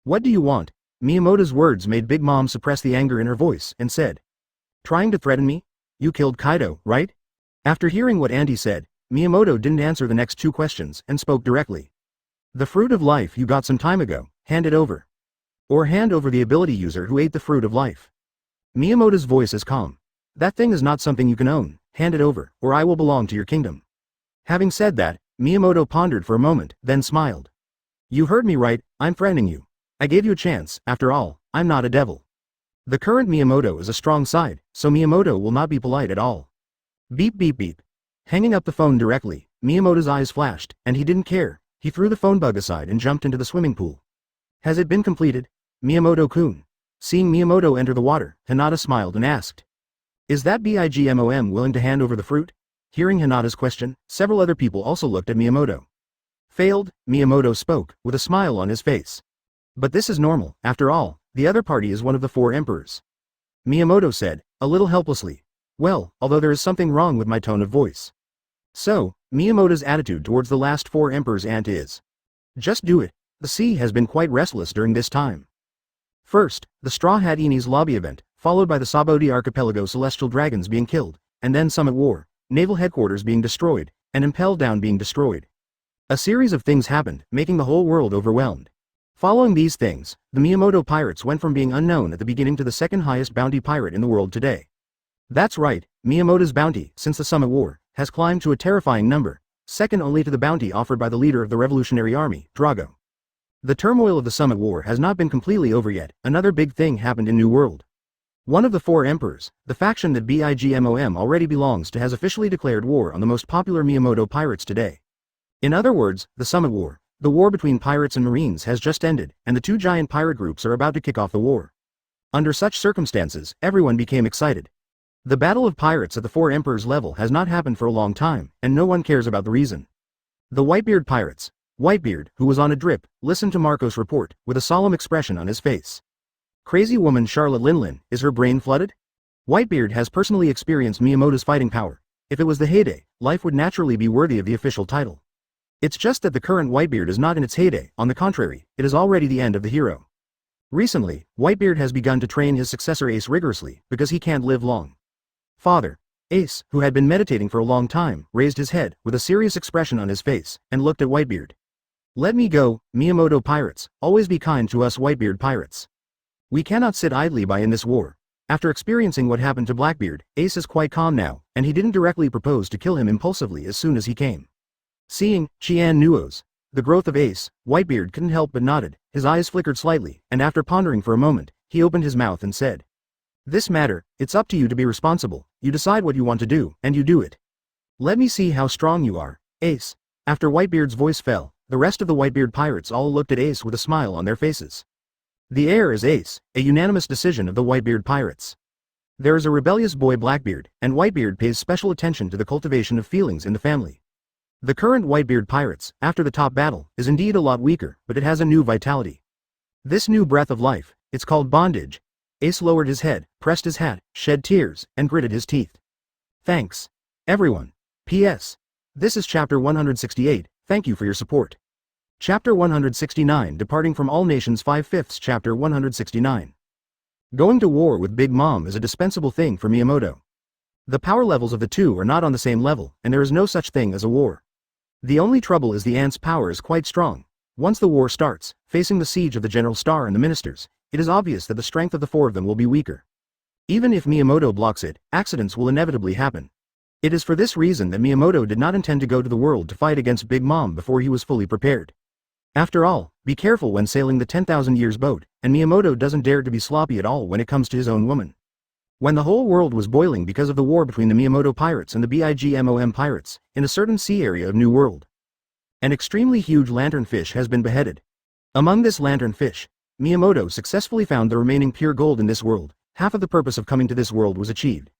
What do you want? Miyamoto's words made Big Mom suppress the anger in her voice and said. Trying to threaten me? You killed Kaido, right? After hearing what Auntie said, Miyamoto didn't answer the next 2 questions and spoke directly. The fruit of life you got some time ago, hand it over. Or hand over the ability user who ate the fruit of life. Miyamoto's voice is calm. That thing is not something you can own, hand it over, or I will belong to your kingdom. Having said that, Miyamoto pondered for a moment, then smiled. You heard me right, I'm threatening you. I gave you a chance, after all, I'm not a devil. The current Miyamoto is a strong side, so Miyamoto will not be polite at all. Beep beep beep. Hanging up the phone directly, Miyamoto's eyes flashed, and he didn't care. He threw the phone bug aside and jumped into the swimming pool. Has it been completed? Miyamoto-kun. Seeing Miyamoto enter the water, Hinata smiled and asked. Is that BIGMOM willing to hand over the fruit? Hearing Hinata's question, several other people also looked at Miyamoto. Failed, Miyamoto spoke, with a smile on his face. But this is normal, after all, the other party is one of the 4 emperors. Miyamoto said, a little helplessly. Well, although there is something wrong with my tone of voice. So, Miyamoto's attitude towards the last 4 emperors ant is. Just do it. The sea has been quite restless during this time. First, the Straw Hat Enies lobby event, followed by the Sabodi Archipelago celestial dragons being killed, and then Summit War, naval headquarters being destroyed, and Impel Down being destroyed. A series of things happened, making the whole world overwhelmed. Following these things, the Miyamoto pirates went from being unknown at the beginning to the 2nd highest bounty pirate in the world today. That's right, Miyamoto's bounty, since the Summit War, has climbed to a terrifying number, second only to the bounty offered by the leader of the Revolutionary Army, Drago. The turmoil of the Summit War has not been completely over yet. Another big thing happened in New World. One of the 4 emperors, the faction that BIGMOM already belongs to, has officially declared war on the most popular Miyamoto pirates today. In other words, the Summit War, the war between pirates and marines, has just ended, and the 2 giant pirate groups are about to kick off the war. Under such circumstances, everyone became excited. The battle of pirates at the 4 emperors level has not happened for a long time, and no one cares about the reason. The Whitebeard pirates. Whitebeard, who was on a drip, listened to Marco's report, with a solemn expression on his face. Crazy woman Charlotte Linlin, is her brain flooded? Whitebeard has personally experienced Miyamoto's fighting power. If it was the heyday, life would naturally be worthy of the official title. It's just that the current Whitebeard is not in its heyday, on the contrary, it is already the end of the hero. Recently, Whitebeard has begun to train his successor Ace rigorously, because he can't live long. Father. Ace, who had been meditating for a long time, raised his head, with a serious expression on his face, and looked at Whitebeard. Let me go, Miyamoto pirates, always be kind to us Whitebeard pirates. We cannot sit idly by in this war. After experiencing what happened to Blackbeard, Ace is quite calm now, and he didn't directly propose to kill him impulsively as soon as he came. Seeing Qian Nuo's, the growth of Ace, Whitebeard couldn't help but nodded, his eyes flickered slightly, and after pondering for a moment, he opened his mouth and said. This matter, it's up to you to be responsible, you decide what you want to do, and you do it. Let me see how strong you are, Ace. After Whitebeard's voice fell, the rest of the Whitebeard pirates all looked at Ace with a smile on their faces. The heir is Ace, a unanimous decision of the Whitebeard pirates. There is a rebellious boy Blackbeard, and Whitebeard pays special attention to the cultivation of feelings in the family. The current Whitebeard pirates, after the top battle, is indeed a lot weaker, but it has a new vitality. This new breath of life, it's called bondage. Ace lowered his head, pressed his hat, shed tears, and gritted his teeth. Thanks. Everyone. P.S. This is chapter 168, thank you for your support. Chapter 169, Departing from All Nations 5/5. Chapter 169. Going to war with Big Mom is a dispensable thing for Miyamoto. The power levels of the two are not on the same level, and there is no such thing as a war. The only trouble is the ant's power is quite strong. Once the war starts, facing the siege of the General Star and the ministers, it is obvious that the strength of the 4 of them will be weaker. Even if Miyamoto blocks it, accidents will inevitably happen. It is for this reason that Miyamoto did not intend to go to the world to fight against Big Mom before he was fully prepared. After all, be careful when sailing the 10,000 years boat, and Miyamoto doesn't dare to be sloppy at all when it comes to his own woman. When the whole world was boiling because of the war between the Miyamoto pirates and the BIGMOM pirates, in a certain sea area of New World, an extremely huge lanternfish has been beheaded. Among this lanternfish, Miyamoto successfully found the remaining pure gold in this world. Half of the purpose of coming to this world was achieved.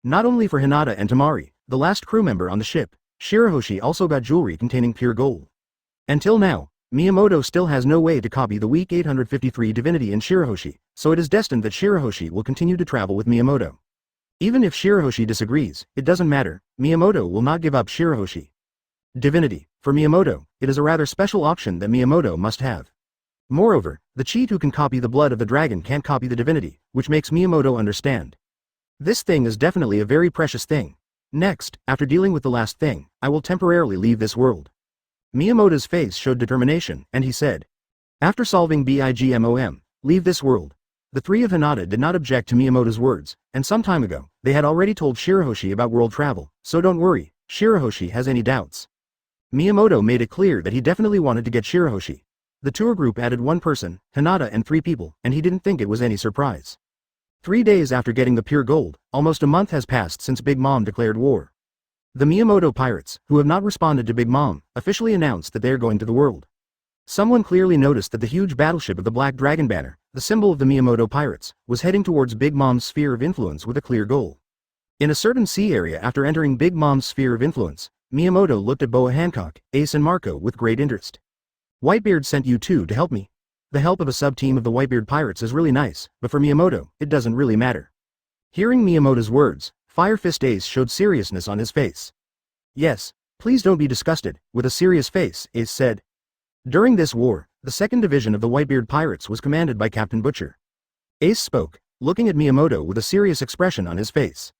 Not only for Hinata and Tamari, the last crew member on the ship, Shirahoshi also got jewelry containing pure gold. Until now, Miyamoto still has no way to copy the weak 853 divinity in Shirahoshi, so it is destined that Shirahoshi will continue to travel with Miyamoto. Even if Shirahoshi disagrees, it doesn't matter, Miyamoto will not give up Shirahoshi. Divinity. For Miyamoto, it is a rather special option that Miyamoto must have. Moreover, the cheat who can copy the blood of the dragon can't copy the divinity, which makes Miyamoto understand. This thing is definitely a very precious thing. Next, after dealing with the last thing, I will temporarily leave this world. Miyamoto's face showed determination, and he said, after solving BIGMOM, leave this world. The three of Hinata did not object to Miyamoto's words, and some time ago, they had already told Shirahoshi about world travel, so don't worry, Shirahoshi has any doubts. Miyamoto made it clear that he definitely wanted to get Shirahoshi. The tour group added one person, Hinata, and 3 people, and he didn't think it was any surprise. 3 days after getting the pure gold, almost a month has passed since Big Mom declared war. The Miyamoto pirates, who have not responded to Big Mom, officially announced that they are going to the world. Someone clearly noticed that the huge battleship of the Black Dragon banner, the symbol of the Miyamoto pirates, was heading towards Big Mom's sphere of influence with a clear goal. In a certain sea area after entering Big Mom's sphere of influence, Miyamoto looked at Boa Hancock, Ace and Marco with great interest. Whitebeard sent you two to help me. The help of a sub-team of the Whitebeard pirates is really nice, but for Miyamoto, it doesn't really matter. Hearing Miyamoto's words, Fire Fist Ace showed seriousness on his face. Yes, please don't be disgusted, with a serious face, Ace said. During this war, the 2nd Division of the Whitebeard pirates was commanded by Captain Butcher. Ace spoke, looking at Miyamoto with a serious expression on his face.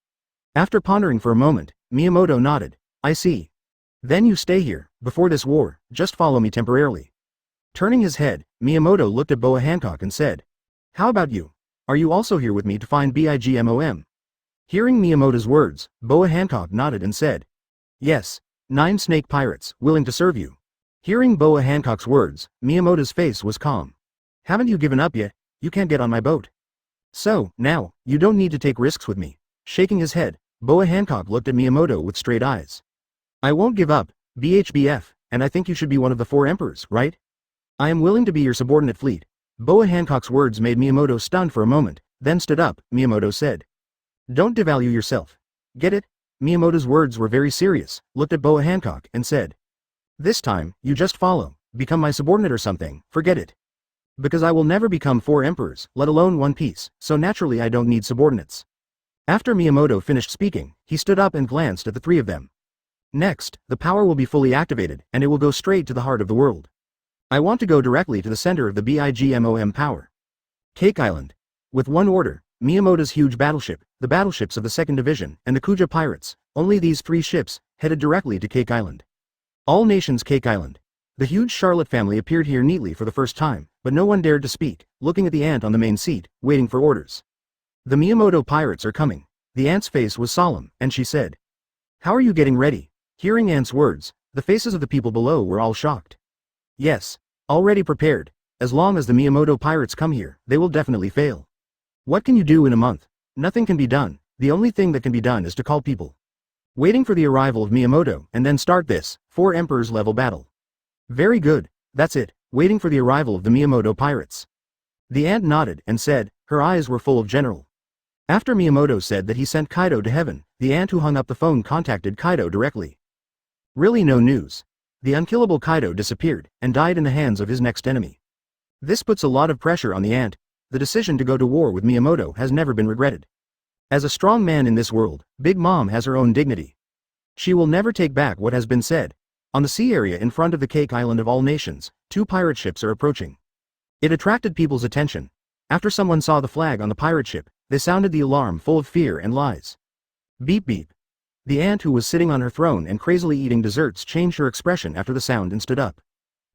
After pondering for a moment, Miyamoto nodded. I see. Then you stay here, before this war, just follow me temporarily. Turning his head, Miyamoto looked at Boa Hancock and said, how about you? Are you also here with me to find BIGMOM? Hearing Miyamoto's words, Boa Hancock nodded and said, yes, 9 snake pirates, willing to serve you. Hearing Boa Hancock's words, Miyamoto's face was calm. Haven't you given up yet? You can't get on my boat. So, now, you don't need to take risks with me. Shaking his head, Boa Hancock looked at Miyamoto with straight eyes. I won't give up, BHBF, and I think you should be one of the 4 emperors, right? I am willing to be your subordinate fleet. Boa Hancock's words made Miyamoto stunned for a moment, then stood up, Miyamoto said. Don't devalue yourself. Get it? Miyamoto's words were very serious, looked at Boa Hancock, and said. This time, you just follow, become my subordinate or something, forget it. Because I will never become 4 emperors, let alone 1 piece, so naturally I don't need subordinates. After Miyamoto finished speaking, he stood up and glanced at the 3 of them. Next, the power will be fully activated, and it will go straight to the heart of the world. I want to go directly to the center of the BIGMOM power. Cake Island. With one order, Miyamoto's huge battleship, the battleships of the 2nd Division, and the Kuja pirates, only these 3 ships, headed directly to Cake Island. All nations Cake Island. The huge Charlotte family appeared here neatly for the first time, but no one dared to speak, looking at the ant on the main seat, waiting for orders. The Miyamoto pirates are coming. The ant's face was solemn, and she said, how are you getting ready? Hearing Ant's words, the faces of the people below were all shocked. Yes, already prepared. As long as the Miyamoto pirates come here, they will definitely fail. What can you do in a month? Nothing can be done. The only thing that can be done is to call people. Waiting for the arrival of Miyamoto, and then start this 4 emperors level battle. Very good, that's it, waiting for the arrival of the Miyamoto pirates. The ant nodded and said, her eyes were full of general. After Miyamoto said that he sent Kaido to heaven, the ant who hung up the phone contacted Kaido directly. Really no news. The unkillable Kaido disappeared, and died in the hands of his next enemy. This puts a lot of pressure on the ant. The decision to go to war with Miyamoto has never been regretted. As a strong man in this world, Big Mom has her own dignity. She will never take back what has been said. On the sea area in front of the Cake Island of all nations, 2 pirate ships are approaching. It attracted people's attention. After someone saw the flag on the pirate ship, they sounded the alarm full of fear and lies. Beep beep. The ant who was sitting on her throne and crazily eating desserts changed her expression after the sound and stood up.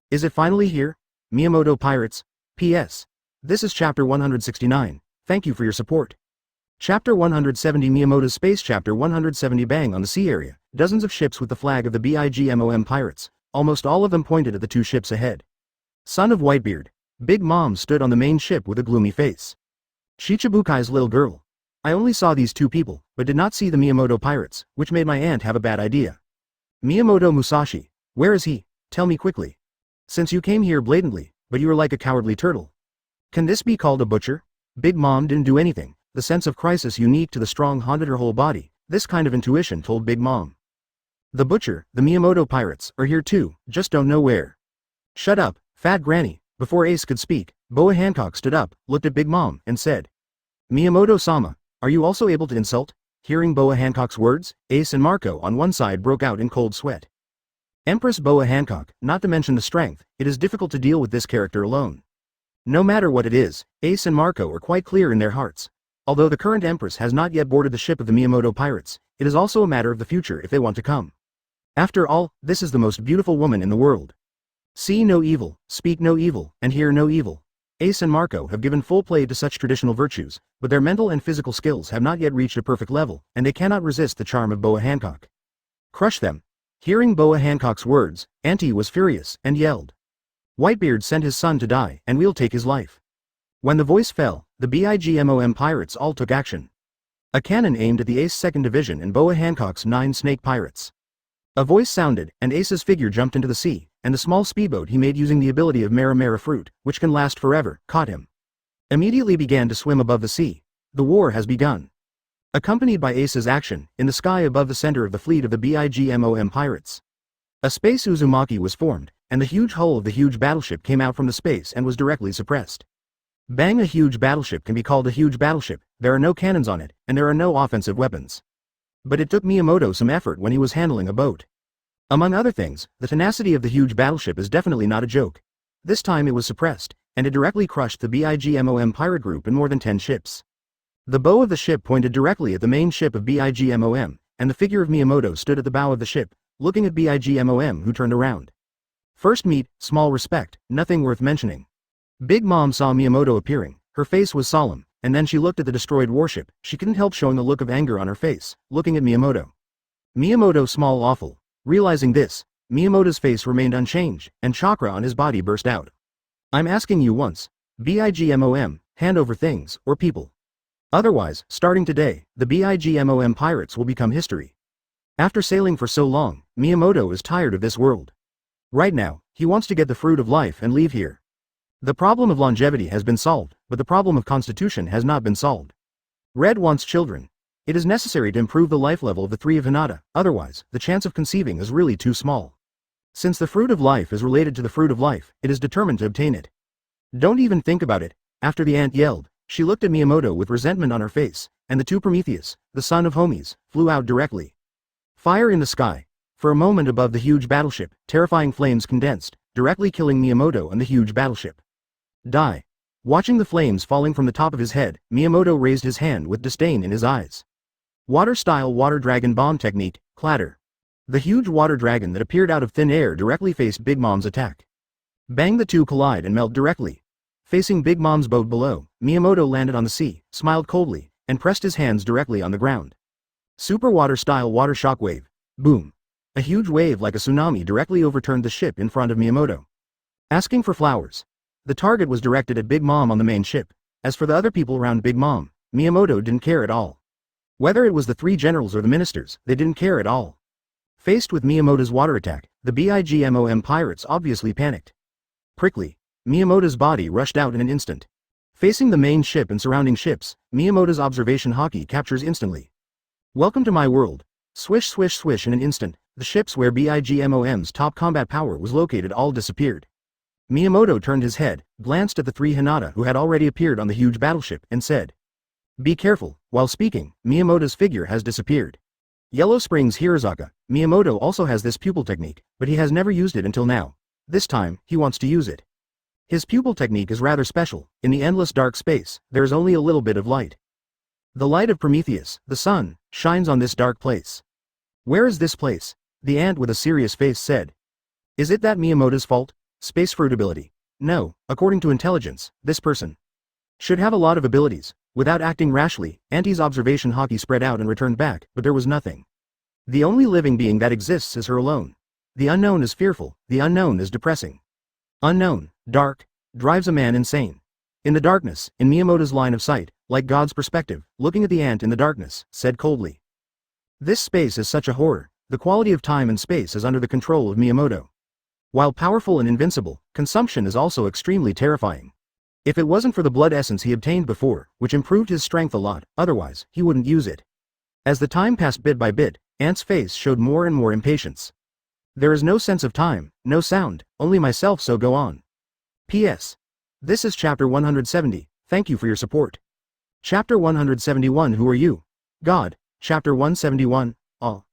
Is it finally here? Miyamoto Pirates? P.S. This is Chapter 169. Thank you for your support. Chapter 170 Miyamoto's Space Chapter 170 Bang on the sea area, dozens of ships with the flag of the BIGMOM pirates, almost all of them pointed at the 2 ships ahead. Son of Whitebeard. Big Mom stood on the main ship with a gloomy face. Shichibukai's little girl. I only saw these two people, but did not see the Miyamoto pirates, which made my aunt have a bad idea. Miyamoto Musashi. Where is he? Tell me quickly. Since you came here blatantly, but you are like a cowardly turtle. Can this be called a butcher? Big Mom didn't do anything. The sense of crisis unique to the strong haunted her whole body. This kind of intuition told Big Mom. The butcher, the Miyamoto pirates, are here too, just don't know where. Shut up, fat granny. Before Ace could speak, Boa Hancock stood up, looked at Big Mom, and said, Miyamoto-sama, are you also able to insult? Hearing Boa Hancock's words, Ace and Marco on one side broke out in cold sweat. Empress Boa Hancock, not to mention the strength, it is difficult to deal with this character alone. No matter what it is, Ace and Marco are quite clear in their hearts. Although the current Empress has not yet boarded the ship of the Miyamoto pirates, it is also a matter of the future if they want to come. After all, this is the most beautiful woman in the world. See no evil, speak no evil, and hear no evil. Ace and Marco have given full play to such traditional virtues, but their mental and physical skills have not yet reached a perfect level, and they cannot resist the charm of Boa Hancock. Crush them. Hearing Boa Hancock's words, Auntie was furious, and yelled. Whitebeard sent his son to die, and we'll take his life. When the voice fell, the BIGMOM pirates all took action. A cannon aimed at the Ace 2nd Division and Boa Hancock's 9 snake pirates. A voice sounded, and Ace's figure jumped into the sea, and the small speedboat he made using the ability of Mara fruit, which can last forever, caught him. Immediately began to swim above the sea. The war has begun. Accompanied by Ace's action, in the sky above the center of the fleet of the BIGMOM pirates. A space Uzumaki was formed, and the huge hull of the huge battleship came out from the space and was directly suppressed. Bang, a huge battleship can be called a huge battleship, there are no cannons on it, and there are no offensive weapons. But it took Miyamoto some effort when he was handling a boat. Among other things, the tenacity of the huge battleship is definitely not a joke. This time it was suppressed, and it directly crushed the BIGMOM pirate group in more than 10 ships. The bow of the ship pointed directly at the main ship of BIGMOM, and the figure of Miyamoto stood at the bow of the ship, looking at BIGMOM, who turned around. First meet, small respect, nothing worth mentioning. Big Mom saw Miyamoto appearing, her face was solemn, and then she looked at the destroyed warship. She couldn't help showing a look of anger on her face, looking at Miyamoto. Miyamoto small awful. Realizing this, Miyamoto's face remained unchanged, and chakra on his body burst out. I'm asking you once, BIGMOM, hand over things, or people. Otherwise, starting today, the BIGMOM pirates will become history. After sailing for so long, Miyamoto is tired of this world. Right now, he wants to get the fruit of life and leave here. The problem of longevity has been solved, but the problem of constitution has not been solved. Red wants children. It is necessary to improve the life level of the 3 of Hinata, otherwise, the chance of conceiving is really too small. Since the fruit of life is related to the fruit of life, it is determined to obtain it. Don't even think about it. After the aunt yelled, she looked at Miyamoto with resentment on her face, and the 2 Prometheus, the son of Homies, flew out directly. Fire in the sky. For a moment above the huge battleship, terrifying flames condensed, directly killing Miyamoto and the huge battleship. Die. Watching the flames falling from the top of his head, Miyamoto raised his hand with disdain in his eyes. Water-style water dragon bomb technique, clatter. The huge water dragon that appeared out of thin air directly faced Big Mom's attack. Bang, the two collide and melt directly. Facing Big Mom's boat below, Miyamoto landed on the sea, smiled coldly, and pressed his hands directly on the ground. Super water-style water shockwave. Boom. A huge wave like a tsunami directly overturned the ship in front of Miyamoto. Asking for flowers. The target was directed at Big Mom on the main ship. As for the other people around Big Mom, Miyamoto didn't care at all. Whether it was the 3 generals or the ministers, they didn't care at all. Faced with Miyamoto's water attack, the BIGMOM pirates obviously panicked. Prickly. Miyamoto's body rushed out in an instant. Facing the main ship and surrounding ships, Miyamoto's observation haki captures instantly. Welcome to my world. Swish swish swish in an instant, the ships where BIGMOM's top combat power was located all disappeared. Miyamoto turned his head, glanced at the 3 Hinata who had already appeared on the huge battleship, and said, "Be careful." While speaking, Miyamoto's figure has disappeared. Yellow Springs Hirazaka. Miyamoto also has this pupil technique, but he has never used it until now. This time, he wants to use it. His pupil technique is rather special. In the endless dark space, there is only a little bit of light. The light of Prometheus, the sun, shines on this dark place. Where is this place? The ant with a serious face said. Is it that Miyamoto's fault? Space fruit ability. No, according to intelligence, this person should have a lot of abilities. Without acting rashly, Auntie's observation haki spread out and returned back, but there was nothing. The only living being that exists is her alone. The unknown is fearful, the unknown is depressing. Unknown, dark, drives a man insane. In the darkness, in Miyamoto's line of sight, like God's perspective, looking at the ant in the darkness, said coldly. This space is such a horror, the quality of time and space is under the control of Miyamoto. While powerful and invincible, consumption is also extremely terrifying. If it wasn't for the blood essence he obtained before, which improved his strength a lot, otherwise, he wouldn't use it. As the time passed bit by bit, Ant's face showed more and more impatience. There is no sense of time, no sound, only myself, so go on. P.S. This is chapter 170, thank you for your support. Chapter 171 Who are you? God. Chapter 171, All.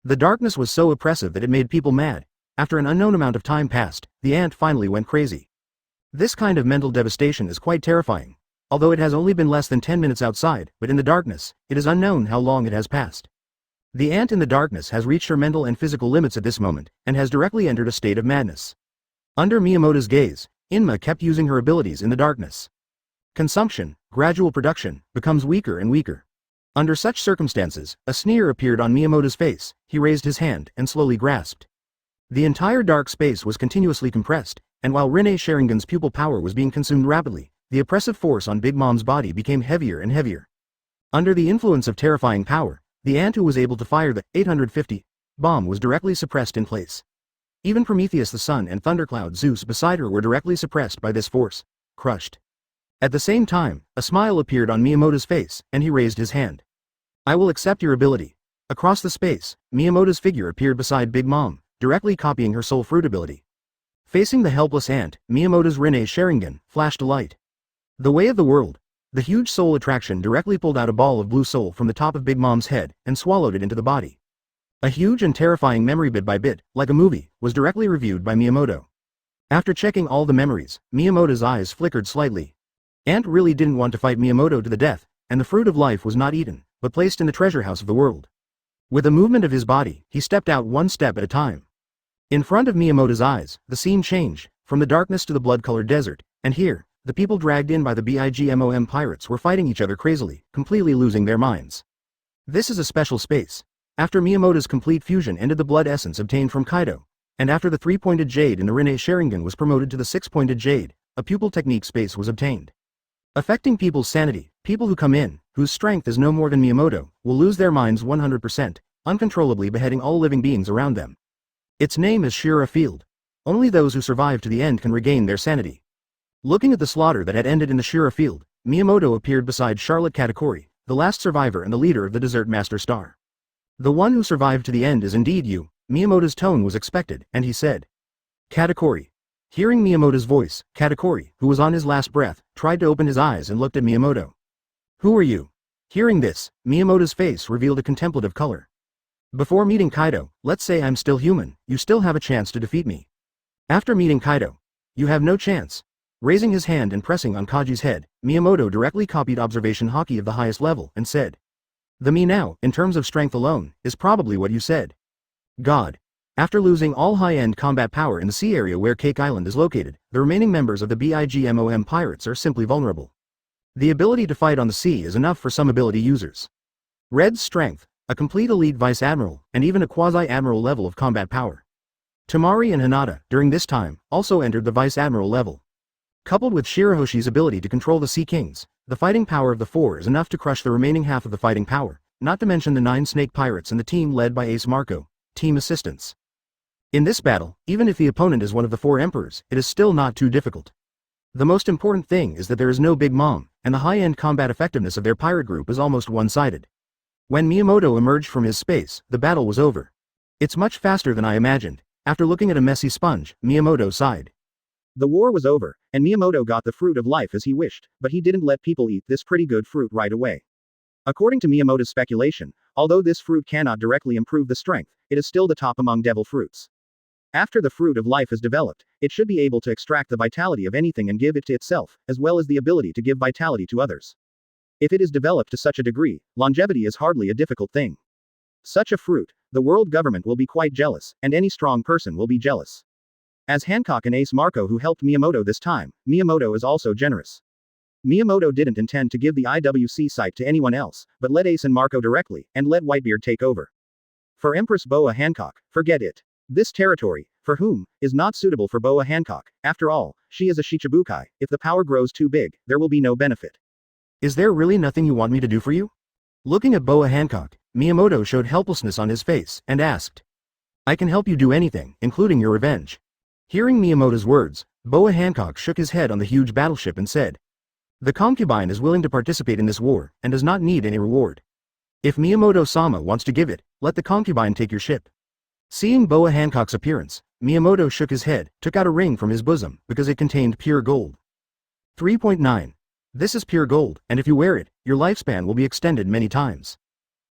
The darkness was so oppressive that it made people mad. After an unknown amount of time passed, the ant finally went crazy. This kind of mental devastation is quite terrifying. Although it has only been less than 10 minutes outside, but in the darkness, it is unknown how long it has passed. The ant in the darkness has reached her mental and physical limits at this moment, and has directly entered a state of madness. Under Miyamoto's gaze, Inma kept using her abilities in the darkness. Consumption, gradual production, becomes weaker and weaker. Under such circumstances, a sneer appeared on Miyamoto's face, he raised his hand and slowly grasped. The entire dark space was continuously compressed, and while Rinne Sharingan's pupil power was being consumed rapidly, the oppressive force on Big Mom's body became heavier and heavier. Under the influence of terrifying power, the ant who was able to fire the 850 bomb was directly suppressed in place. Even Prometheus the Sun and Thundercloud Zeus beside her were directly suppressed by this force, crushed. At the same time, a smile appeared on Miyamoto's face, and he raised his hand. I will accept your ability. Across the space, Miyamoto's figure appeared beside Big Mom, directly copying her soul fruit ability. Facing the helpless ant, Miyamoto's Rinne Sharingan flashed a light. The way of the world. The huge soul attraction directly pulled out a ball of blue soul from the top of Big Mom's head, and swallowed it into the body. A huge and terrifying memory bit by bit, like a movie, was directly reviewed by Miyamoto. After checking all the memories, Miyamoto's eyes flickered slightly. Ant really didn't want to fight Miyamoto to the death, and the fruit of life was not eaten, but placed in the treasure house of the world. With a movement of his body, he stepped out one step at a time. In front of Miyamoto's eyes, the scene changed, from the darkness to the blood-colored desert, and here, the people dragged in by the BIGMOM pirates were fighting each other crazily, completely losing their minds. This is a special space. After Miyamoto's complete fusion ended the blood essence obtained from Kaido, and after the 3-pointed jade in the Rinne Sharingan was promoted to the 6-pointed jade, a pupil technique space was obtained. Affecting people's sanity, people who come in, whose strength is no more than Miyamoto, will lose their minds 100%, uncontrollably beheading all living beings around them. Its name is Shura Field. Only those who survive to the end can regain their sanity. Looking at the slaughter that had ended in the Shura Field, Miyamoto appeared beside Charlotte Katakuri, the last survivor and the leader of the Desert Master Star. The one who survived to the end is indeed you. Miyamoto's tone was expected, and he said. Katakuri. Hearing Miyamoto's voice, Katakuri, who was on his last breath, tried to open his eyes and looked at Miyamoto. Who are you? Hearing this, Miyamoto's face revealed a contemplative color. Before meeting Kaido, let's say I'm still human, you still have a chance to defeat me. After meeting Kaido, you have no chance. Raising his hand and pressing on Kaji's head, Miyamoto directly copied observation haki of the highest level and said. The me now, in terms of strength alone, is probably what you said. God. After losing all high-end combat power in the sea area where Cake Island is located, the remaining members of the BIGMOM pirates are simply vulnerable. The ability to fight on the sea is enough for some ability users. Red's strength, a complete elite vice-admiral, and even a quasi-admiral level of combat power. Tamari and Hinata, during this time, also entered the vice-admiral level. Coupled with Shirahoshi's ability to control the Sea Kings, the fighting power of the four is enough to crush the remaining half of the fighting power, not to mention the 9 snake pirates and the team led by Ace Marco, team assistants. In this battle, even if the opponent is one of the 4 emperors, it is still not too difficult. The most important thing is that there is no Big Mom, and the high-end combat effectiveness of their pirate group is almost one-sided. When Miyamoto emerged from his space, the battle was over. It's much faster than I imagined. After looking at a messy sponge, Miyamoto sighed. The war was over, and Miyamoto got the fruit of life as he wished, but he didn't let people eat this pretty good fruit right away. According to Miyamoto's speculation, although this fruit cannot directly improve the strength, it is still the top among devil fruits. After the fruit of life is developed, it should be able to extract the vitality of anything and give it to itself, as well as the ability to give vitality to others. If it is developed to such a degree, longevity is hardly a difficult thing. Such a fruit, the world government will be quite jealous, and any strong person will be jealous. As Hancock and Ace Marco who helped Miyamoto this time, Miyamoto is also generous. Miyamoto didn't intend to give the IWC site to anyone else, but let Ace and Marco directly, and let Whitebeard take over. For Empress Boa Hancock, forget it. This territory, for whom, is not suitable for Boa Hancock. After all, She is a Shichibukai. If the power grows too big, there will be no benefit. Is there really nothing you want me to do for you? Looking at Boa Hancock, Miyamoto showed helplessness on his face, and asked. I can help you do anything, including your revenge. Hearing Miyamoto's words, Boa Hancock shook his head on the huge battleship and said. The concubine is willing to participate in this war, and does not need any reward. If Miyamoto-sama wants to give it, let the concubine take your ship. Seeing Boa Hancock's appearance, Miyamoto shook his head, took out a ring from his bosom, because it contained pure gold. 3.9. This is pure gold, and if you wear it, your lifespan will be extended many times.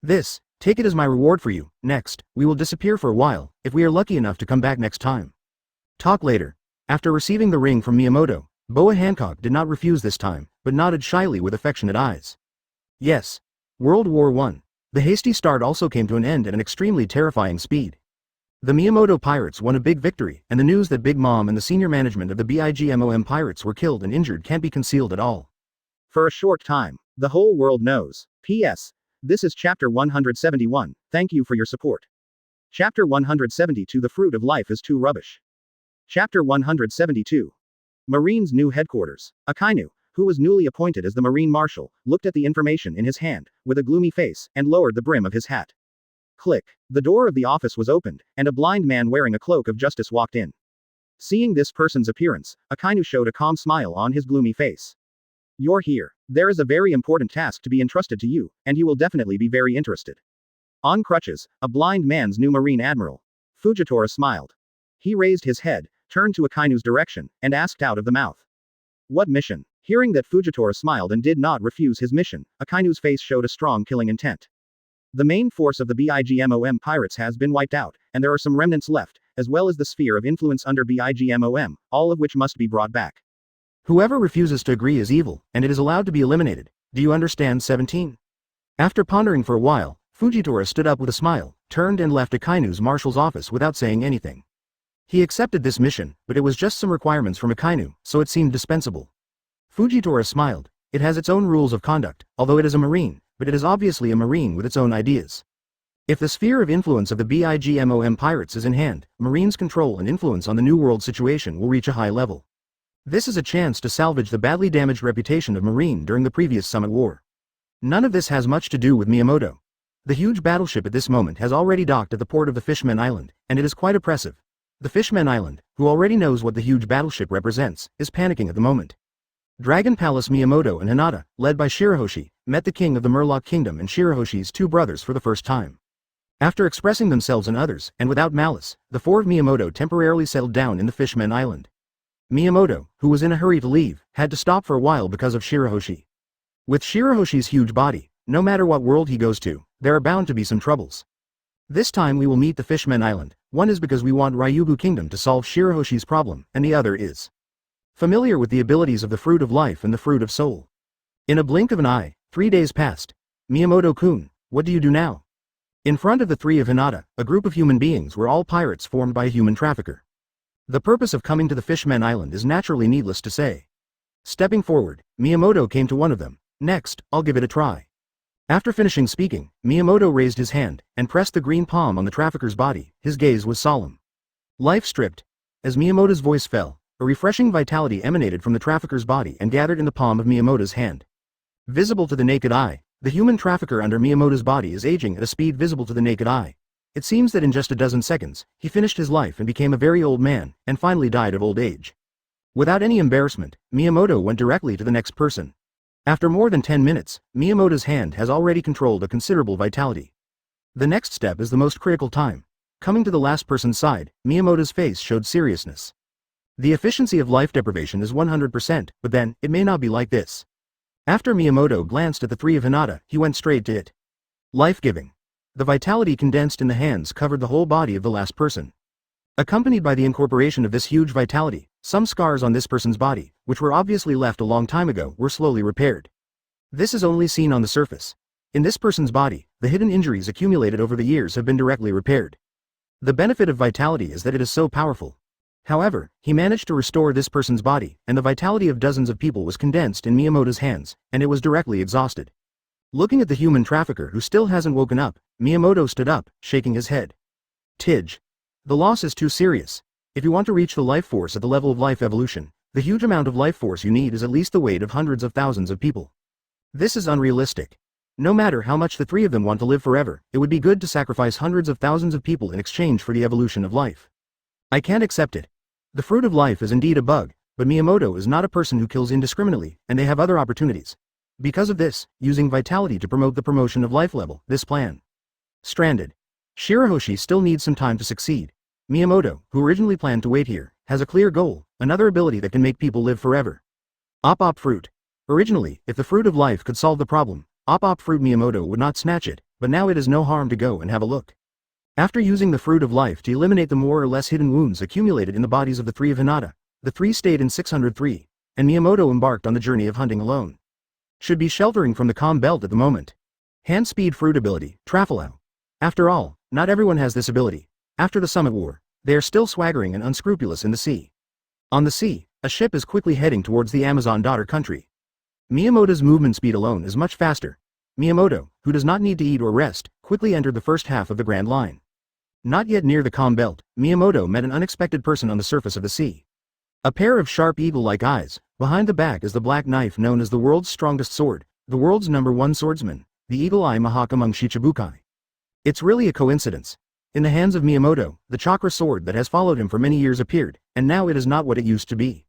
This, take it as my reward for you. Next, we will disappear for a while, if we are lucky enough to come back next time. Talk later. After receiving the ring from Miyamoto, Boa Hancock did not refuse this time, but nodded shyly with affectionate eyes. Yes. World War I. The hasty start also came to an end at an extremely terrifying speed. The Miyamoto pirates won a big victory, and the news that Big Mom and the senior management of the BIGMOM pirates were killed and injured can't be concealed at all. For a short time, the whole world knows. P.S. This is Chapter 171, thank you for your support. Chapter 172 The Fruit of Life is Too Rubbish. Chapter 172. Marine's new headquarters. Akainu, who was newly appointed as the Marine Marshal, looked at the information in his hand, with a gloomy face, and lowered the brim of his hat. Click. The door of the office was opened, and a blind man wearing a cloak of justice walked in. Seeing this person's appearance, Akainu showed a calm smile on his gloomy face. You're here. There is a very important task to be entrusted to you, and you will definitely be very interested. On crutches, a blind man's new Marine Admiral. Fujitora smiled. He raised his head, turned to Akainu's direction, and asked out of the mouth. What mission? Hearing that Fujitora smiled and did not refuse his mission, Akainu's face showed a strong killing intent. The main force of the BIGMOM pirates has been wiped out, and there are some remnants left, as well as the sphere of influence under BIGMOM, all of which must be brought back. Whoever refuses to agree is evil, and it is allowed to be eliminated. Do you understand? 17. After pondering for a while, Fujitora stood up with a smile, turned and left Akainu's marshal's office without saying anything. He accepted this mission, but it was just some requirements from Akainu, so it seemed dispensable. Fujitora smiled. It has its own rules of conduct, although it is a marine, but it is obviously a marine with its own ideas. If the sphere of influence of the BIGMOM pirates is in hand, Marines' control and influence on the New World situation will reach a high level. This is a chance to salvage the badly damaged reputation of Marine during the previous Summit War. None of this has much to do with Miyamoto. The huge battleship at this moment has already docked at the port of the Fishmen Island, and it is quite oppressive. The Fishmen Island, who already knows what the huge battleship represents, is panicking at the moment. Dragon Palace Miyamoto and Hinata, led by Shirahoshi, met the king of the Murloc Kingdom and Shirahoshi's two brothers for the first time. After expressing themselves and others, and without malice, the four of Miyamoto temporarily settled down in the Fishmen Island. Miyamoto, who was in a hurry to leave, had to stop for a while because of Shirahoshi. With Shirahoshi's huge body, no matter what world he goes to, there are bound to be some troubles. This time we will meet the Fishmen Island. One is because we want Ryugu Kingdom to solve Shirahoshi's problem, and the other is familiar with the abilities of the Fruit of Life and the Fruit of Soul. In a blink of an eye, 3 days passed. Miyamoto-kun, what do you do now? In front of the three of Hinata, a group of human beings were all pirates formed by a human trafficker. The purpose of coming to the Fishmen Island is naturally needless to say. Stepping forward, Miyamoto came to one of them. Next, I'll give it a try. After finishing speaking, Miyamoto raised his hand, and pressed the green palm on the trafficker's body. His gaze was solemn. Life stripped. As Miyamoto's voice fell, a refreshing vitality emanated from the trafficker's body and gathered in the palm of Miyamoto's hand. Visible to the naked eye, the human trafficker under Miyamoto's body is aging at a speed visible to the naked eye. It seems that in just a dozen seconds, he finished his life and became a very old man, and finally died of old age. Without any embarrassment, Miyamoto went directly to the next person. After more than 10 minutes, Miyamoto's hand has already controlled a considerable vitality. The next step is the most critical time. Coming to the last person's side, Miyamoto's face showed seriousness. The efficiency of life deprivation is 100%, but then, it may not be like this. After Miyamoto glanced at the three of Hinata, he went straight to it. Life-giving. The vitality condensed in the hands covered the whole body of the last person. Accompanied by the incorporation of this huge vitality, some scars on this person's body, which were obviously left a long time ago, were slowly repaired. This is only seen on the surface. In this person's body, the hidden injuries accumulated over the years have been directly repaired. The benefit of vitality is that it is so powerful. However, he managed to restore this person's body, and the vitality of dozens of people was condensed in Miyamoto's hands, and it was directly exhausted. Looking at the human trafficker who still hasn't woken up, Miyamoto stood up, shaking his head. Tidge. The loss is too serious. If you want to reach the life force at the level of life evolution, The huge amount of life force you need is at least the weight of hundreds of thousands of people. This is unrealistic. No matter how much the three of them want to live forever, it would be good to sacrifice hundreds of thousands of people in exchange for the evolution of life. I can't accept it. The fruit of life is indeed a bug, but Miyamoto is not a person who kills indiscriminately, and they have other opportunities. Because of this, using vitality to promote the promotion of life level, this plan. Stranded. Shirahoshi still needs some time to succeed. Miyamoto, who originally planned to wait here, has a clear goal, another ability that can make people live forever. Oppai fruit. Originally, if the fruit of life could solve the problem, Oppai fruit Miyamoto would not snatch it, but now it is no harm to go and have a look. After using the fruit of life to eliminate the more or less hidden wounds accumulated in the bodies of the three of Hinata, the three stayed in 603, and Miyamoto embarked on the journey of hunting alone. Should be sheltering from the calm belt at the moment. Hand speed fruit ability, Trafalao. After all, not everyone has this ability. After the Summit War, they are still swaggering and unscrupulous in the sea. On the sea, a ship is quickly heading towards the Amazon daughter country. Miyamoto's movement speed alone is much faster. Miyamoto, who does not need to eat or rest, quickly entered the first half of the Grand Line. Not yet near the calm belt, Miyamoto met an unexpected person on the surface of the sea. A pair of sharp eagle-like eyes, behind the back is the black knife known as the world's strongest sword, the world's #1 swordsman, the eagle-eye Mihawk among Shichibukai. It's really a coincidence. In the hands of Miyamoto, the Chakra sword that has followed him for many years appeared, and now it is not what it used to be.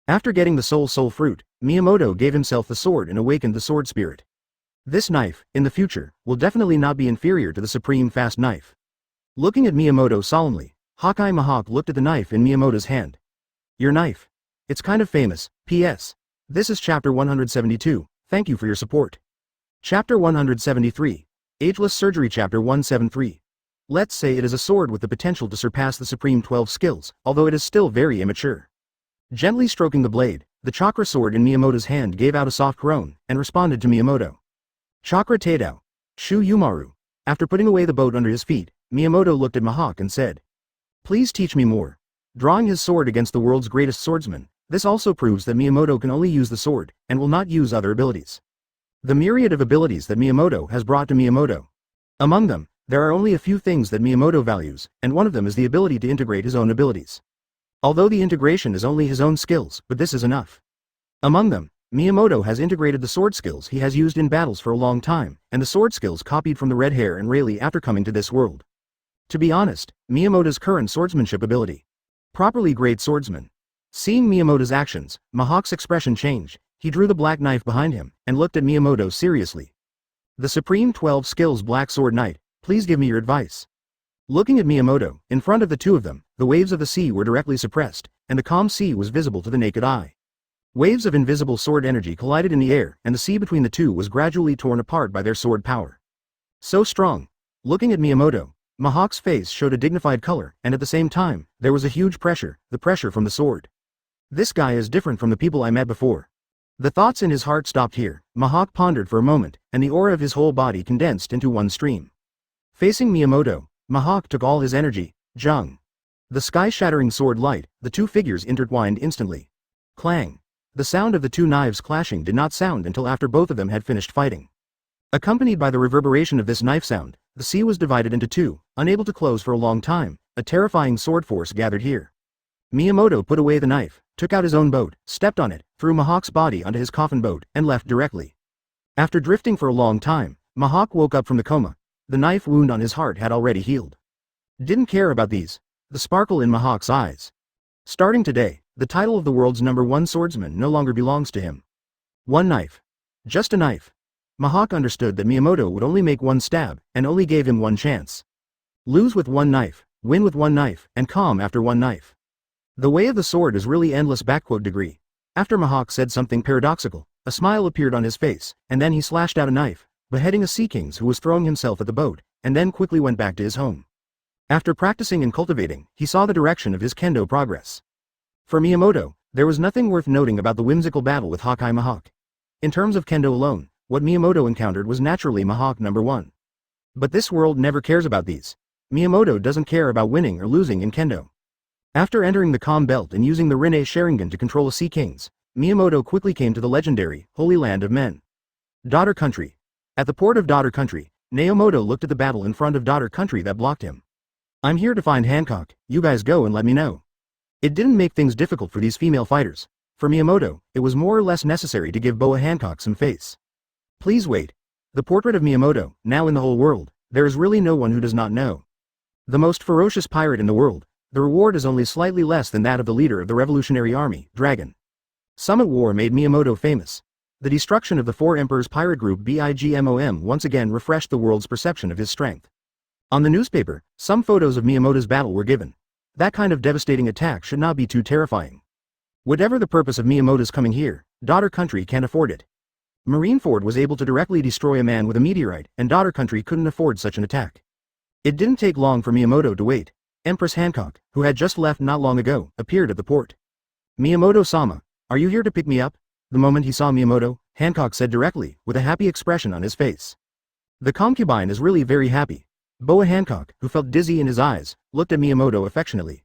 After getting the soul fruit, Miyamoto gave himself the sword and awakened the sword spirit. This knife, in the future, will definitely not be inferior to the supreme fast knife. Looking at Miyamoto solemnly, Hokage Mihawk looked at the knife in Miyamoto's hand. Your knife. It's kind of famous, P.S. This is chapter 172, thank you for your support. Chapter 173. Ageless Surgery Chapter 173. Let's say it is a sword with the potential to surpass the Supreme 12 skills, although it is still very immature. Gently stroking the blade, the Chakra sword in Miyamoto's hand gave out a soft groan, and responded to Miyamoto. Chakra Teidao. Shu Yumaru. After putting away the boat under his feet, Miyamoto looked at Mihawk and said, "Please teach me more." Drawing his sword against the world's greatest swordsman, this also proves that Miyamoto can only use the sword, and will not use other abilities. The myriad of abilities that Miyamoto has brought to Miyamoto. Among them, there are only a few things that Miyamoto values, and one of them is the ability to integrate his own abilities. Although the integration is only his own skills, but this is enough. Among them, Miyamoto has integrated the sword skills he has used in battles for a long time, and the sword skills copied from the red hair and Rayleigh after coming to this world. To be honest, Miyamoto's current swordsmanship ability. Properly great swordsman. Seeing Miyamoto's actions, Mihawk's expression changed, he drew the black knife behind him, and looked at Miyamoto seriously. The Supreme 12 Skills Black Sword Knight, please give me your advice. Looking at Miyamoto, in front of the two of them, the waves of the sea were directly suppressed, and the calm sea was visible to the naked eye. Waves of invisible sword energy collided in the air, and the sea between the two was gradually torn apart by their sword power. So strong. Looking at Miyamoto, Mihawk's face showed a dignified color, and at the same time, there was a huge pressure, the pressure from the sword. This guy is different from the people I met before. The thoughts in his heart stopped here. Mihawk pondered for a moment, and the aura of his whole body condensed into one stream. Facing Miyamoto, Mihawk took all his energy. Jung. The sky-shattering sword light, the two figures intertwined instantly. Clang. The sound of the two knives clashing did not sound until after both of them had finished fighting. Accompanied by the reverberation of this knife sound, the sea was divided into two, unable to close for a long time. A terrifying sword force gathered here. Miyamoto put away the knife, took out his own boat, stepped on it, threw Mihawk's body onto his coffin boat, and left directly. After drifting for a long time, Mihawk woke up from the coma. The knife wound on his heart had already healed. Didn't care about these. The sparkle in Mihawk's eyes. Starting today, the title of the world's #1 swordsman no longer belongs to him. One knife. Just a knife. Mihawk understood that Miyamoto would only make one stab, and only gave him one chance. Lose with one knife, win with one knife, and calm after one knife. The way of the sword is really endless. Degree. After Mihawk said something paradoxical, a smile appeared on his face, and then he slashed out a knife, beheading a sea king who was throwing himself at the boat, and then quickly went back to his home. After practicing and cultivating, he saw the direction of his kendo progress. For Miyamoto, there was nothing worth noting about the whimsical battle with Hokage Mihawk. In terms of kendo alone, what Miyamoto encountered was naturally Mihawk #1. But this world never cares about these. Miyamoto doesn't care about winning or losing in kendo. After entering the calm belt and using the Rinne Sharingan to control the Sea Kings, Miyamoto quickly came to the legendary, Holy Land of Men. Daughter Country. At the port of Daughter Country, Miyamoto looked at the battle in front of Daughter Country that blocked him. I'm here to find Hancock, you guys go and let me know. It didn't make things difficult for these female fighters. For Miyamoto, it was more or less necessary to give Boa Hancock some face. Please wait. The portrait of Miyamoto, now in the whole world, there is really no one who does not know. The most ferocious pirate in the world, the reward is only slightly less than that of the leader of the Revolutionary Army, Dragon. Summit War made Miyamoto famous. The destruction of the Four Emperors pirate group BIGMOM once again refreshed the world's perception of his strength. On the newspaper, some photos of Miyamoto's battle were given. That kind of devastating attack should not be too terrifying. Whatever the purpose of Miyamoto's coming here, daughter country can't afford it. Marineford was able to directly destroy a man with a meteorite, and daughter country couldn't afford such an attack. It didn't take long for Miyamoto to wait. Empress Hancock, who had just left not long ago, appeared at the port. Miyamoto-sama, are you here to pick me up? The moment he saw Miyamoto, Hancock said directly, with a happy expression on his face. The concubine is really very happy. Boa Hancock, who felt dizzy in his eyes, looked at Miyamoto affectionately.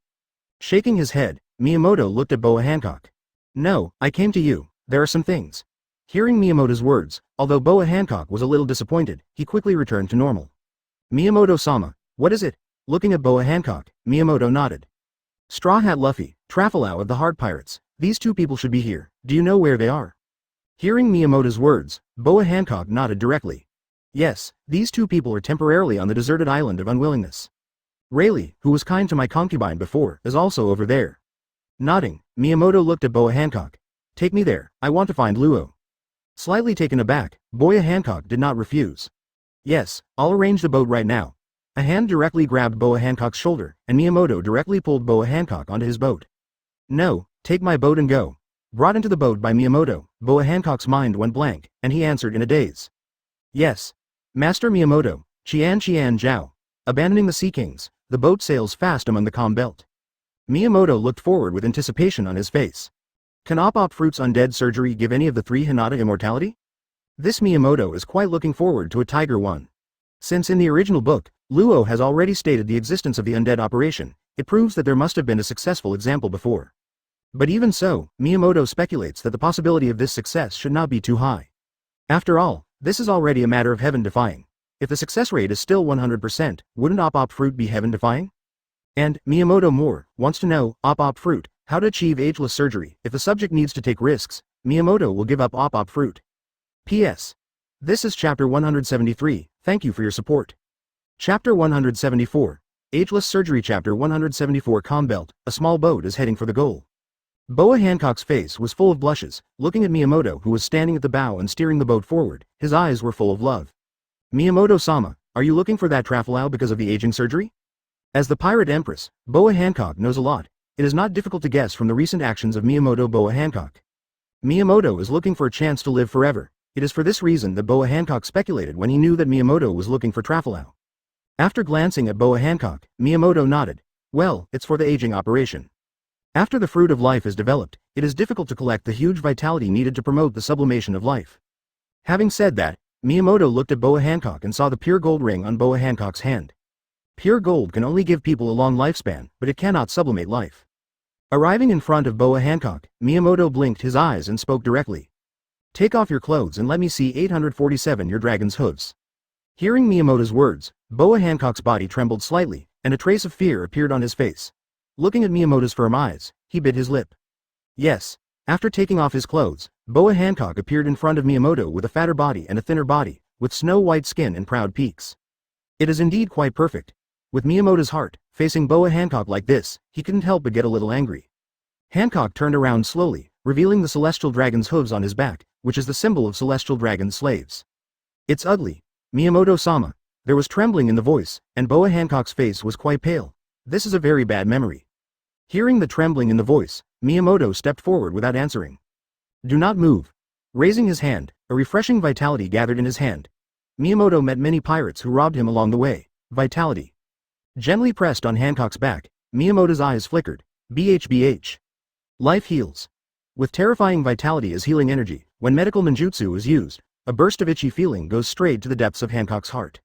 Shaking his head, Miyamoto looked at Boa Hancock. No, I came to you, there are some things. Hearing Miyamoto's words, although Boa Hancock was a little disappointed, he quickly returned to normal. Miyamoto-sama, what is it? Looking at Boa Hancock, Miyamoto nodded. Straw Hat Luffy, Trafalao of the Hard Pirates, these two people should be here, do you know where they are? Hearing Miyamoto's words, Boa Hancock nodded directly. Yes, these two people are temporarily on the deserted island of unwillingness. Rayleigh, who was kind to my concubine before, is also over there. Nodding, Miyamoto looked at Boa Hancock. Take me there, I want to find Luo. Slightly taken aback, Boa Hancock did not refuse. Yes, I'll arrange the boat right now. A hand directly grabbed Boa Hancock's shoulder, and Miyamoto directly pulled Boa Hancock onto his boat. No, take my boat and go. Brought into the boat by Miyamoto, Boa Hancock's mind went blank, and he answered in a daze. Yes. Master Miyamoto, Qian Jiao. Abandoning the Sea Kings, the boat sails fast among the calm belt. Miyamoto looked forward with anticipation on his face. Can Oppai Fruit's undead surgery give any of the three Hinata immortality? This Miyamoto is quite looking forward to a Tiger one. Since in the original book, Luo has already stated the existence of the undead operation, it proves that there must have been a successful example before. But even so, Miyamoto speculates that the possibility of this success should not be too high. After all, this is already a matter of heaven-defying. If the success rate is still 100%, wouldn't Oppai Fruit be heaven-defying? And, Miyamoto more, wants to know, Oppai Fruit, how to achieve ageless surgery. If the subject needs to take risks, Miyamoto will give up Oppai Fruit. P.S. This is Chapter 173, thank you for your support. Chapter 174. Ageless Surgery. Chapter 174. Calm Belt, a small boat is heading for the goal. Boa Hancock's face was full of blushes, looking at Miyamoto who was standing at the bow and steering the boat forward, his eyes were full of love. Miyamoto-sama, are you looking for that Trafalao because of the aging surgery? As the pirate empress, Boa Hancock knows a lot. It is not difficult to guess from the recent actions of Miyamoto. Boa Hancock. Miyamoto is looking for a chance to live forever. It is for this reason that Boa Hancock speculated when he knew that Miyamoto was looking for Trafalao. After glancing at Boa Hancock, Miyamoto nodded. Well, it's for the aging operation. After the fruit of life is developed, it is difficult to collect the huge vitality needed to promote the sublimation of life. Having said that, Miyamoto looked at Boa Hancock and saw the pure gold ring on Boa Hancock's hand. Pure gold can only give people a long lifespan, but it cannot sublimate life. Arriving in front of Boa Hancock, Miyamoto blinked his eyes and spoke directly. Take off your clothes and let me see 847 your dragon's hooves. Hearing Miyamoto's words, Boa Hancock's body trembled slightly, and a trace of fear appeared on his face. Looking at Miyamoto's firm eyes, he bit his lip. Yes. After taking off his clothes, Boa Hancock appeared in front of Miyamoto with a fatter body and a thinner body, with snow-white skin and proud peaks. It is indeed quite perfect. With Miyamoto's heart, facing Boa Hancock like this, he couldn't help but get a little angry. Hancock turned around slowly, revealing the celestial dragon's hooves on his back, which is the symbol of celestial dragon slaves. It's ugly. Miyamoto-sama. There was trembling in the voice, and Boa Hancock's face was quite pale. This is a very bad memory. Hearing the trembling in the voice, Miyamoto stepped forward without answering. Do not move. Raising his hand, a refreshing vitality gathered in his hand. Miyamoto met many pirates who robbed him along the way. Vitality. Gently pressed on Hancock's back, Miyamoto's eyes flickered. BHBH. Life heals. With terrifying vitality as healing energy, when medical ninjutsu is used, a burst of itchy feeling goes straight to the depths of Hancock's heart.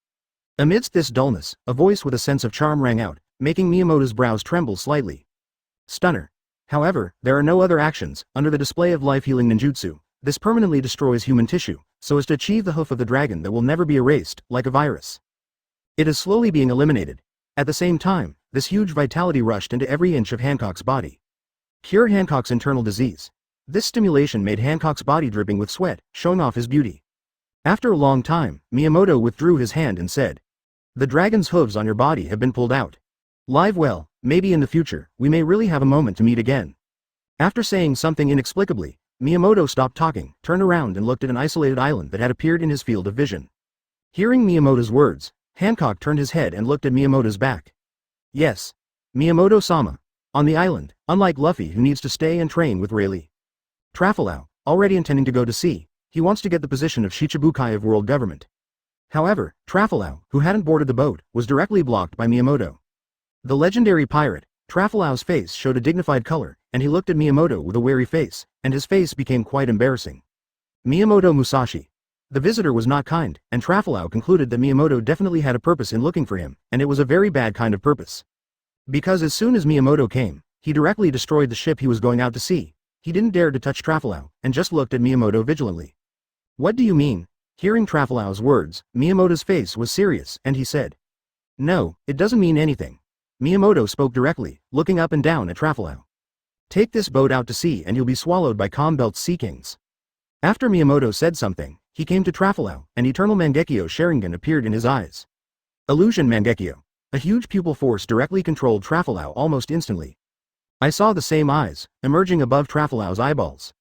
Amidst this dullness, a voice with a sense of charm rang out, making Miyamoto's brows tremble slightly. Stunner. However, there are no other actions. Under the display of life-healing ninjutsu, this permanently destroys human tissue, so as to achieve the hoof of the dragon that will never be erased, like a virus. It is slowly being eliminated. At the same time, this huge vitality rushed into every inch of Hancock's body. Cure Hancock's internal disease. This stimulation made Hancock's body dripping with sweat, showing off his beauty. After a long time, Miyamoto withdrew his hand and said, "The dragon's hooves on your body have been pulled out. Live well, maybe in the future, we may really have a moment to meet again." After saying something inexplicably, Miyamoto stopped talking, turned around and looked at an isolated island that had appeared in his field of vision. Hearing Miyamoto's words, Hancock turned his head and looked at Miyamoto's back. Yes. Miyamoto-sama. On the island, unlike Luffy who needs to stay and train with Rayleigh. Trafalao, already intending to go to sea, he wants to get the position of Shichibukai of world government. However, Trafalao, who hadn't boarded the boat, was directly blocked by Miyamoto. The legendary pirate, Trafalao's face showed a dignified color, and he looked at Miyamoto with a wary face, and his face became quite embarrassing. Miyamoto Musashi. The visitor was not kind, and Trafalao concluded that Miyamoto definitely had a purpose in looking for him, and it was a very bad kind of purpose. Because as soon as Miyamoto came, he directly destroyed the ship he was going out to sea. He didn't dare to touch Trafalao, and just looked at Miyamoto vigilantly. "What do you mean?" Hearing Trafalao's words, Miyamoto's face was serious, and he said, "No, it doesn't mean anything." Miyamoto spoke directly, looking up and down at Trafalao. "Take this boat out to sea and you'll be swallowed by Calm Belt's sea kings." After Miyamoto said something, he came to Trafalao, and Eternal Mangekyo Sharingan appeared in his eyes. Illusion Mangekyo. A huge pupil force directly controlled Trafalao almost instantly. I saw the same eyes, emerging above Trafalao's eyeballs.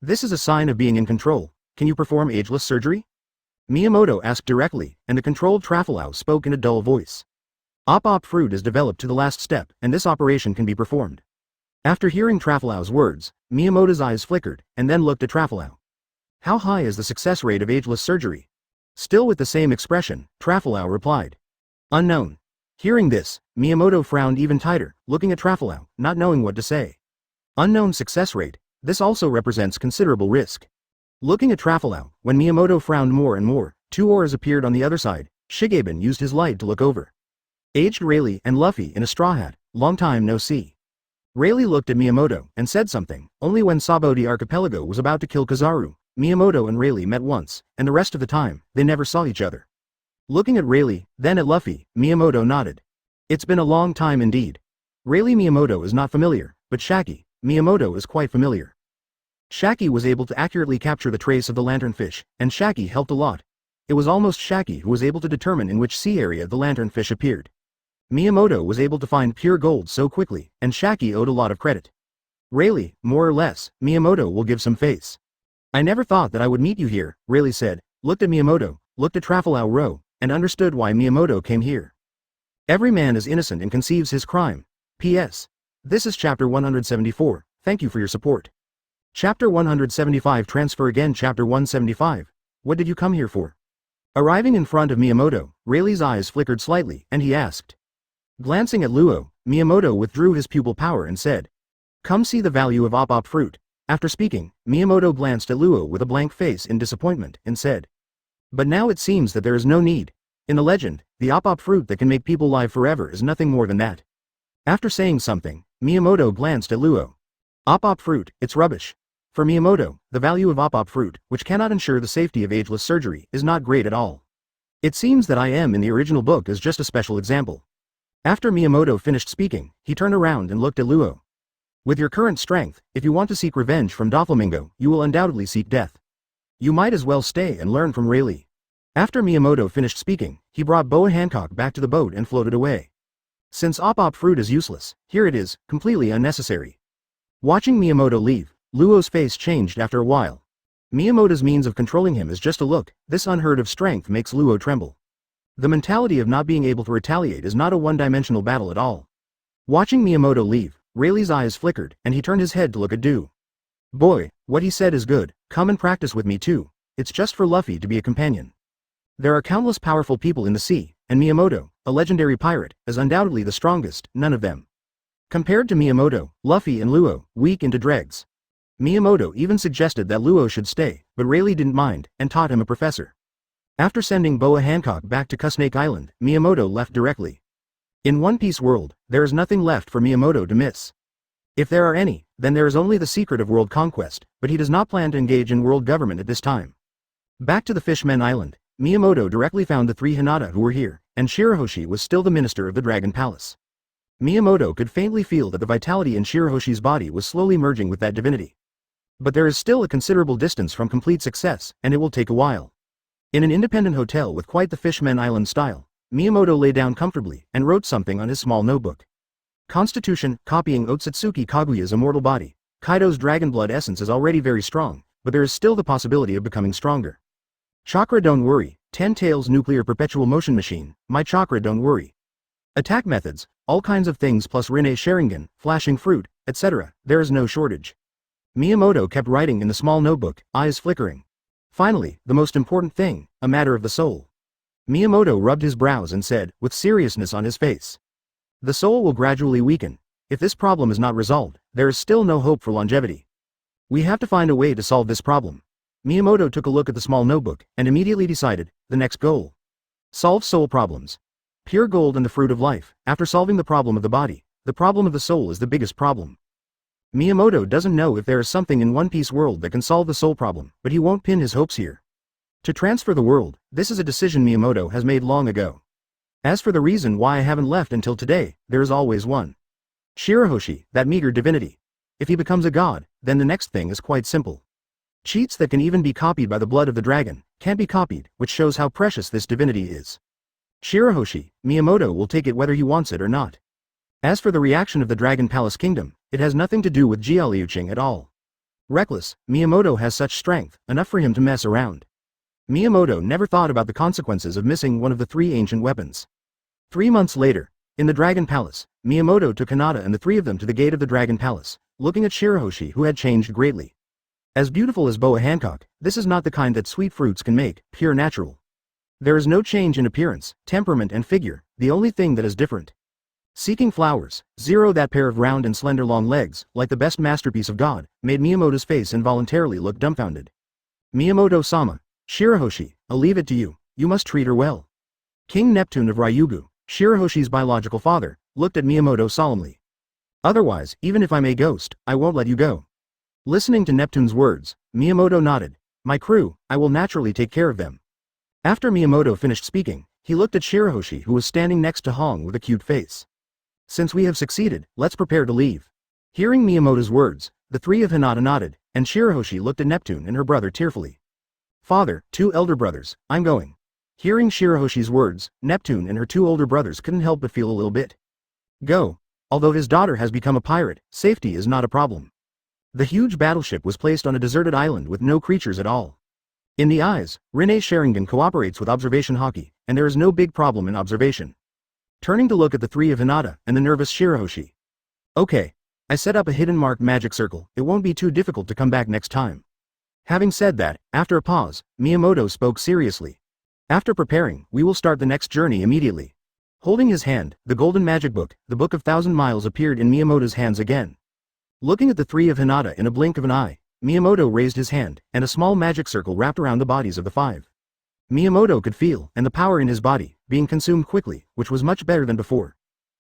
"This is a sign of being in control. Can you perform ageless surgery?" Miyamoto asked directly, and the controlled Trafalao spoke in a dull voice. Op fruit is developed to the last step, and this operation can be performed. After hearing Trafalao's words, Miyamoto's eyes flickered, and then looked at Trafalao. "How high is the success rate of ageless surgery?" Still with the same expression, Trafalao replied. "Unknown." Hearing this, Miyamoto frowned even tighter, looking at Trafalao, not knowing what to say. Unknown success rate, this also represents considerable risk. Looking at Trafalao, when Miyamoto frowned more and more, two auras appeared on the other side. Shigeban used his light to look over. Aged Rayleigh and Luffy in a straw hat, long time no see. Rayleigh looked at Miyamoto, and said something. Only when Saboti Archipelago was about to kill Kizaru, Miyamoto and Rayleigh met once, and the rest of the time, they never saw each other. Looking at Rayleigh, then at Luffy, Miyamoto nodded. "It's been a long time indeed." Rayleigh Miyamoto is not familiar, but Shaki, Miyamoto is quite familiar. Shaki was able to accurately capture the trace of the lanternfish, and Shaki helped a lot. It was almost Shaki who was able to determine in which sea area the lanternfish appeared. Miyamoto was able to find pure gold so quickly, and Shaki owed a lot of credit. Rayleigh, more or less, Miyamoto will give some face. "I never thought that I would meet you here," Rayleigh said, looked at Miyamoto, looked at Trafalao Row, and understood why Miyamoto came here. Every man is innocent and conceives his crime. P.S. This is chapter 174, thank you for your support. Chapter 175 transfer again. Chapter 175, what did you come here for? Arriving in front of Miyamoto, Rayleigh's eyes flickered slightly, and he asked. Glancing at Luo, Miyamoto withdrew his pupil power and said, "Come see the value of Op fruit." After speaking, Miyamoto glanced at Luo with a blank face in disappointment, and said, "But now it seems that there is no need. In the legend, the Op fruit that can make people live forever is nothing more than that." After saying something, Miyamoto glanced at Luo. Op fruit, it's rubbish. For Miyamoto, the value of Op fruit, which cannot ensure the safety of ageless surgery, is not great at all. It seems that I am in the original book is just a special example. After Miyamoto finished speaking, he turned around and looked at Luo. With your current strength, if you want to seek revenge from Doflamingo, you will undoubtedly seek death. You might as well stay and learn from Rayleigh. After Miyamoto finished speaking, he brought Boa Hancock back to the boat and floated away. Since Op fruit is useless, here it is, completely unnecessary. Watching Miyamoto leave, Luo's face changed after a while. Miyamoto's means of controlling him is just a look. This unheard of strength makes Luo tremble. The mentality of not being able to retaliate is not a one-dimensional battle at all. Watching Miyamoto leave, Rayleigh's eyes flickered, and he turned his head to look at Do. Boy, what he said is good, come and practice with me too. It's just for Luffy to be a companion. There are countless powerful people in the sea, and Miyamoto, a legendary pirate, is undoubtedly the strongest, none of them. Compared to Miyamoto, Luffy and Luo, weak into dregs. Miyamoto even suggested that Luo should stay, but Rayleigh didn't mind, and taught him a professor. After sending Boa Hancock back to Kusnake Island, Miyamoto left directly. In One Piece world, there is nothing left for Miyamoto to miss. If there are any, then there is only the secret of world conquest, but he does not plan to engage in world government at this time. Back to the Fishmen Island, Miyamoto directly found the three Hinata who were here, and Shirahoshi was still the minister of the Dragon Palace. Miyamoto could faintly feel that the vitality in Shirahoshi's body was slowly merging with that divinity. But there is still a considerable distance from complete success, and it will take a while. In an independent hotel with quite the Fishman Island style, Miyamoto lay down comfortably and wrote something on his small notebook. Constitution, copying Ōtsutsuki Kaguya's immortal body. Kaido's dragon blood essence is already very strong, but there is still the possibility of becoming stronger. Chakra, don't worry. 10 tails nuclear perpetual motion machine. My chakra, don't worry. Attack methods, all kinds of things plus Rinne Sharingan, flashing fruit, etc. There is no shortage. Miyamoto kept writing in the small notebook, eyes flickering. Finally, the most important thing, a matter of the soul. Miyamoto rubbed his brows and said, with seriousness on his face. The soul will gradually weaken. If this problem is not resolved, there is still no hope for longevity. We have to find a way to solve this problem. Miyamoto took a look at the small notebook, and immediately decided, the next goal. Solve soul problems. Pure gold and the fruit of life. After solving the problem of the body, the problem of the soul is the biggest problem. Miyamoto doesn't know if there is something in One Piece world that can solve the soul problem, but he won't pin his hopes here. To transfer the world, this is a decision Miyamoto has made long ago. As for the reason why I haven't left until today, there is always one. Shirahoshi, that meager divinity. If he becomes a god, then the next thing is quite simple. Cheats that can even be copied by the blood of the dragon, can't be copied, which shows how precious this divinity is. Shirahoshi, Miyamoto will take it whether he wants it or not. As for the reaction of the Dragon Palace Kingdom, it has nothing to do with Jialiuching at all. Reckless, Miyamoto has such strength, enough for him to mess around. Miyamoto never thought about the consequences of missing one of the 3 ancient weapons. 3 months later, in the Dragon Palace, Miyamoto took Hinata and the 3 of them to the gate of the Dragon Palace, looking at Shirahoshi, who had changed greatly. As beautiful as Boa Hancock, this is not the kind that sweet fruits can make, pure natural. There is no change in appearance, temperament and figure, the only thing that is different. Seeking flowers, Zero, that pair of round and slender long legs, like the best masterpiece of God, made Miyamoto's face involuntarily look dumbfounded. Miyamoto-sama, Shirahoshi, I'll leave it to you, you must treat her well. King Neptune of Ryugu, Shirahoshi's biological father, looked at Miyamoto solemnly. Otherwise, even if I'm a ghost, I won't let you go. Listening to Neptune's words, Miyamoto nodded. My crew, I will naturally take care of them. After Miyamoto finished speaking, he looked at Shirahoshi, who was standing next to Hong with a cute face. Since we have succeeded, let's prepare to leave. Hearing Miyamoto's words, the 3 of Hinata nodded, and Shirahoshi looked at Neptune and her brother tearfully. Father, 2 elder brothers, I'm going. Hearing Shirahoshi's words, Neptune and her 2 older brothers couldn't help but feel a little bit. Go. Although his daughter has become a pirate, safety is not a problem. The huge battleship was placed on a deserted island with no creatures at all. In the eyes, Rinne Sharingan cooperates with observation haki, and there is no big problem in observation. Turning to look at the 3 of Hinata and the nervous Shirahoshi. Okay. I set up a hidden marked magic circle, it won't be too difficult to come back next time. Having said that, after a pause, Miyamoto spoke seriously. After preparing, we will start the next journey immediately. Holding his hand, the golden magic book, the Book of 1,000 Miles, appeared in Miyamoto's hands again. Looking at the 3 of Hinata in a blink of an eye, Miyamoto raised his hand, and a small magic circle wrapped around the bodies of the 5. Miyamoto could feel, and the power in his body, being consumed quickly, which was much better than before.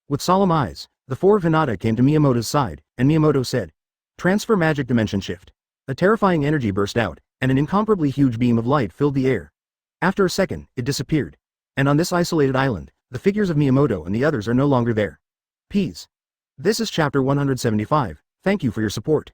With solemn eyes, the 4 of Hinata came to Miyamoto's side, and Miyamoto said, Transfer magic dimension shift. A terrifying energy burst out, and an incomparably huge beam of light filled the air. After a second, it disappeared. And on this isolated island, the figures of Miyamoto and the others are no longer there. Peace. This is chapter 175, thank you for your support.